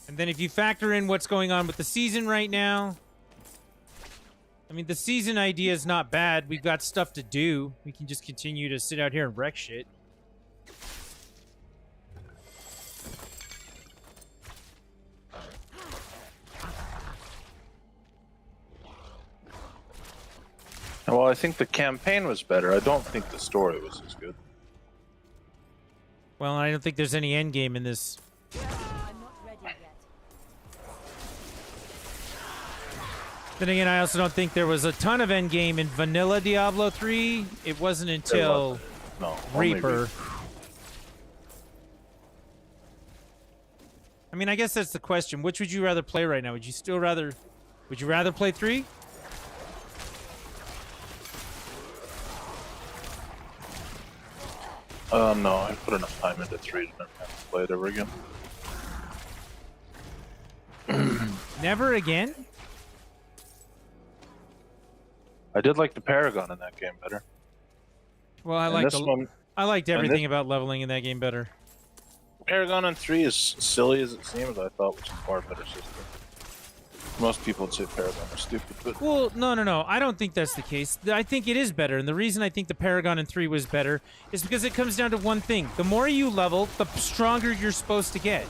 And then if you factor in what's going on with the season right now, I mean, the season idea is not bad. We've got stuff to do. We can just continue to sit out here and wreck shit. Well, I think the campaign was better. I don't think the story was as good. Well, I don't think there's any end game in this. I'm not ready yet. Then again, I also don't think there was a ton of end game in vanilla Diablo 3. It wasn't until No, only Reaper. I mean, I guess that's the question. Which would you rather play right now? Would you rather play 3? No, I put enough time into 3 to never have to play it ever again. Never again? I did like the Paragon in that game better. Well, And this one, I liked and everything this- about leveling in that game better. Paragon in 3, as silly as it seems, I thought was a far better system. Most people would say Paragon are stupid, but Well, no. I don't think that's the case. I think it is better. And the reason I think the Paragon in 3 was better is because it comes down to one thing. The more you level, the stronger you're supposed to get.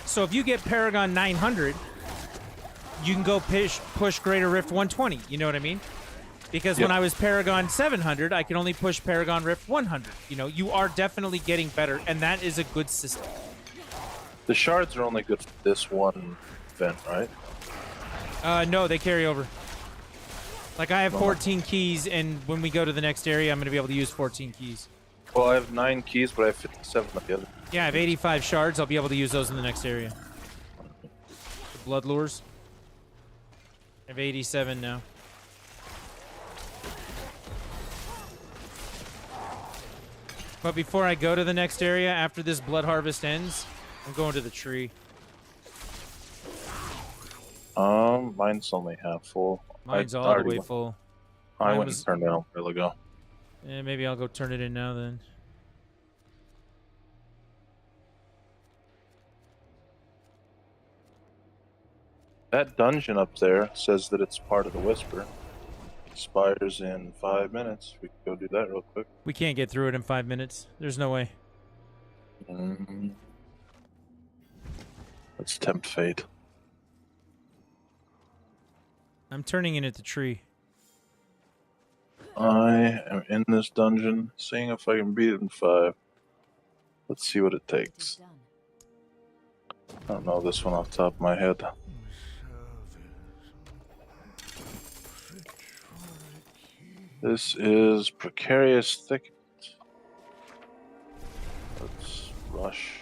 So if you get Paragon 900, you can go push Greater Rift 120. You know what I mean? Because when I was Paragon 700, I could only push Paragon Rift 100. You know, you are definitely getting better, and that is a good system. the shards are only good for this one event, right? No, they carry over. Like, I have 14 keys, and when we go to the next area, I'm going to be able to use 14 keys. Well, I have 9 keys, but I have 57 of the other. Yeah, I have 85 shards. I'll be able to use those in the next area. The blood lures. I have 87 now. But before I go to the next area, after this blood harvest ends, I'm going to the tree. Mine's only half full. Mine's I all the already way went- full. I Mine went was- and turned it on a while ago. Yeah, maybe I'll go turn it in now then. That dungeon up there says that it's part of the Whisper. Expires in 5 minutes. We can go do that real quick. We can't get through it in 5 minutes. There's no way. Let's tempt fate. I'm turning in at the tree. I am in this dungeon, seeing if I can beat it in 5. Let's see what it It is takes. done. I don't know this one off the top of my head. This is Precarious Thicket. Let's rush.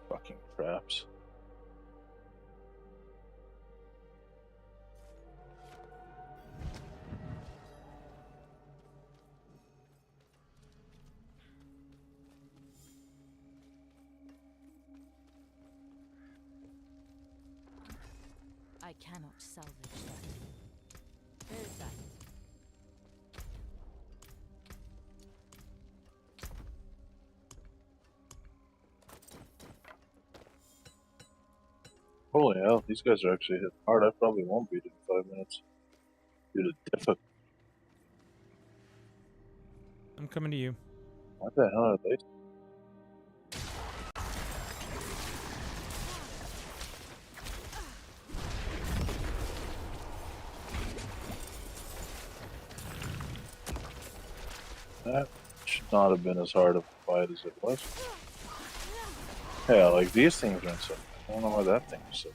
Fucking traps. I cannot salvage that. Where is that? Holy hell, these guys are actually hitting hard. I probably won't beat it in 5 minutes. Due to difficult. I'm coming to you. What the hell are they? That should not have been as hard of a fight as it was. Yeah, like these things are insane. I don't know why that thing was so.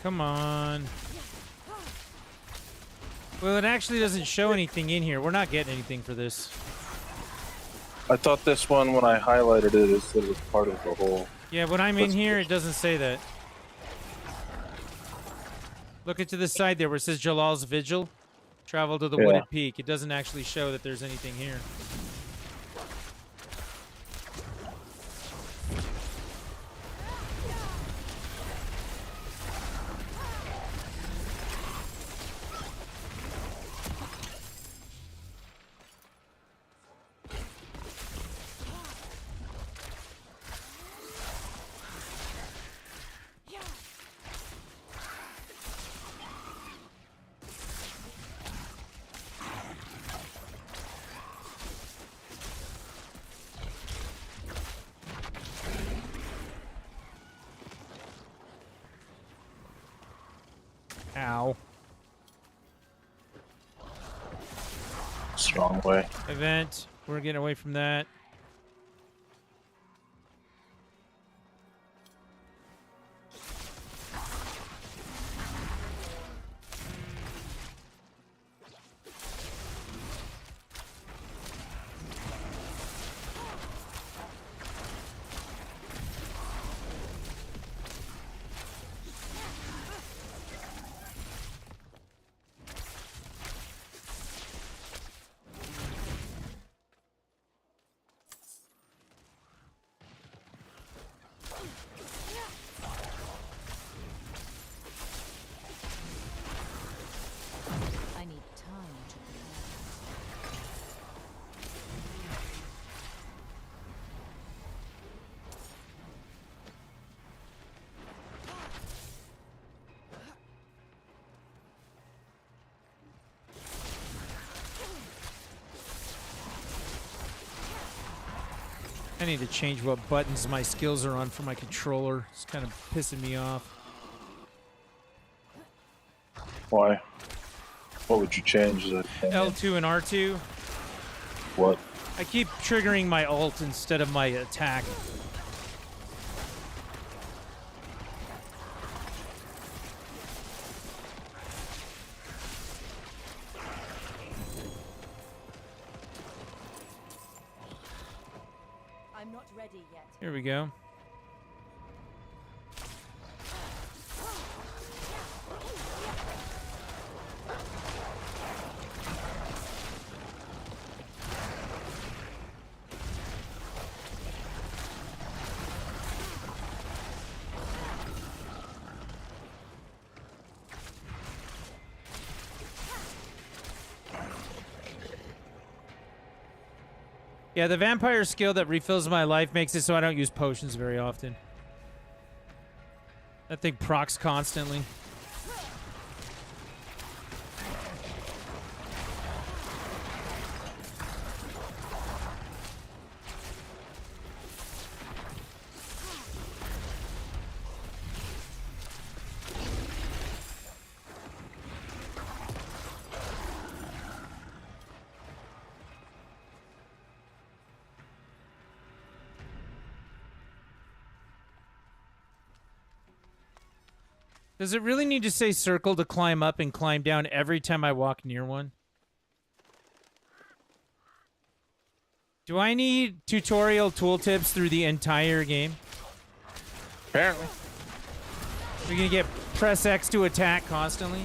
Come on. Well, it actually doesn't show anything in here. We're not getting anything for this. I thought this one, when I highlighted it, it said it was part of the whole. Yeah, when I'm in Let's here, push. it doesn't say that. Look into the side there where it says Jalal's Vigil. Travel to the Yeah. wooded peak. It doesn't actually show that there's anything here. Ow. Strong way. Event. We're getting away from that. I need to change what buttons my skills are on for my controller. It's kind of pissing me off. Why? What would you change? L2 and R2. What? I keep triggering my ult instead of my attack. I'm not ready yet. Here we go. Yeah, the vampire skill that refills my life makes it so I don't use potions very often. That thing procs constantly. Does it really need to say circle to climb up and climb down every time I walk near one? Do I need tutorial tooltips through the entire game? Apparently. You're gonna get press X to attack constantly?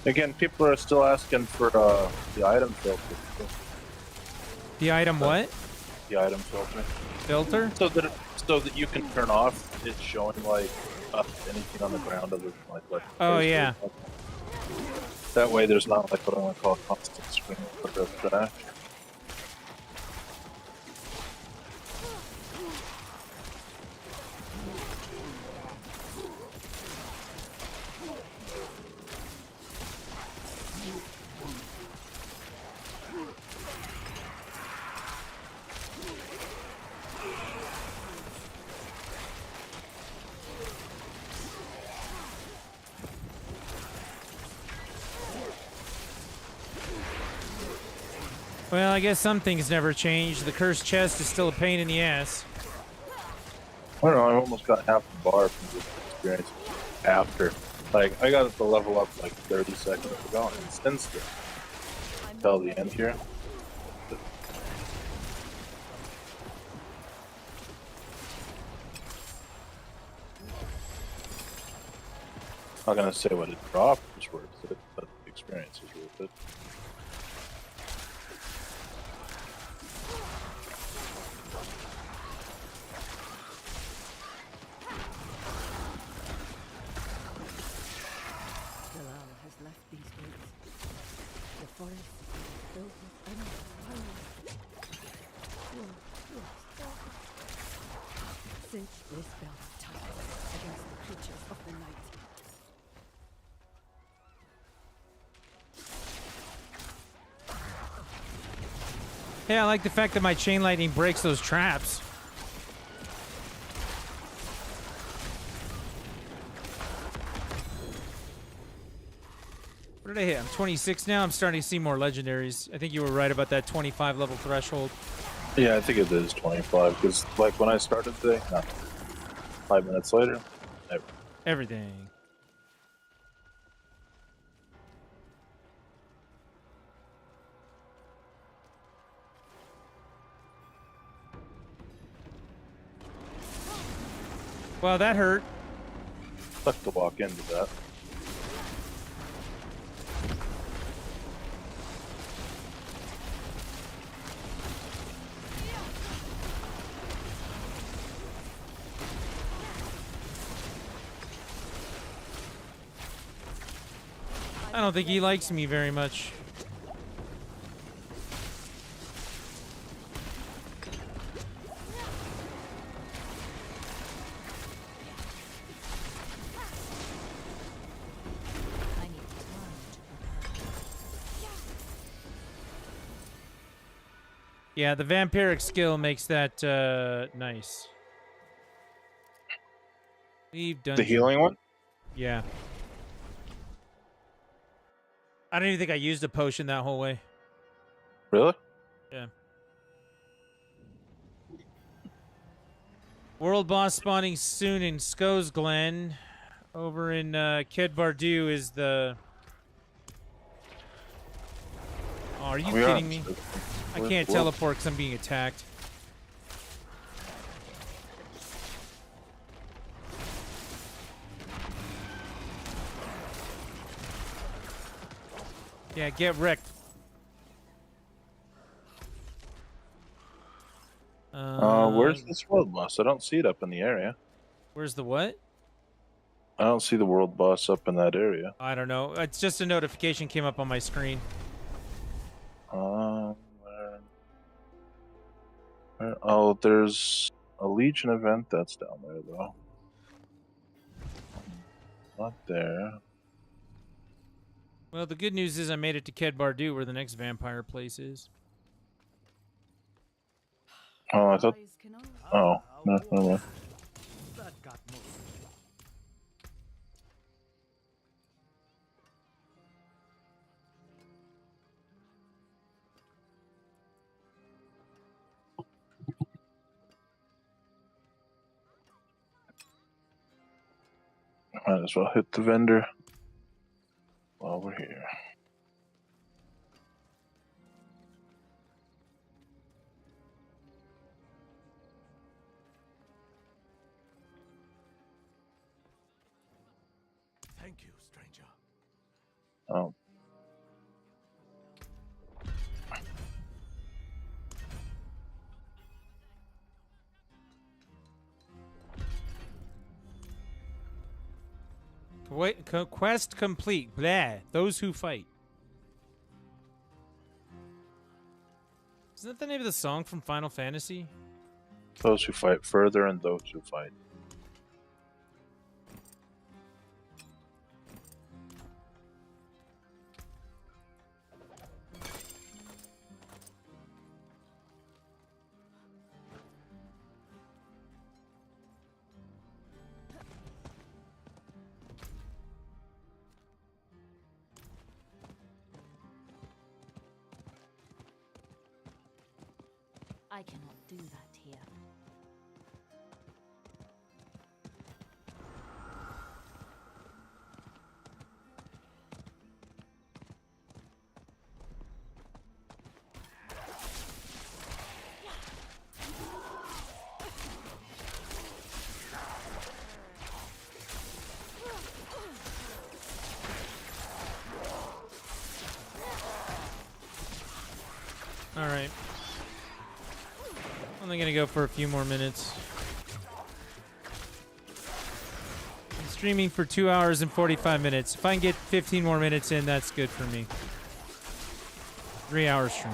Again, people are still asking for the item filter. The item what? The item filter. Filter? So that you can turn off it showing like anything on the ground other than like Oh yeah. That way there's not like what I want to call a constant screen of trash. Well, I guess some things never change. The cursed chest is still a pain in the ass. I don't know, I almost got half the bar from this experience after. Like, I got it to level up like 30 seconds ago, and since then, till the end here. I'm not gonna say what it dropped was worth it, but the experience is worth it. Cinch this belt tight against the creatures of the night. Yeah, I like the fact that my chain lightning breaks those traps. What did I hit? I'm 26 now. I'm starting to see more legendaries. I think you were right about that 25 level threshold. Yeah, I think it is 25, because like when I started today, no, 5 minutes later, Everything. Wow, that hurt. sucked to walk into that. I don't think he likes me very much. Yeah, the vampiric skill makes that nice. Leave dungeon. The healing one? Yeah. I don't even think I used a potion that whole way. Really? Yeah. World boss spawning soon in Sko's Glen. Over in Ked Bardu is the... Oh, are you kidding me? I can't teleport because I'm being attacked. Yeah, get wrecked. Where's this world boss? I don't see it up in the area. Where's the what? I don't see the world boss up in that area. I don't know. It's just a notification came up on my screen. Oh, there's a Legion event that's down there, though. Not there. Well, the good news is I made it to Ked Bardu, where the next vampire place is. Oh, I thought... Oh, no, never mind. Might as well hit the vendor while we're here. Thank you, stranger. Oh. Quest complete. Blah. Those who fight. Isn't that the name of the song from Final Fantasy? Those who fight further and those who fight. I cannot do that here. All right. I'm only gonna go for a few more minutes. I'm streaming for 2 hours and 45 minutes. If I can get 15 more minutes in, that's good for me. 3 hours stream.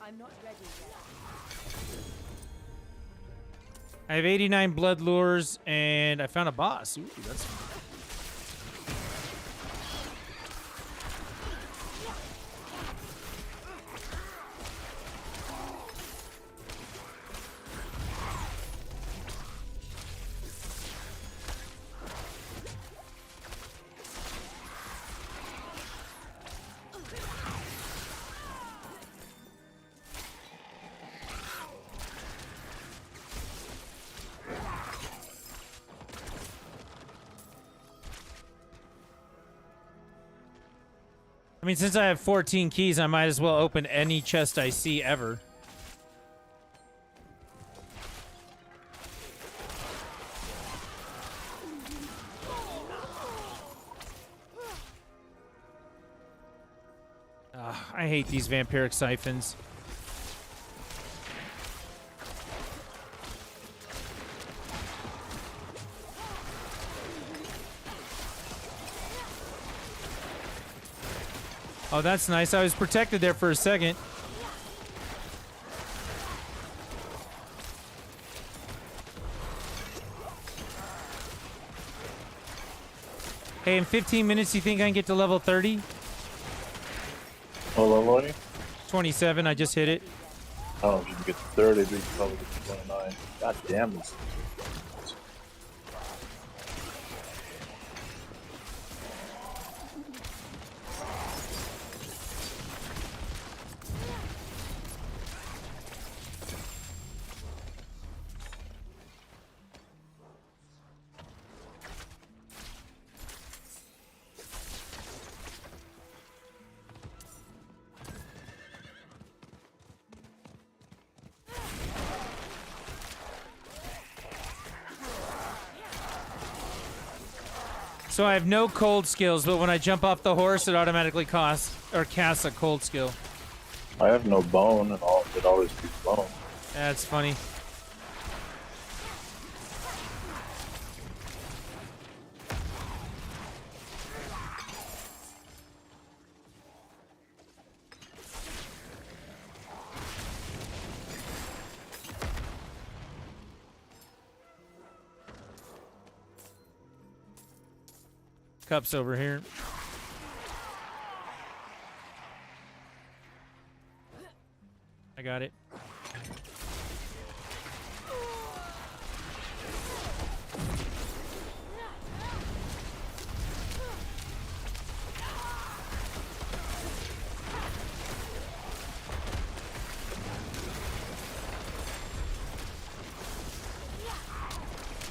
I'm not ready yet. I have 89 blood lures, and I found a boss. Ooh, that's fun. I mean, since I have 14 keys, I might as well open any chest I see ever. I hate these vampiric siphons. Oh, that's nice. I was protected there for a second. Hey, in 15 minutes, you think I can get to level 30? What level are you? 27, I just hit it. I don't know if you can get to 30, but you can probably get to 29. God damn this. So I have no cold skills, but when I jump off the horse, it automatically casts a cold skill. I have no bone, and it always be bone. That's funny. Cup's over here. I got it.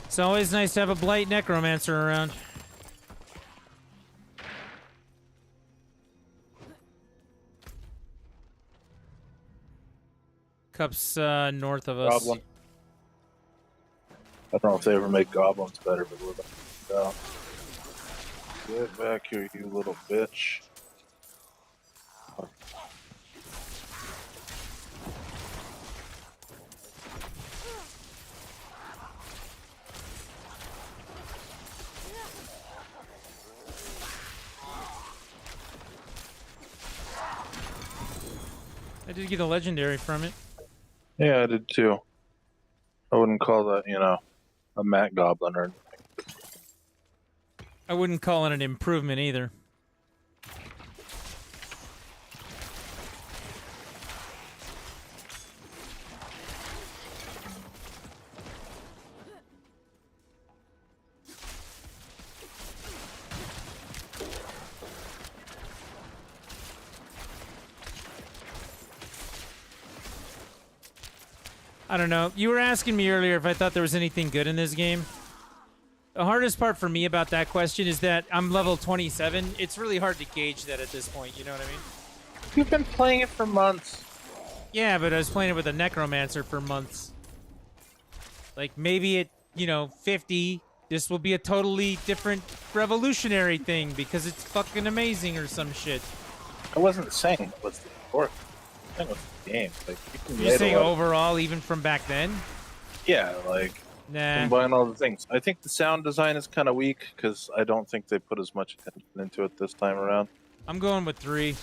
It's always nice to have a Blight Necromancer around. Cup's north of us. Goblin. I don't know if they ever make goblins better, but we're about to find out. Get back here, you little bitch. I did get a legendary from it. Yeah, I did too. I wouldn't call that, you know, a mat goblin or anything. I wouldn't call it an improvement either. I don't know. You were asking me earlier if I thought there was anything good in this game. The hardest part for me about that question is that I'm level 27. It's really hard to gauge that at this point, you know what I mean? You've been playing it for months. Yeah, but I was playing it with a Necromancer for months. Like, maybe at, 50, this will be a totally different revolutionary thing because it's fucking amazing or some shit. I wasn't saying it was the work. I think it was the game. Like, You're saying overall, even from back then? Yeah, like, Nah. combine all the things. I think the sound design is kind of weak because I don't think they put as much attention into it this time around. I'm going with 3.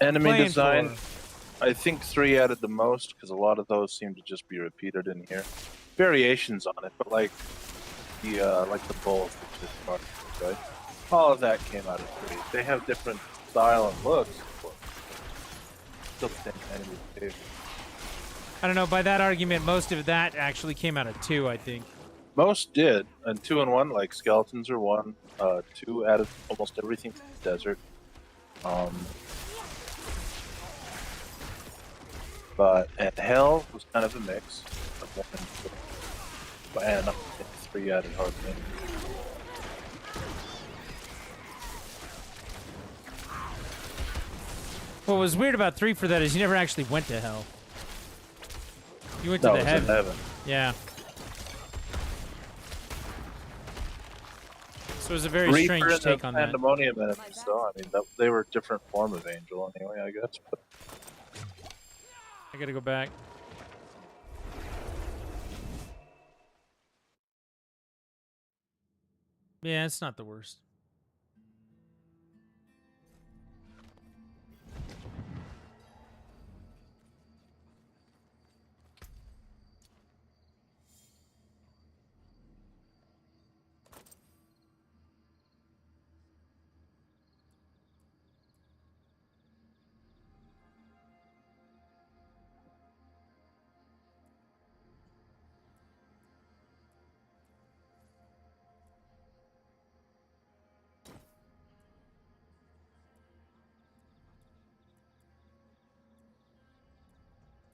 Enemy Playing design, 4. I think 3 added the most because a lot of those seem to just be repeated in here. Variations on it, but like the bulls, that just started, right? All of that came out of 3. They have different style and looks, but still the same enemy behavior. I don't know, by that argument, most of that actually came out of 2, I think. Most did, and 2 and 1, like skeletons are 1. 2 added almost everything to the desert. And Hell was kind of a mix of 1 and 2. And 3 added hardly anything. What was weird about 3 for that is you never actually went to hell. You went to No, the it was in heaven. Yeah. So it was a very Reaper strange and take the on that. Pandemonium enemies, though. I mean, they were a different form of angel anyway, I guess. But I gotta go back. Yeah, it's not the worst.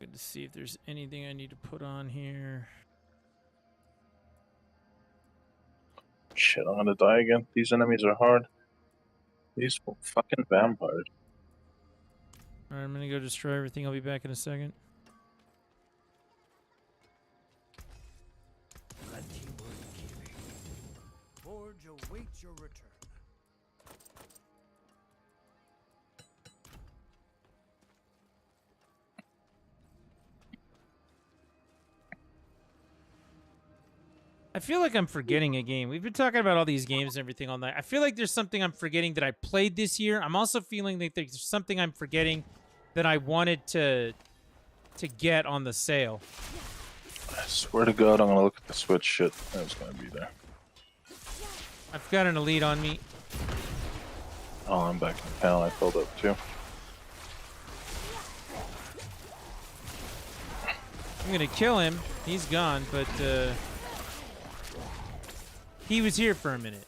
looking to see if there's anything I need to put on here. Shit, I'm gonna die again. These enemies are hard. These fucking vampires. Alright, I'm gonna go destroy everything. I'll be back in a second. Forge awaits your return. I feel like I'm forgetting a game. We've been talking about all these games and everything all night. I feel like there's something I'm forgetting that I played this year. I'm also feeling like there's something I'm forgetting that I wanted to get on the sale. I swear to God, I'm gonna look at the Switch shit. It's gonna be there. I've got an elite on me. Oh, I'm back in the panel. I filled up too. I'm gonna kill him. He's gone, but he was here for a minute.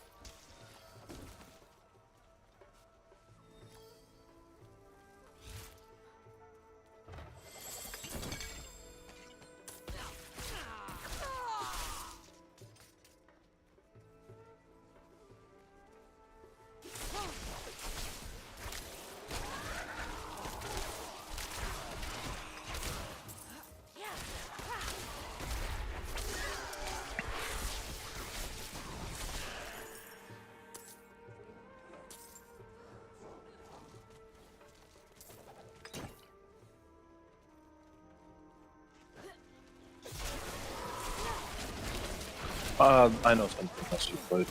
I know something else you played.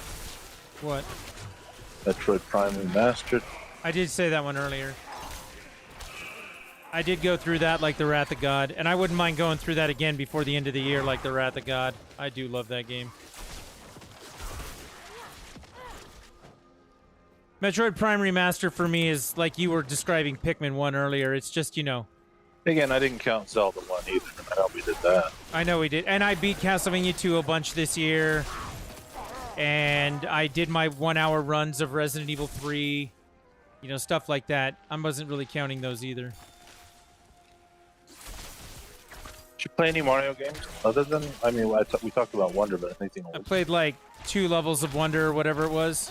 What? Metroid Prime Remastered. I did say that one earlier. I did go through that like the Wrath of God, and I wouldn't mind going through that again before the end of the year like the Wrath of God. I do love that game. Metroid Prime Remaster for me is like you were describing Pikmin 1 earlier. It's just, you know... Again, I didn't count Zelda 1 either. I know we did that. I know we did. And I beat Castlevania 2 a bunch this year. And I did my 1-hour runs of Resident Evil 3. You know, stuff like that. I wasn't really counting those either. Did you play any Mario games other than... I mean, we talked about Wonder, but anything I else? played like 2 levels of Wonder or whatever it was.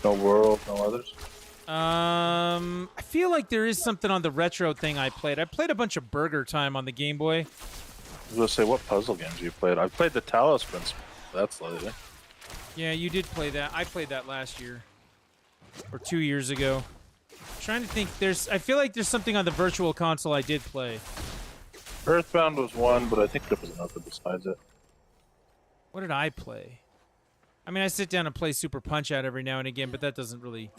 No World, no others? I feel like there is something on the retro thing I played. I played a bunch of Burger Time on the Game Boy. I was going to say, what puzzle games you played? I played the Talos Prince. That's lately. Yeah, you did play that. I played that last year. Or 2 years ago. I'm trying to think. I feel like there's something on the Virtual Console I did play. Earthbound was one, but I think there was another besides it. What did I play? I mean, I sit down and play Super Punch-Out every now and again, but that doesn't really...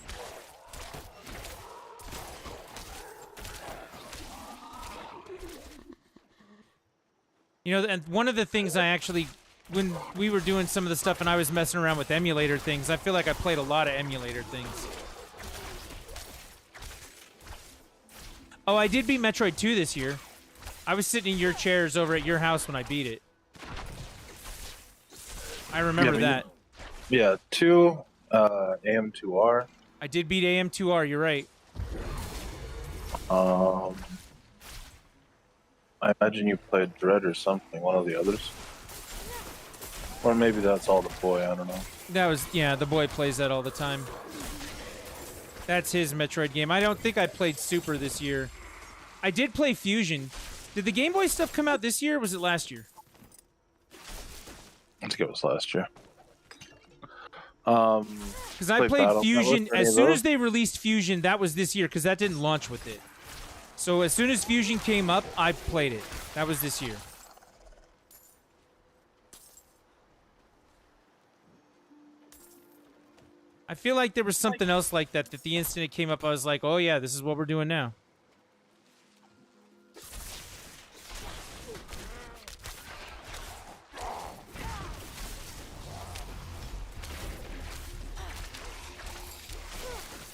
You know, and one of the things I actually... When we were doing some of the stuff and I was messing around with emulator things, I feel like I played a lot of emulator things. Oh, I did beat Metroid 2 this year. I was sitting in your chairs over at your house when I beat it. I remember that. Yeah, 2, AM2R. I did beat AM2R, you're right. I imagine you played Dread or something, one of the others. Or maybe that's all the boy, I don't know. That was, yeah, the boy plays that all the time. That's his Metroid game. I don't think I played Super this year. I did play Fusion. Did the Game Boy stuff come out this year, or was it last year? I think it was last year. Because I played Fusion, as soon as they released Fusion, that was this year, because that didn't launch with it. So as soon as Fusion came up, I played it. That was this year. I feel like there was something else like that the instant it came up, I was like, oh yeah, this is what we're doing now.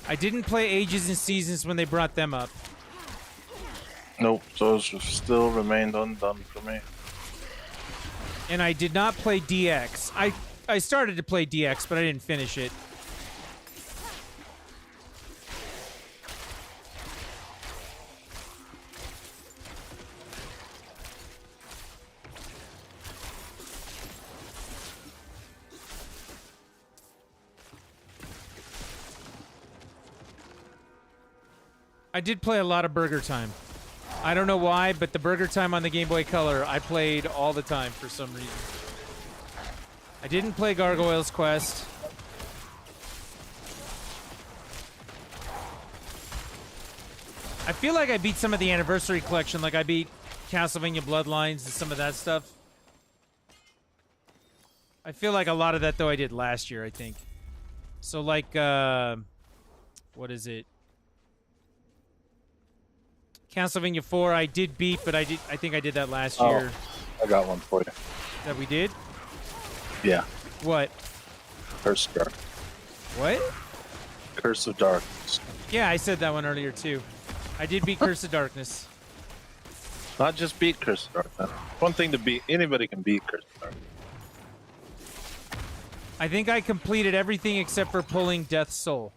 I didn't play Ages and Seasons when they brought them up. Nope, those still remained undone for me. And I did not play DX. I started to play DX, but I didn't finish it. I did play a lot of Burger Time. I don't know why, but the Burger Time on the Game Boy Color, I played all the time for some reason. I didn't play Gargoyle's Quest. I feel like I beat some of the Anniversary Collection, like I beat Castlevania Bloodlines and some of that stuff. I feel like a lot of that, though, I did last year, I think. So, like, what is it? Castlevania 4, I did beat, but I think I did that last year. I got one for you. That we did? Yeah. What? Curse of Dark. What? Curse of Darkness. Yeah, I said that one earlier, too. I did beat Curse of Darkness. Not just beat Curse of Darkness. One thing to beat. Anybody can beat Curse of Darkness. I think I completed everything except for pulling Death's Soul.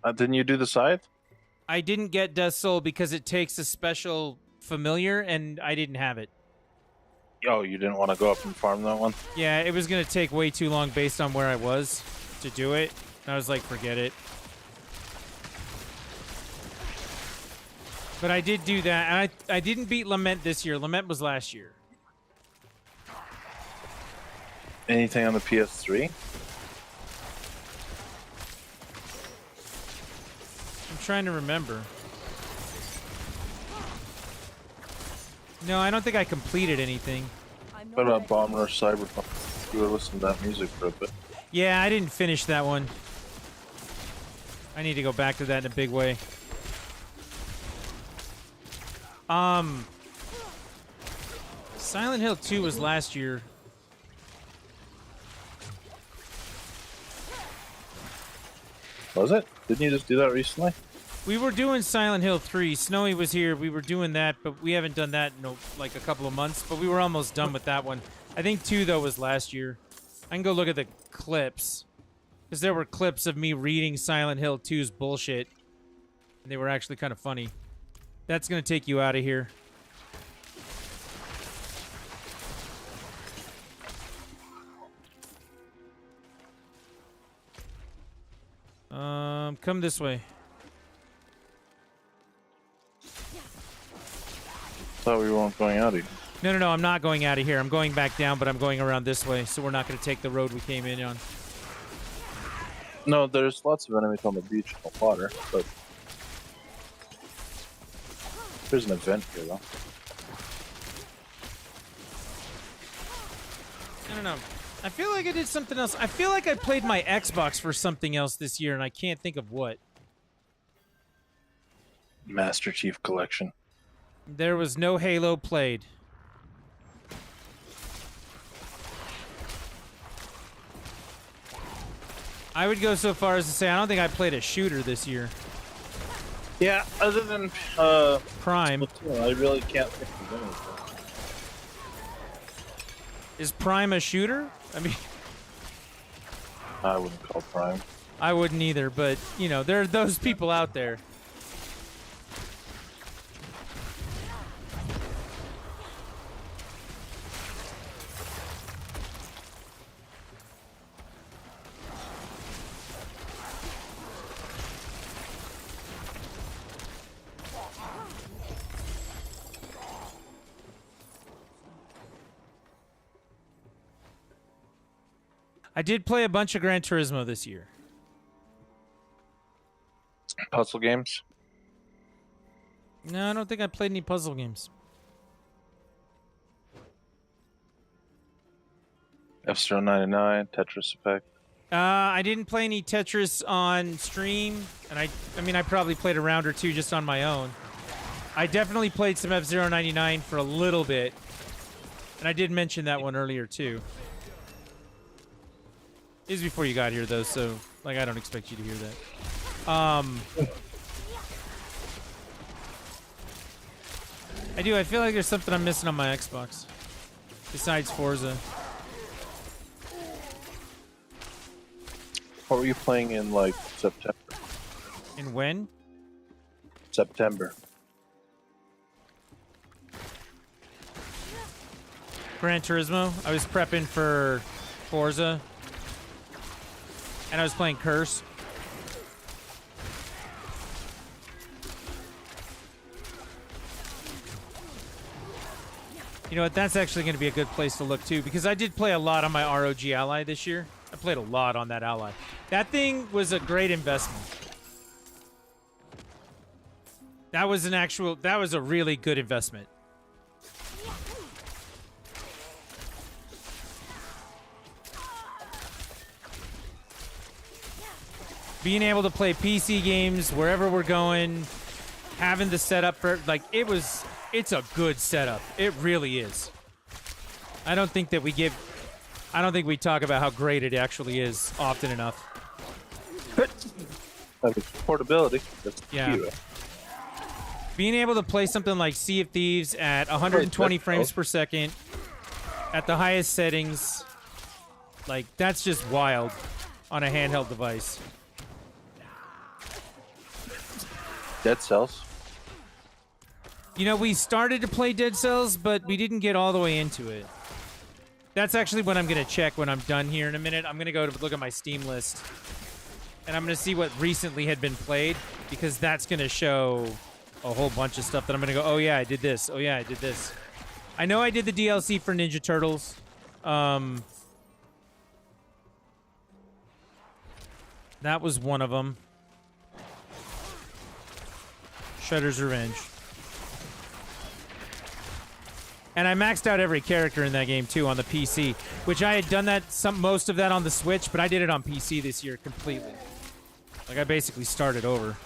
Didn't you do the scythe? I didn't get Death's Soul because it takes a special familiar, and I didn't have it. Oh, you didn't want to go up and farm that one? Yeah, it was going to take way too long based on where I was to do it. And I was like, forget it. But I did do that, and I didn't beat Lament this year. Lament was last year. Anything on the PS3? I'm trying to remember. No, I don't think I completed anything. What about Bomber or Cyberpunk? You would listen to that music for a bit. Yeah, I didn't finish that one. I need to go back to that in a big way. Silent Hill 2 was last year. Was it? Didn't you just do that recently? We were doing Silent Hill 3. Snowy was here. We were doing that, but we haven't done that in like a couple of months. But we were almost done with that one. I think 2, though, was last year. I can go look at the clips. Because there were clips of me reading Silent Hill 2's bullshit. And they were actually kind of funny. That's going to take you out of here. Come this way. Thought we weren't going out here. No, I'm not going out of here. I'm going back down, but I'm going around this way, so we're not going to take the road we came in on. No, there's lots of enemies on the beach in the water, but there's an event here, though. I don't know. I feel like I did something else. I feel like I played my Xbox for something else this year, and I can't think of what. Master Chief Collection. There was no Halo played. I would go so far as to say I don't think I played a shooter this year. Yeah, other than Prime. Splatoon, I really can't think of anything. Is Prime a shooter? I mean, I wouldn't call Prime. I wouldn't either, but, you know, there are those people out there. I did play a bunch of Gran Turismo this year. Puzzle games? No, I don't think I played any puzzle games. F-Zero 99, Tetris Effect. I didn't play any Tetris on stream, and I mean, I probably played a round or two just on my own. I definitely played some F-Zero 99 for a little bit, and I did mention that one earlier, too. It was before you got here, though, so, like, I don't expect you to hear that. I do. I feel like there's something I'm missing on my Xbox. Besides Forza. What were you playing in, like, September? And when? September. Gran Turismo. I was prepping for Forza. And I was playing Curse. You know what? That's actually going to be a good place to look too, because I did play a lot on my ROG ally this year. I played a lot on that ally. That thing was a great investment. That was a really good investment. Being able to play PC games wherever we're going, having the setup for, like, it's a good setup. It really is. I don't think we talk about how great it actually is often enough. Like it's portability. That's the Yeah. key, right? Being able to play something like Sea of Thieves at 120 frames per second at the highest settings, like, that's just wild on a handheld device. Dead Cells. You know, we started to play Dead Cells, but we didn't get all the way into it. That's actually what I'm going to check when I'm done here in a minute. I'm going to go to look at my Steam list, and I'm going to see what recently had been played, because that's going to show a whole bunch of stuff that I'm going to go, oh yeah, I did this. Oh yeah, I did this. I know I did the DLC for Ninja Turtles. That was one of them. Shredder's Revenge. And I maxed out every character in that game too on the PC, which I had done that most of that on the Switch, but I did it on PC this year completely. Like, I basically started over.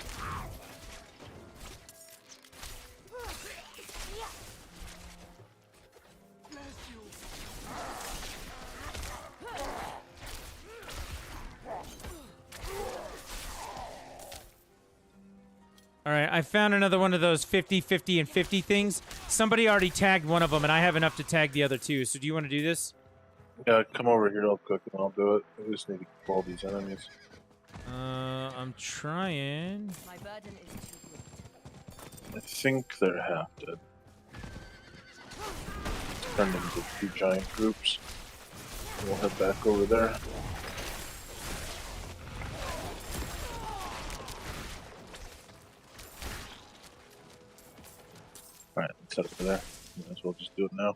All right, I found another one of those 50, 50, and 50 things. Somebody already tagged one of them, and I have enough to tag the other two. So do you want to do this? Yeah, come over here real quick and I'll do it. I just need to kill all these enemies. I'm trying. My burden is too great. I think they're half dead. Turn them into 2 giant groups. We'll head back over there. Alright, let's head over there. Might as well just do it now.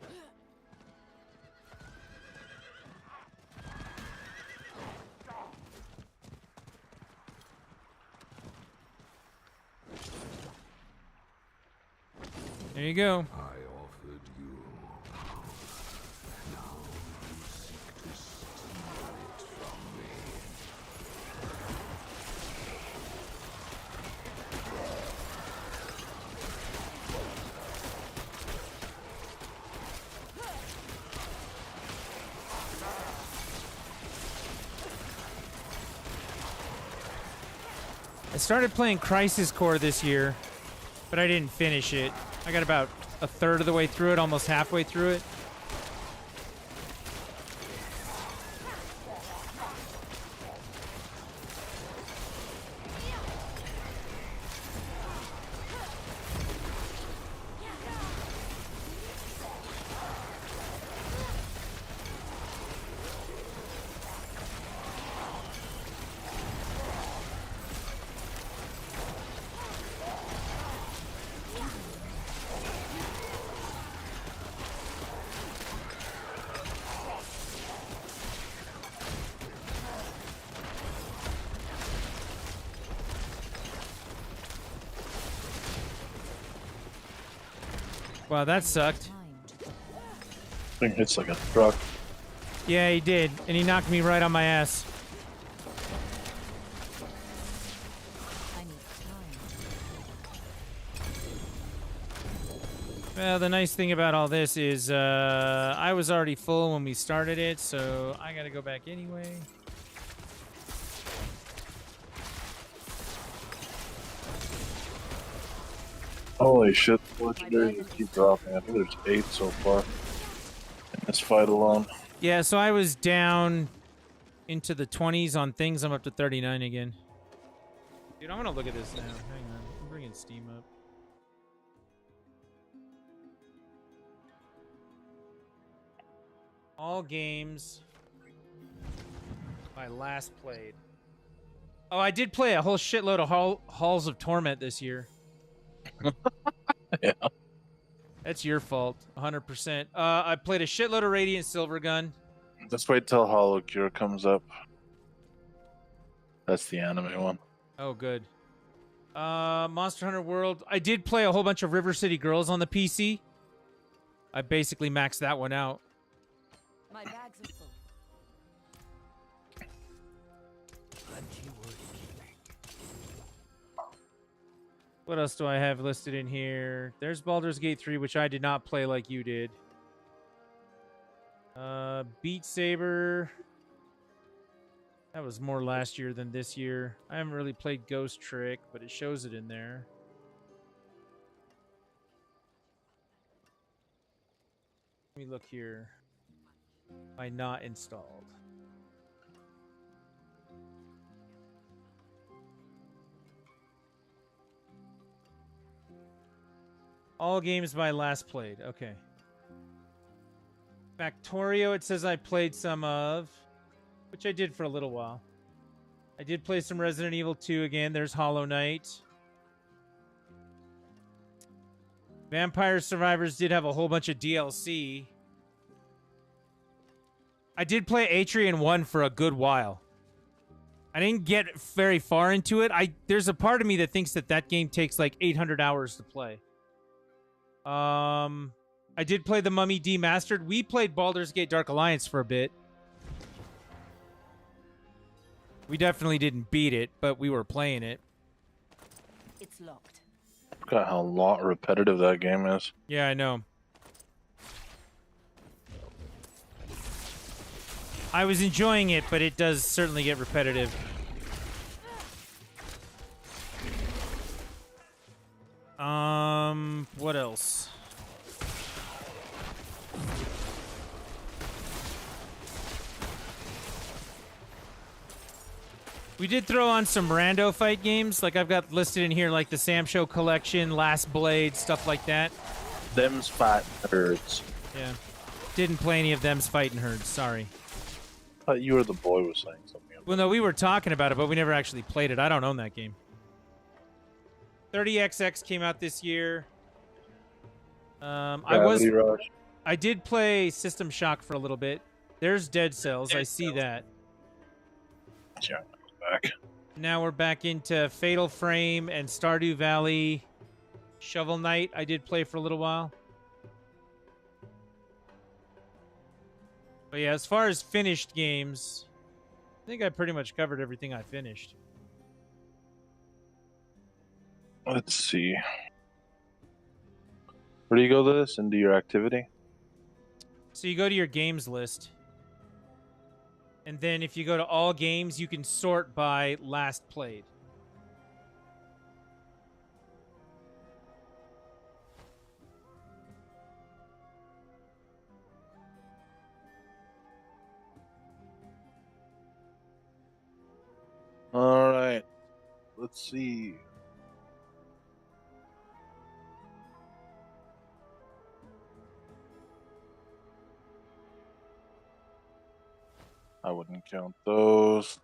There you go. I offered you power. Now you seek to steal it from me. I started playing Crisis Core this year, but I didn't finish it. I got about a third of the way through it, almost halfway through it. Wow, that sucked. Thing hits like a truck. Yeah, he did, and he knocked me right on my ass. I need time. Well, the nice thing about all this is I was already full when we started it, so I gotta go back anyway. Holy shit, the legendaries just keep dropping. I think there's 8 so far in this fight alone. Yeah, so I was down into the 20s on things. I'm up to 39 again. Dude, I want to look at this now. Hang on. I'm bringing Steam up. All games I last played. Oh, I did play a whole shitload of Halls of Torment this year. Yeah. That's your fault, 100%. I played a shitload of Radiant Silvergun. Let's wait till Hollow Cure comes up. That's the anime one. Oh, good. Monster Hunter World. I did play a whole bunch of River City Girls on the PC. I basically maxed that one out. My bags are full. What else do I have listed in here? There's Baldur's Gate 3, which I did not play like you did. Beat Saber. That was more last year than this year. I haven't really played Ghost Trick, but it shows it in there. Let me look here. Why not installed? All games by last played. Okay. Factorio, it says I played some of, which I did for a little while. I did play some Resident Evil 2 again. There's Hollow Knight. Vampire Survivors did have a whole bunch of DLC. I did play Atrian 1 for a good while. I didn't get very far into it. There's a part of me that thinks that game takes like 800 hours to play. I did play The Mummy Demastered. We played Baldur's Gate Dark Alliance for a bit. We definitely didn't beat it, but we were playing it. It's locked. Forgot how repetitive that game is. Yeah, I know. I was enjoying it, but it does certainly get repetitive. What else? We did throw on some rando fight games. Like I've got listed in here, like the Sam Show Collection, Last Blade, stuff like that. Them's fat nerds. Yeah. Didn't play any of them's fighting herds. Sorry. I thought you or the boy was saying something. Well, no, we were talking about it, but we never actually played it. I don't own that game. 30XX came out this year. I did play System Shock for a little bit. There's Dead Cells. I see that. Yeah, back. Now we're back into Fatal Frame and Stardew Valley. Shovel Knight I did play for a little while. But yeah, as far as finished games, I think I pretty much covered everything I finished. Let's see. Where do you go to this? Into your activity? So you go to your games list. And then if you go to all games, you can sort by last played. All right. Let's see. I wouldn't count those.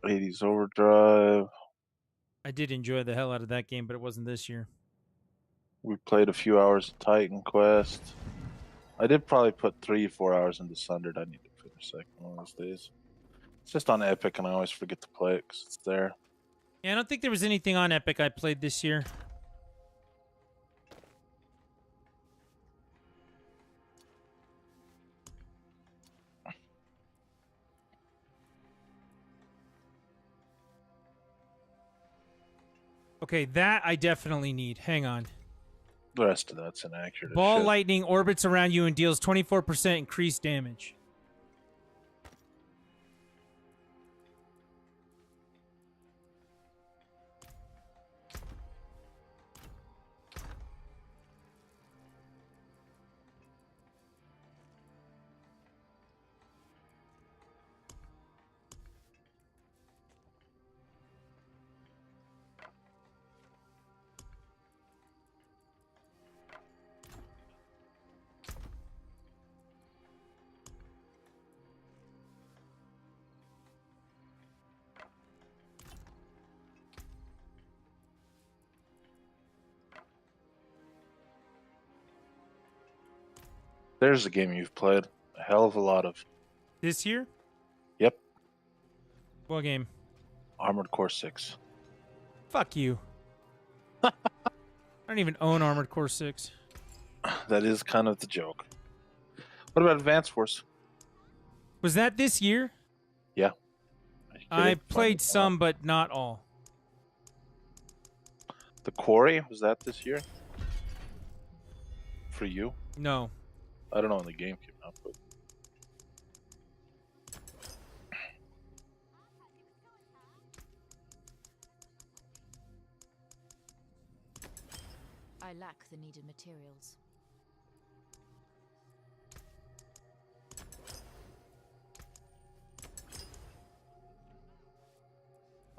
'80s Overdrive. I did enjoy the hell out of that game, but it wasn't this year. We played a few hours of Titan Quest. I did probably put 3-4 hours into Sundered. I need to finish that one of those days. It's just on Epic, and I always forget to play it because it's there. Yeah, I don't think there was anything on Epic I played this year. Okay, that I definitely need. Hang on. The rest of that's inaccurate. Ball as shit. lightning orbits around you and deals 24% increased damage. There's a game you've played a hell of a lot of. This year? Yep. What game? Armored Core 6. Fuck you. I don't even own Armored Core 6. That is kind of the joke. What about Advance Wars? Was that this year? Yeah. I played some, but not all. The Quarry, was that this year? For you? No. I don't know when the game came out, but I lack the needed materials.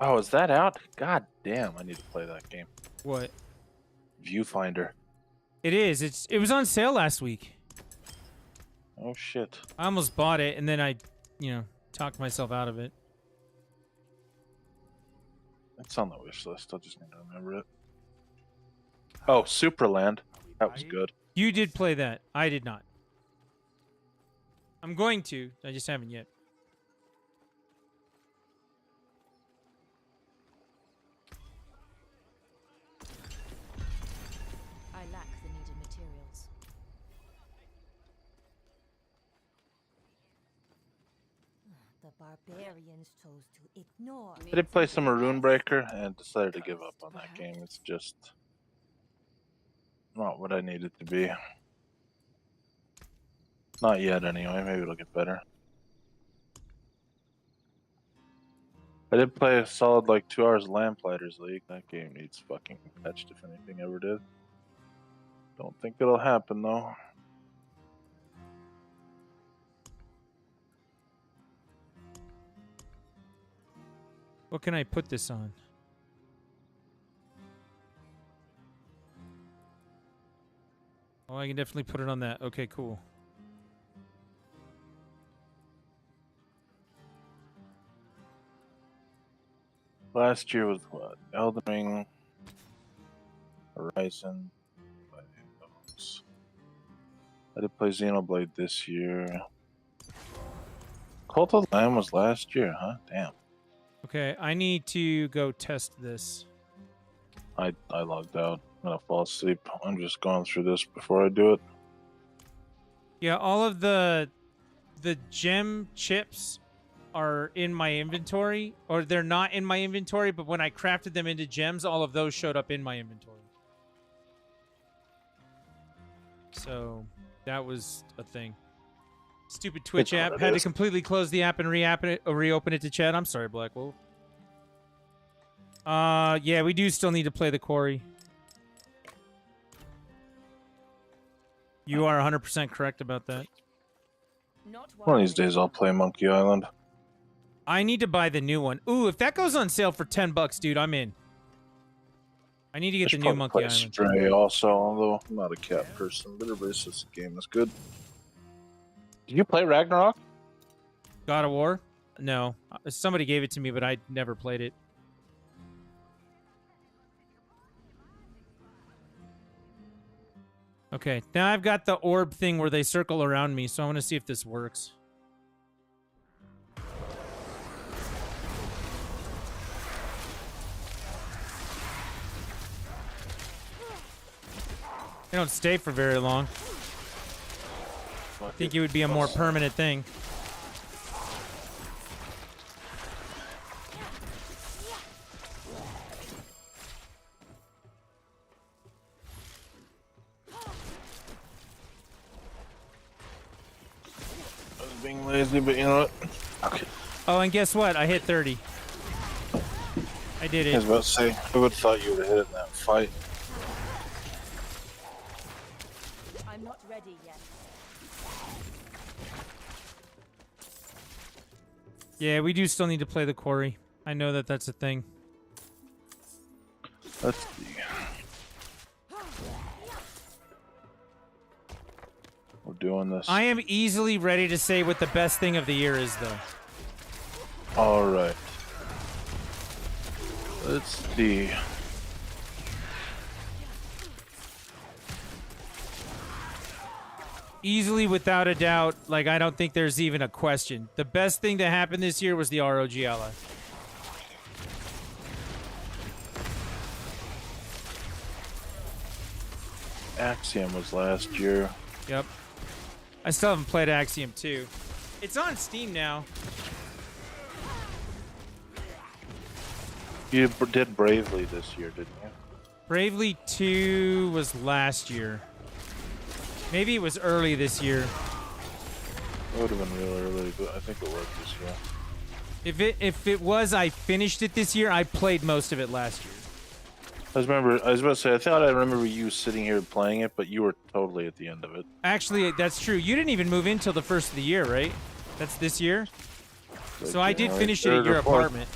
oh, is that out? God damn, I need to play that game. What? Viewfinder. It is. It was on sale last week. Oh shit. I almost bought it, and then I, talked myself out of it. It's on the wish list. I just need to remember it. Oh, Superland. That was good. You did play that. I did not. I'm going to. I just haven't yet. I lack the needed materials. The barbarians chose to ignore. I did play some Maroon Breaker and decided to give up on that game. It's just not what I need it to be. Not yet, anyway. Maybe it'll get better. I did play a solid 2 hours of Lamplighters League. That game needs fucking patched if anything ever did. Don't think it'll happen though. What can I put this on? Oh, I can definitely put it on that. Okay, cool. Last year was what? Elden Ring, Horizon. I did play Xenoblade this year. Cult of the Lamb was last year, huh? Damn. Okay, I need to go test this. I logged out. I'm gonna fall asleep. I'm just going through this before I do it. Yeah, all of the gem chips are in my inventory, or they're not in my inventory, but when I crafted them into gems, all of those showed up in my inventory. So that was a thing. Stupid Twitch app. Had to completely close the app and reopen it to chat. I'm sorry, Black Wolf. Yeah, we do still need to play the Quarry. You are 100% correct about that. One of these days I'll play Monkey Island. I need to buy the new one. Ooh, if that goes on sale for $10, dude, I'm in. I need to get the new Monkey play Island. Stray also, although I'm not a cat person, but everybody says the game is good. Did you play Ragnarok? God of War? No. Somebody gave it to me, but I never played it. Okay, now I've got the orb thing where they circle around me, so I want to see if this works. They don't stay for very long. I think it would be a more permanent thing. I was being lazy, but you know what? Okay. Oh, and guess what? I hit 30. I did I was it. about to say, I would have thought you would have hit it in that fight. I'm not ready yet. Yeah, we do still need to play the Quarry. I know that that's a thing. Let's see. We're doing this. I am easily ready to say what the best thing of the year is, though. All right. Let's see. Easily, without a doubt, like, I don't think there's even a question. The best thing to happen this year was the ROG ally. Axiom was last year. Yep. I still haven't played Axiom 2. It's on Steam now. You did Bravely this year, didn't you? Bravely 2 was last year. Maybe it was early this year. It would have been real early, but I think it was this year. If it was, I finished it this year. I played most of it last year. I was about to say, I thought I remember you sitting here playing it, but you were totally at the end of it. Actually, that's true. You didn't even move in till the first of the year, right? That's this year? So I did finish it at your apartment.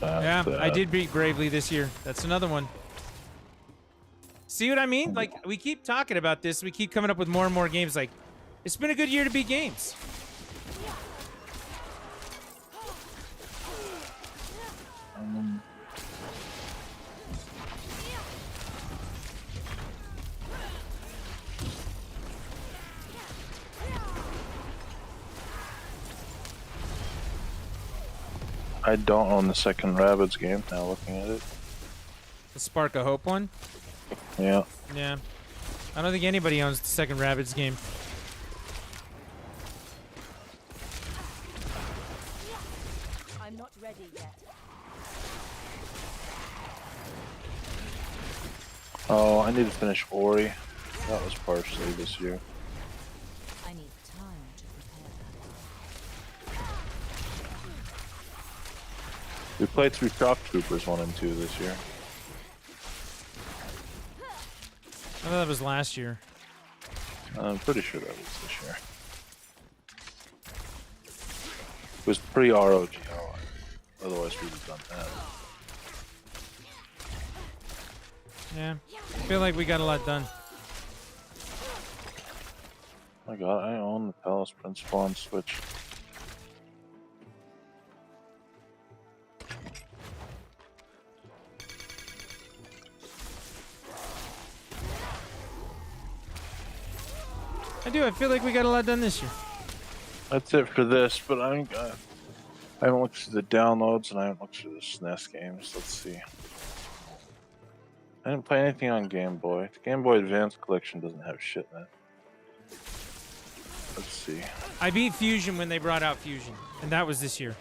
Yeah, I did beat Bravely this year. That's another one. See what I mean? Like, we keep talking about this. We keep coming up with more and more games. Like, it's been a good year to beat games. I don't own the second Rabbids game, now looking at it. The Spark of Hope one? Yeah. Yeah. I don't think anybody owns the second Rabbids game. I'm not ready yet. Oh, I need to finish Ori. That was partially this year. I need time to prepare. We played through Shock Troopers 1 and 2 this year. I thought that was last year. I'm pretty sure that was this year. It was pre-ROG. Otherwise, we would have done that. Yeah. I feel like we got a lot done. Oh my god, I own the Palace Principle on Switch. I do. I feel like we got a lot done this year. That's it for this, but I haven't looked through the downloads and I haven't looked through the SNES games. Let's see. I didn't play anything on Game Boy. The Game Boy Advance collection doesn't have shit in it. Let's see. I beat Fusion when they brought out Fusion, and that was this year.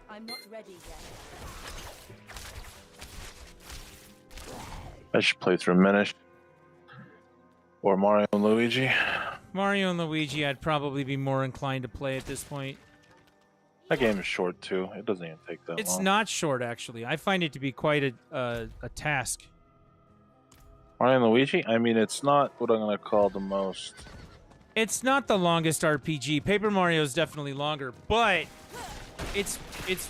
I'm not ready yet. I should play through Minish. Or Mario and Luigi. Mario and Luigi, I'd probably be more inclined to play at this point. That game is short too. It doesn't even take that long. It's not short, actually. I find it to be quite a task. Mario and Luigi? I mean, it's not what I'm going to call the most... It's not the longest RPG. Paper Mario is definitely longer, but it's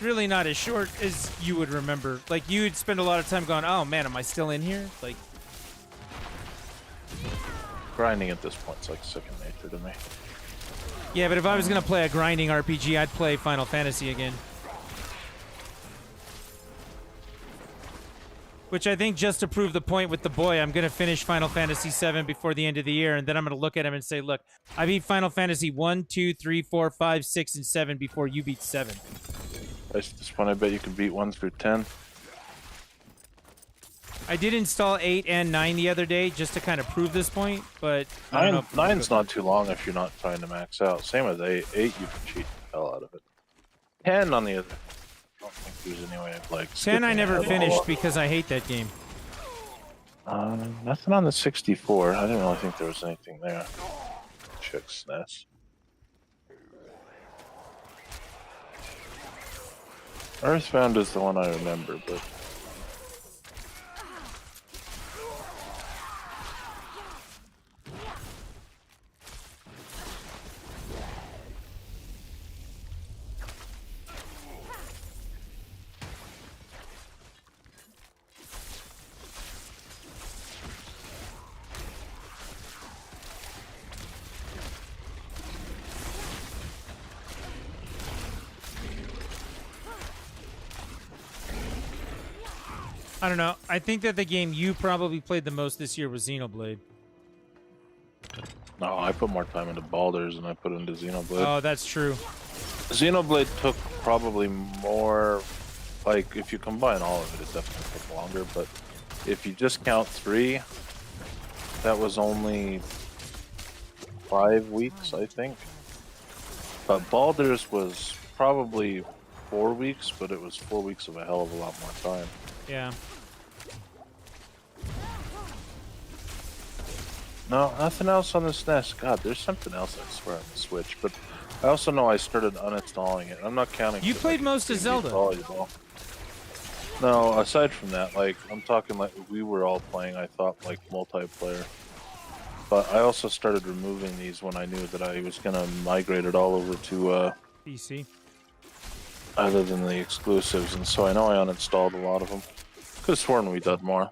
really not as short as you would remember. Like, you would spend a lot of time going, oh man, am I still in here? Like, grinding at this point is like second nature to me. yeah, but if I was going to play a grinding RPG, I'd play Final Fantasy again. Which I think, just to prove the point with the boy, I'm going to finish Final Fantasy VII before the end of the year, and then I'm going to look at him and say, look, I beat Final Fantasy 1, 2, 3, 4, 5, 6, and 7 before you beat 7. At this point, I bet you can beat 1 through 10. I did install 8 and 9 the other day just to kind of prove this point, but I don't know if 9's not too long if you're not trying to max out. Same with 8. 8, you can cheat the hell out of it. 10, on the other, I don't think there's any way of like. 10 I never skipping finished because I hate that game. Nothing on the 64. I didn't really think there was anything there. Check SNES. Earthbound is the one I remember, but. I don't know. I think that the game you probably played the most this year was Xenoblade. No, I put more time into Baldur's than I put into Xenoblade. Oh, that's true. Xenoblade took probably more, like, if you combine all of it, it definitely took longer, but if you just count 3, that was only 5 weeks, I think. But Baldur's was probably 4 weeks, but it was 4 weeks of a hell of a lot more time. Yeah. No, nothing else on this NES. God, there's something else I swear on the Switch, but I also know I started uninstalling it. I'm not counting. You played most of Zelda. Volleyball. No, aside from that, like, I'm talking like we were all playing, I thought, like, multiplayer. But I also started removing these when I knew that I was going to migrate it all over to PC. Other than the exclusives, and so I know I uninstalled a lot of them. Could have sworn we did more.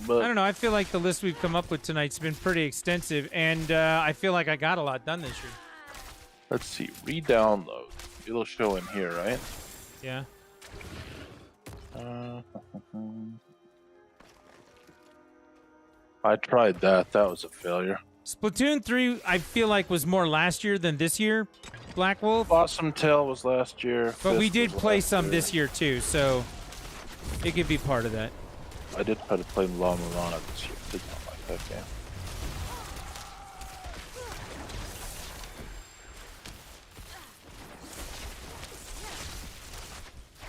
But I don't know. I feel like the list we've come up with tonight's been pretty extensive, and I feel like I got a lot done this year. let's see, re-download. It'll show in here, right? Yeah. I tried that. That was a failure. Splatoon 3, I feel like, was more last year than this year. Black Wolf. Awesome Tail was last year. But we Fist did was play last some year. this year, too, so it could be part of that. I did try to play La Mirana this year. Did not like that game.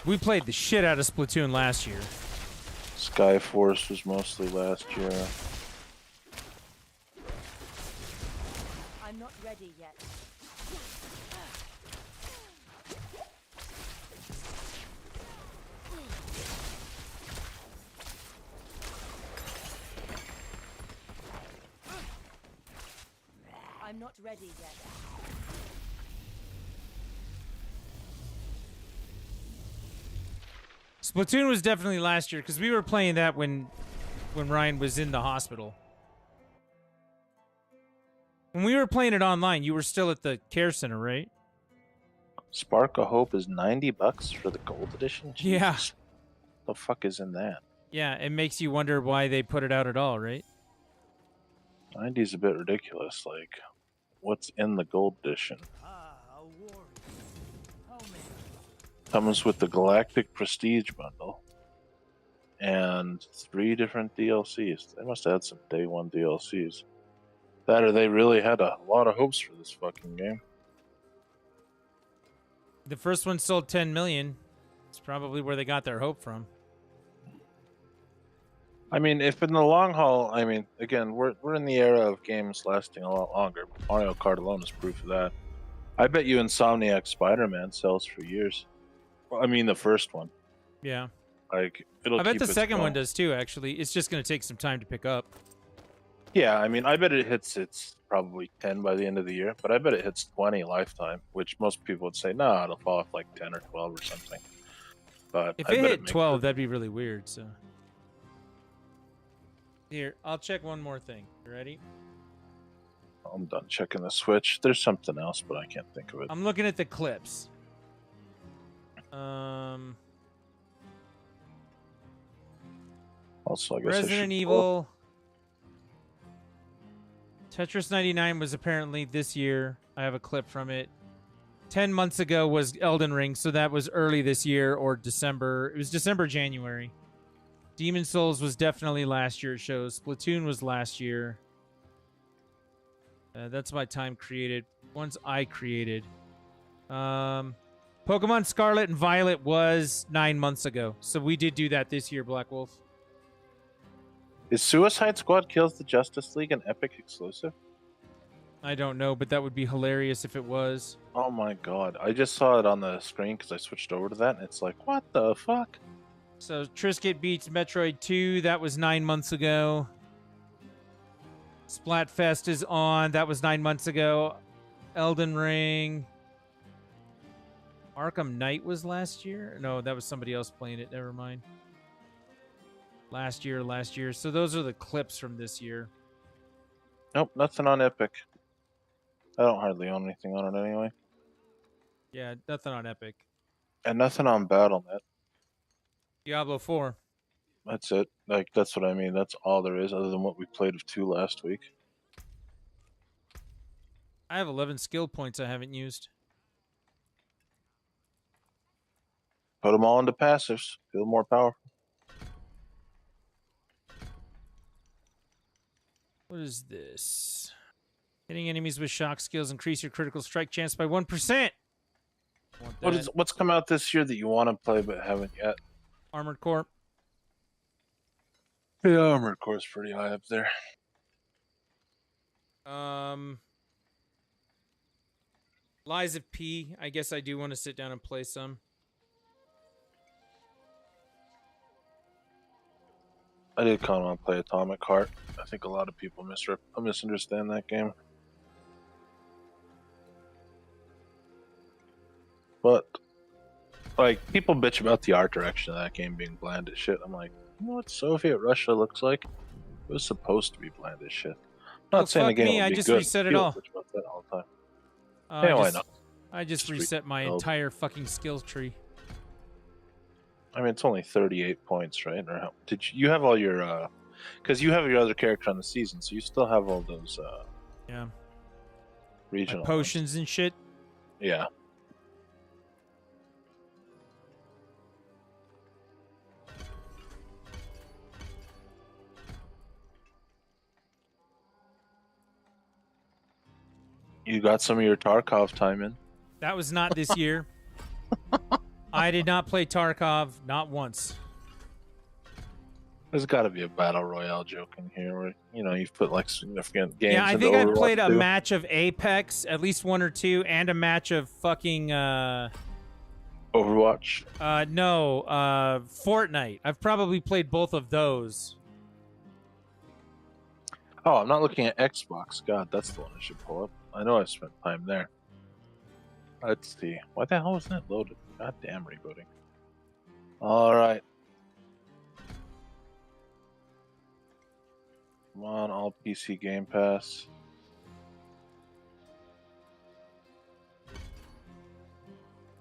We played the shit out of Splatoon last year. Skyforce was mostly last year. I'm not ready yet. I'm not ready yet. Splatoon was definitely last year because we were playing that when Ryan was in the hospital. When we were playing it online, you were still at the care center, right? Spark of Hope is $90 for the gold edition? Yeah. Jesus. The fuck is in that? Yeah, it makes you wonder why they put it out at all, right? 90 is a bit ridiculous. Like, what's in the gold edition? Comes with the Galactic Prestige bundle and 3 different DLCs. They must have had some day one DLCs. That or they really had a lot of hopes for this fucking game. The first one sold 10 million. It's probably where they got their hope from. I mean, if in the long haul, I mean, again, we're in the era of games lasting a lot longer. Mario Kart alone is proof of that. I bet you Insomniac Spider-Man sells for years. Well, I mean, the first one. Yeah. Like, it'll I bet keep the its second one going. does too, actually. It's just going to take some time to pick up. Yeah, I mean, I bet it hits its probably 10 by the end of the year, but I bet it hits 20 lifetime, which most people would say, nah, it'll fall off like 10 or 12 or something. But If I it bet hit makes 12, it. that'd be really weird, so. Here, I'll check one more thing. You ready? I'm done checking the Switch. There's something else, but I can't think of it. I'm looking at the clips. Also, I guess I Resident should Evil. Tetris 99 was apparently this year. I have a clip from it. 10 months ago was Elden Ring, so that was early this year or December. It was December, January. Demon Souls was definitely last year, it shows. Splatoon was last year. That's my time created. Ones I created. Pokemon Scarlet and Violet was 9 months ago. So we did do that this year, Black Wolf. Is Suicide Squad Kills the Justice League an Epic exclusive? I don't know, but that would be hilarious if it was. Oh my god. I just saw it on the screen because I switched over to that, and it's like, what the fuck? So Trisket beats Metroid 2. That was 9 months ago. Splatfest is on. That was 9 months ago. Elden Ring. Arkham Knight was last year? No, that was somebody else playing it. Never mind. Last year. So those are the clips from this year. Nope, nothing on Epic. I don't hardly own anything on it anyway. Yeah, nothing on Epic. And nothing on BattleNet. Diablo 4. That's it. Like, that's what I mean. That's all there is, other than what we played of 2 last week. I have 11 skill points I haven't used. Put them all into passives. Feel more powerful. What is this? Hitting enemies with shock skills increase your critical strike chance by 1%. What's come out this year that you want to play but haven't yet? Armored Core. Yeah, Armored Core's pretty high up there. Lies of P. I guess I do want to sit down and play some. I did kind of want to play Atomic Heart. I think a lot of people misunderstand that game. But, like, people bitch about the art direction of that game being bland as shit. I'm like, you know what Soviet Russia looks like? It was supposed to be bland as shit. I'm not saying the fuck game me, will I be just good. reset it People all. bitch about that all the time. I know. I just Just reset my rebuild. entire fucking skills tree. I mean, it's only 38 points, right? Or how, you have all your, because you have your other character on the season, so you still have all those, Yeah. regional My potions and shit. Yeah. You got some of your Tarkov time in. That was not this year. I did not play Tarkov, not once. There's got to be a battle royale joke in here, where you've put like significant games. Yeah, I into think I Overwatch played a 2. match of Apex, at least 1 or 2, and a match of fucking Overwatch. no, Fortnite. I've probably played both of those. Oh, I'm not looking at Xbox. God, that's the one I should pull up. I know I spent time there. Let's see. Why the hell wasn't it loaded? God damn rebooting. All right. Come on, all PC Game Pass.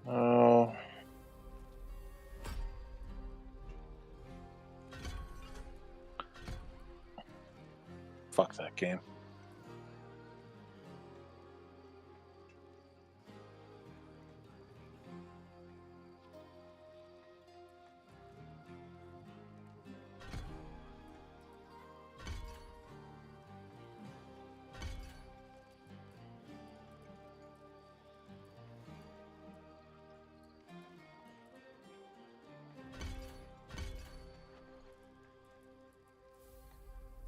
Oh. Fuck that game.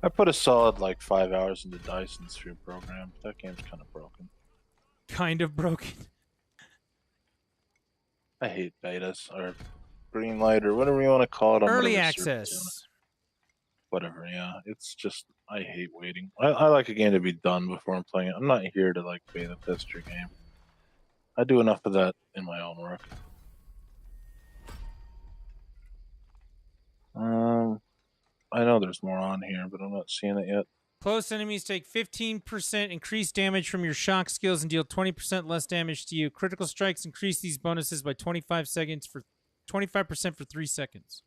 I put a solid like 5 hours into Dyson Sphere program. That game's kind of broken. Kind of broken. I hate betas or green light or whatever you want to call it. On Early whatever server access. it's on. Whatever, yeah. It's just, I hate waiting. I like a game to be done before I'm playing it. I'm not here to like beta test your game. I do enough of that in my own work. I know there's more on here, but I'm not seeing it yet. Close enemies take 15% increased damage from your shock skills and deal 20% less damage to you. Critical strikes increase these bonuses by 25% for 3 seconds.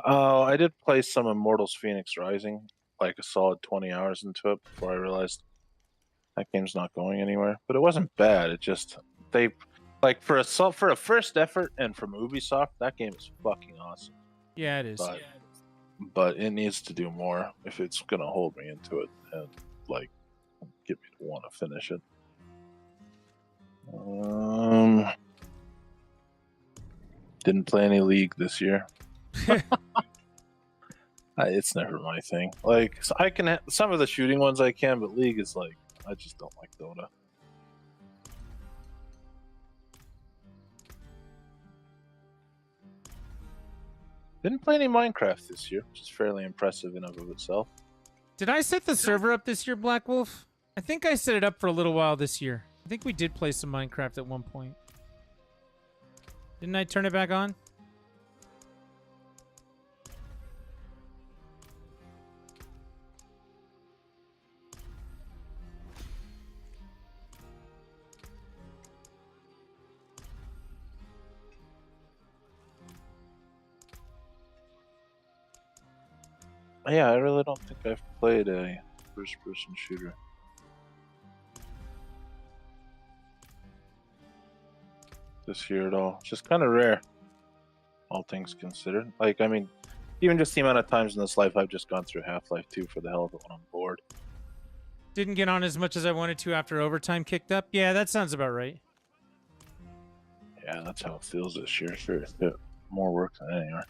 I did play some Immortals Phoenix Rising, like a solid 20 hours into it before I realized that game's not going anywhere. But it wasn't bad. It just they like for a first effort and from Ubisoft, that game is fucking awesome. Yeah, it is. But it needs to do more if it's gonna hold me into it and like get me to want to finish it. Didn't play any League this year. It's never my thing. Like I can some of the shooting ones I can, but League is like I just don't like Dota. Didn't play any Minecraft this year, which is fairly impressive in and of itself. Did I set the server up this year, Black Wolf? I think I set it up for a little while this year. I think we did play some Minecraft at one point. Didn't I turn it back on? Yeah, I really don't think I've played a first-person shooter. This year at all. It's just kind of rare, all things considered. Like, I mean, even just the amount of times in this life I've just gone through Half-Life 2 for the hell of it when I'm bored. Didn't get on as much as I wanted to after overtime kicked up. Yeah, that sounds about right. Yeah, that's how it feels this year. Sure, it's a bit more work than any year.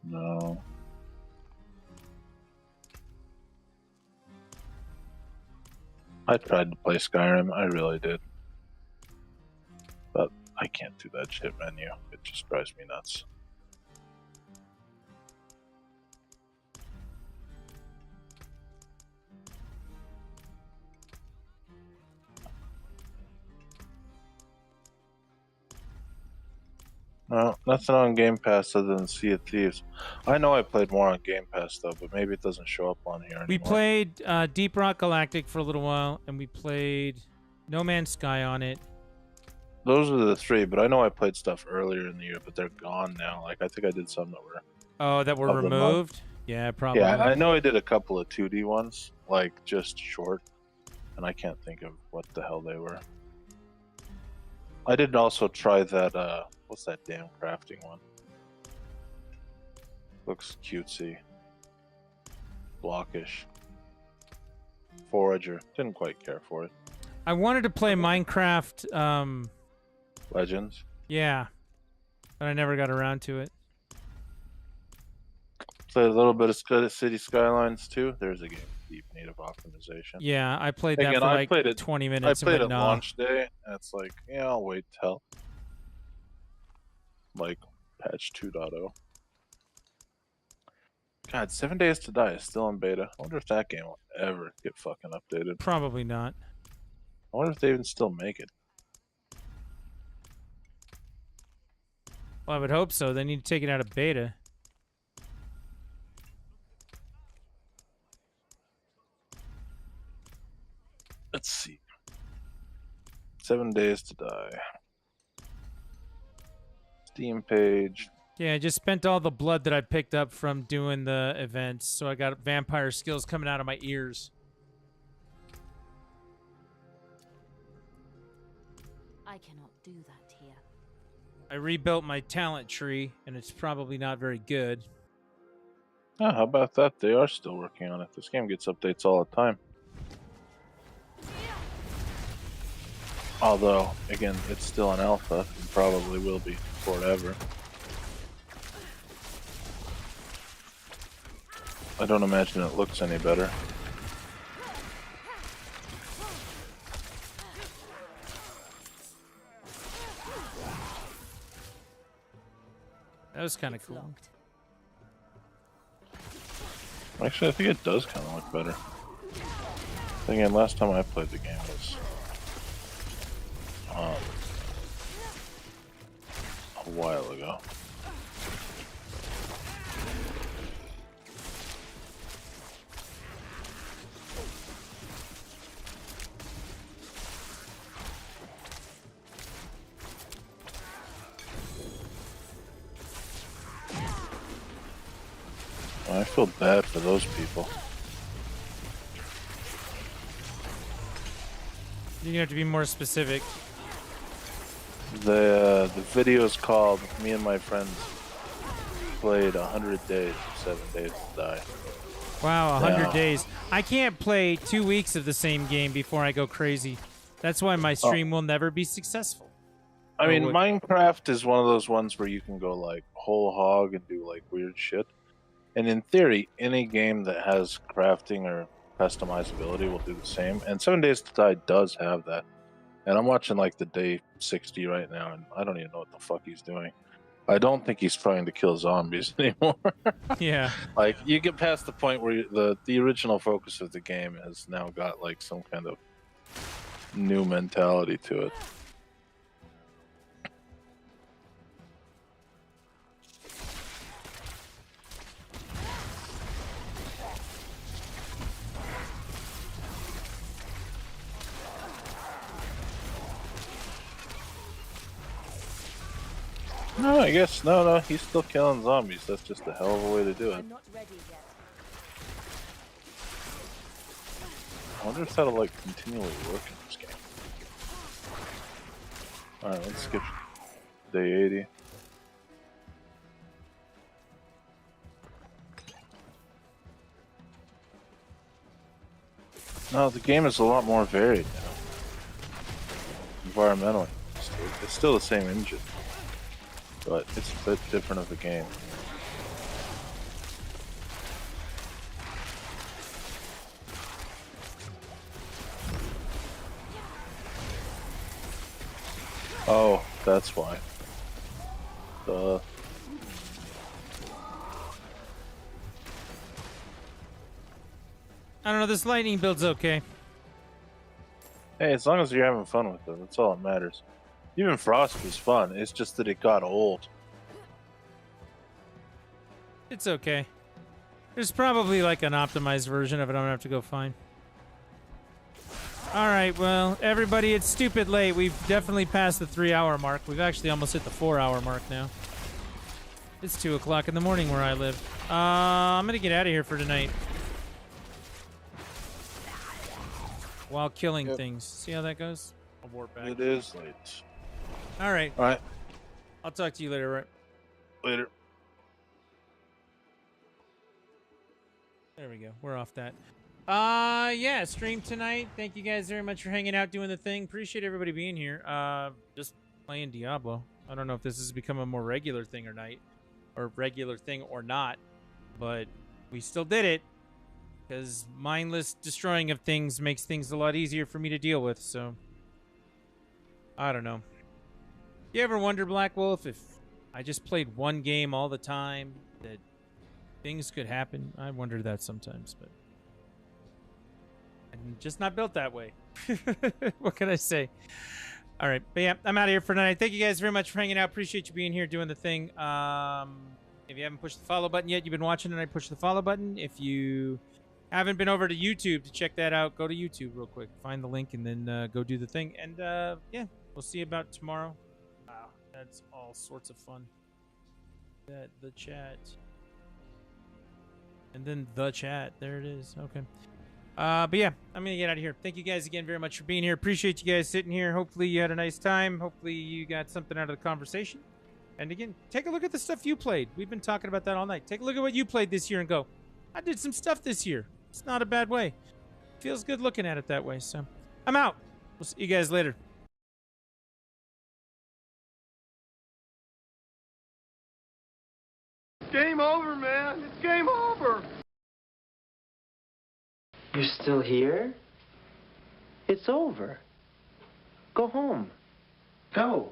No. I tried to play Skyrim, I really did. But I can't do that shit menu. It just drives me nuts. No, nothing on Game Pass other than Sea of Thieves. I know I played more on Game Pass though, but maybe it doesn't show up on here anymore. We played Deep Rock Galactic for a little while, and we played No Man's Sky on it. Those are the three, but I know I played stuff earlier in the year, but they're gone now. Like, I think I did some that were... Oh, that were of the month. removed? Yeah, probably. Yeah, I know I did a couple of 2D ones, like, just short, and I can't think of what the hell they were. I did also try that, what's that damn crafting one? Looks cutesy. Blockish. Forager. Didn't quite care for it. I wanted to play Minecraft, Legends. yeah, but I never got around to it. Played a little bit of City Skylines too. There's a game in deep need of optimization. Yeah, I played that Again, for I like played it- 20 I minutes played and it went, nah. launch day, and it's like, yeah, I'll wait till like patch 2.0. God, 7 Days to Die is still in beta. I wonder if that game will ever get fucking updated. Probably not. I wonder if they even still make it. Well, I would hope so. They need to take it out of beta. Let's see. 7 Days to Die. Steam page. Yeah, I just spent all the blood that I picked up from doing the events, so I got vampire skills coming out of my ears. I cannot do that here. I rebuilt my talent tree, and it's probably not very good. Oh, how about that? They are still working on it. This game gets updates all the time. Although, again, it's still an alpha and probably will be forever. I don't imagine it looks any better. That was kind of It's cool. locked. Actually, I think it does kind of look better. Again, last time I played the game was a while ago. I feel bad for those people. You're gonna have to be more specific. The video is called "Me and My Friends Played 100 Days of 7 Days to Die." Wow, 100 Yeah. days. I can't play 2 weeks of the same game before I go crazy. That's why my stream will never be successful. I mean, would- Minecraft is one of those ones where you can go like whole hog and do like weird shit. And in theory, any game that has crafting or customizability will do the same. And 7 Days to Die does have that. And I'm watching like the day 60 right now, and I don't even know what the fuck he's doing. I don't think he's trying to kill zombies anymore. Yeah. Like, you get past the point where the original focus of the game has now got like some kind of new mentality to it. No, I guess no. He's still killing zombies. That's just a hell of a way to do it. I'm not ready yet. I wonder if that'll like continually work in this game. All right, let's skip day 80. No, the game is a lot more varied now. Environmentally, it's still the same engine, but it's a bit different of a game. Oh, that's why. I don't know, this lightning build's okay. Hey, as long as you're having fun with it, that's all that matters. Even Frost was fun, it's just that it got old. It's okay. There's probably like an optimized version of it I'm gonna have to go find. Alright, well, everybody, it's stupid late. We've definitely passed the 3-hour mark. We've actually almost hit the 4-hour mark now. It's 2 o'clock in the morning where I live. I'm gonna get out of here for tonight. While killing things. See how that goes? I'll warp back. It is late. Alright. Alright, I'll talk to you later, right? later. There we go. We're off that. Yeah, stream tonight. Thank you guys very much for hanging out, doing the thing. Appreciate everybody being here. Just playing Diablo. I don't know if this has become a more regular thing or not, but we still did it because mindless destroying of things makes things a lot easier for me to deal with. So I don't know. You ever wonder, Black Wolf, if I just played one game all the time, that things could happen? I wonder that sometimes, but I'm just not built that way. What can I say? All right, but yeah, I'm out of here for tonight. Thank you guys very much for hanging out. Appreciate you being here, doing the thing. If you haven't pushed the follow button yet, you've been watching tonight, push the follow button. If you haven't been over to YouTube to check that out, go to YouTube real quick. Find the link and then go do the thing. And yeah, we'll see you about tomorrow. Wow, that's all sorts of fun. The chat. And then the chat. There it is. Okay. But yeah, I'm gonna get out of here. Thank you guys again very much for being here. Appreciate you guys sitting here. Hopefully you had a nice time. Hopefully you got something out of the conversation. And again, take a look at the stuff you played. We've been talking about that all night. Take a look at what you played this year and go, I did some stuff this year. It's not a bad way. Feels good looking at it that way. So I'm out. We'll see you guys later. Game over, man. It's game over. You're still here? It's over. Go home. Go.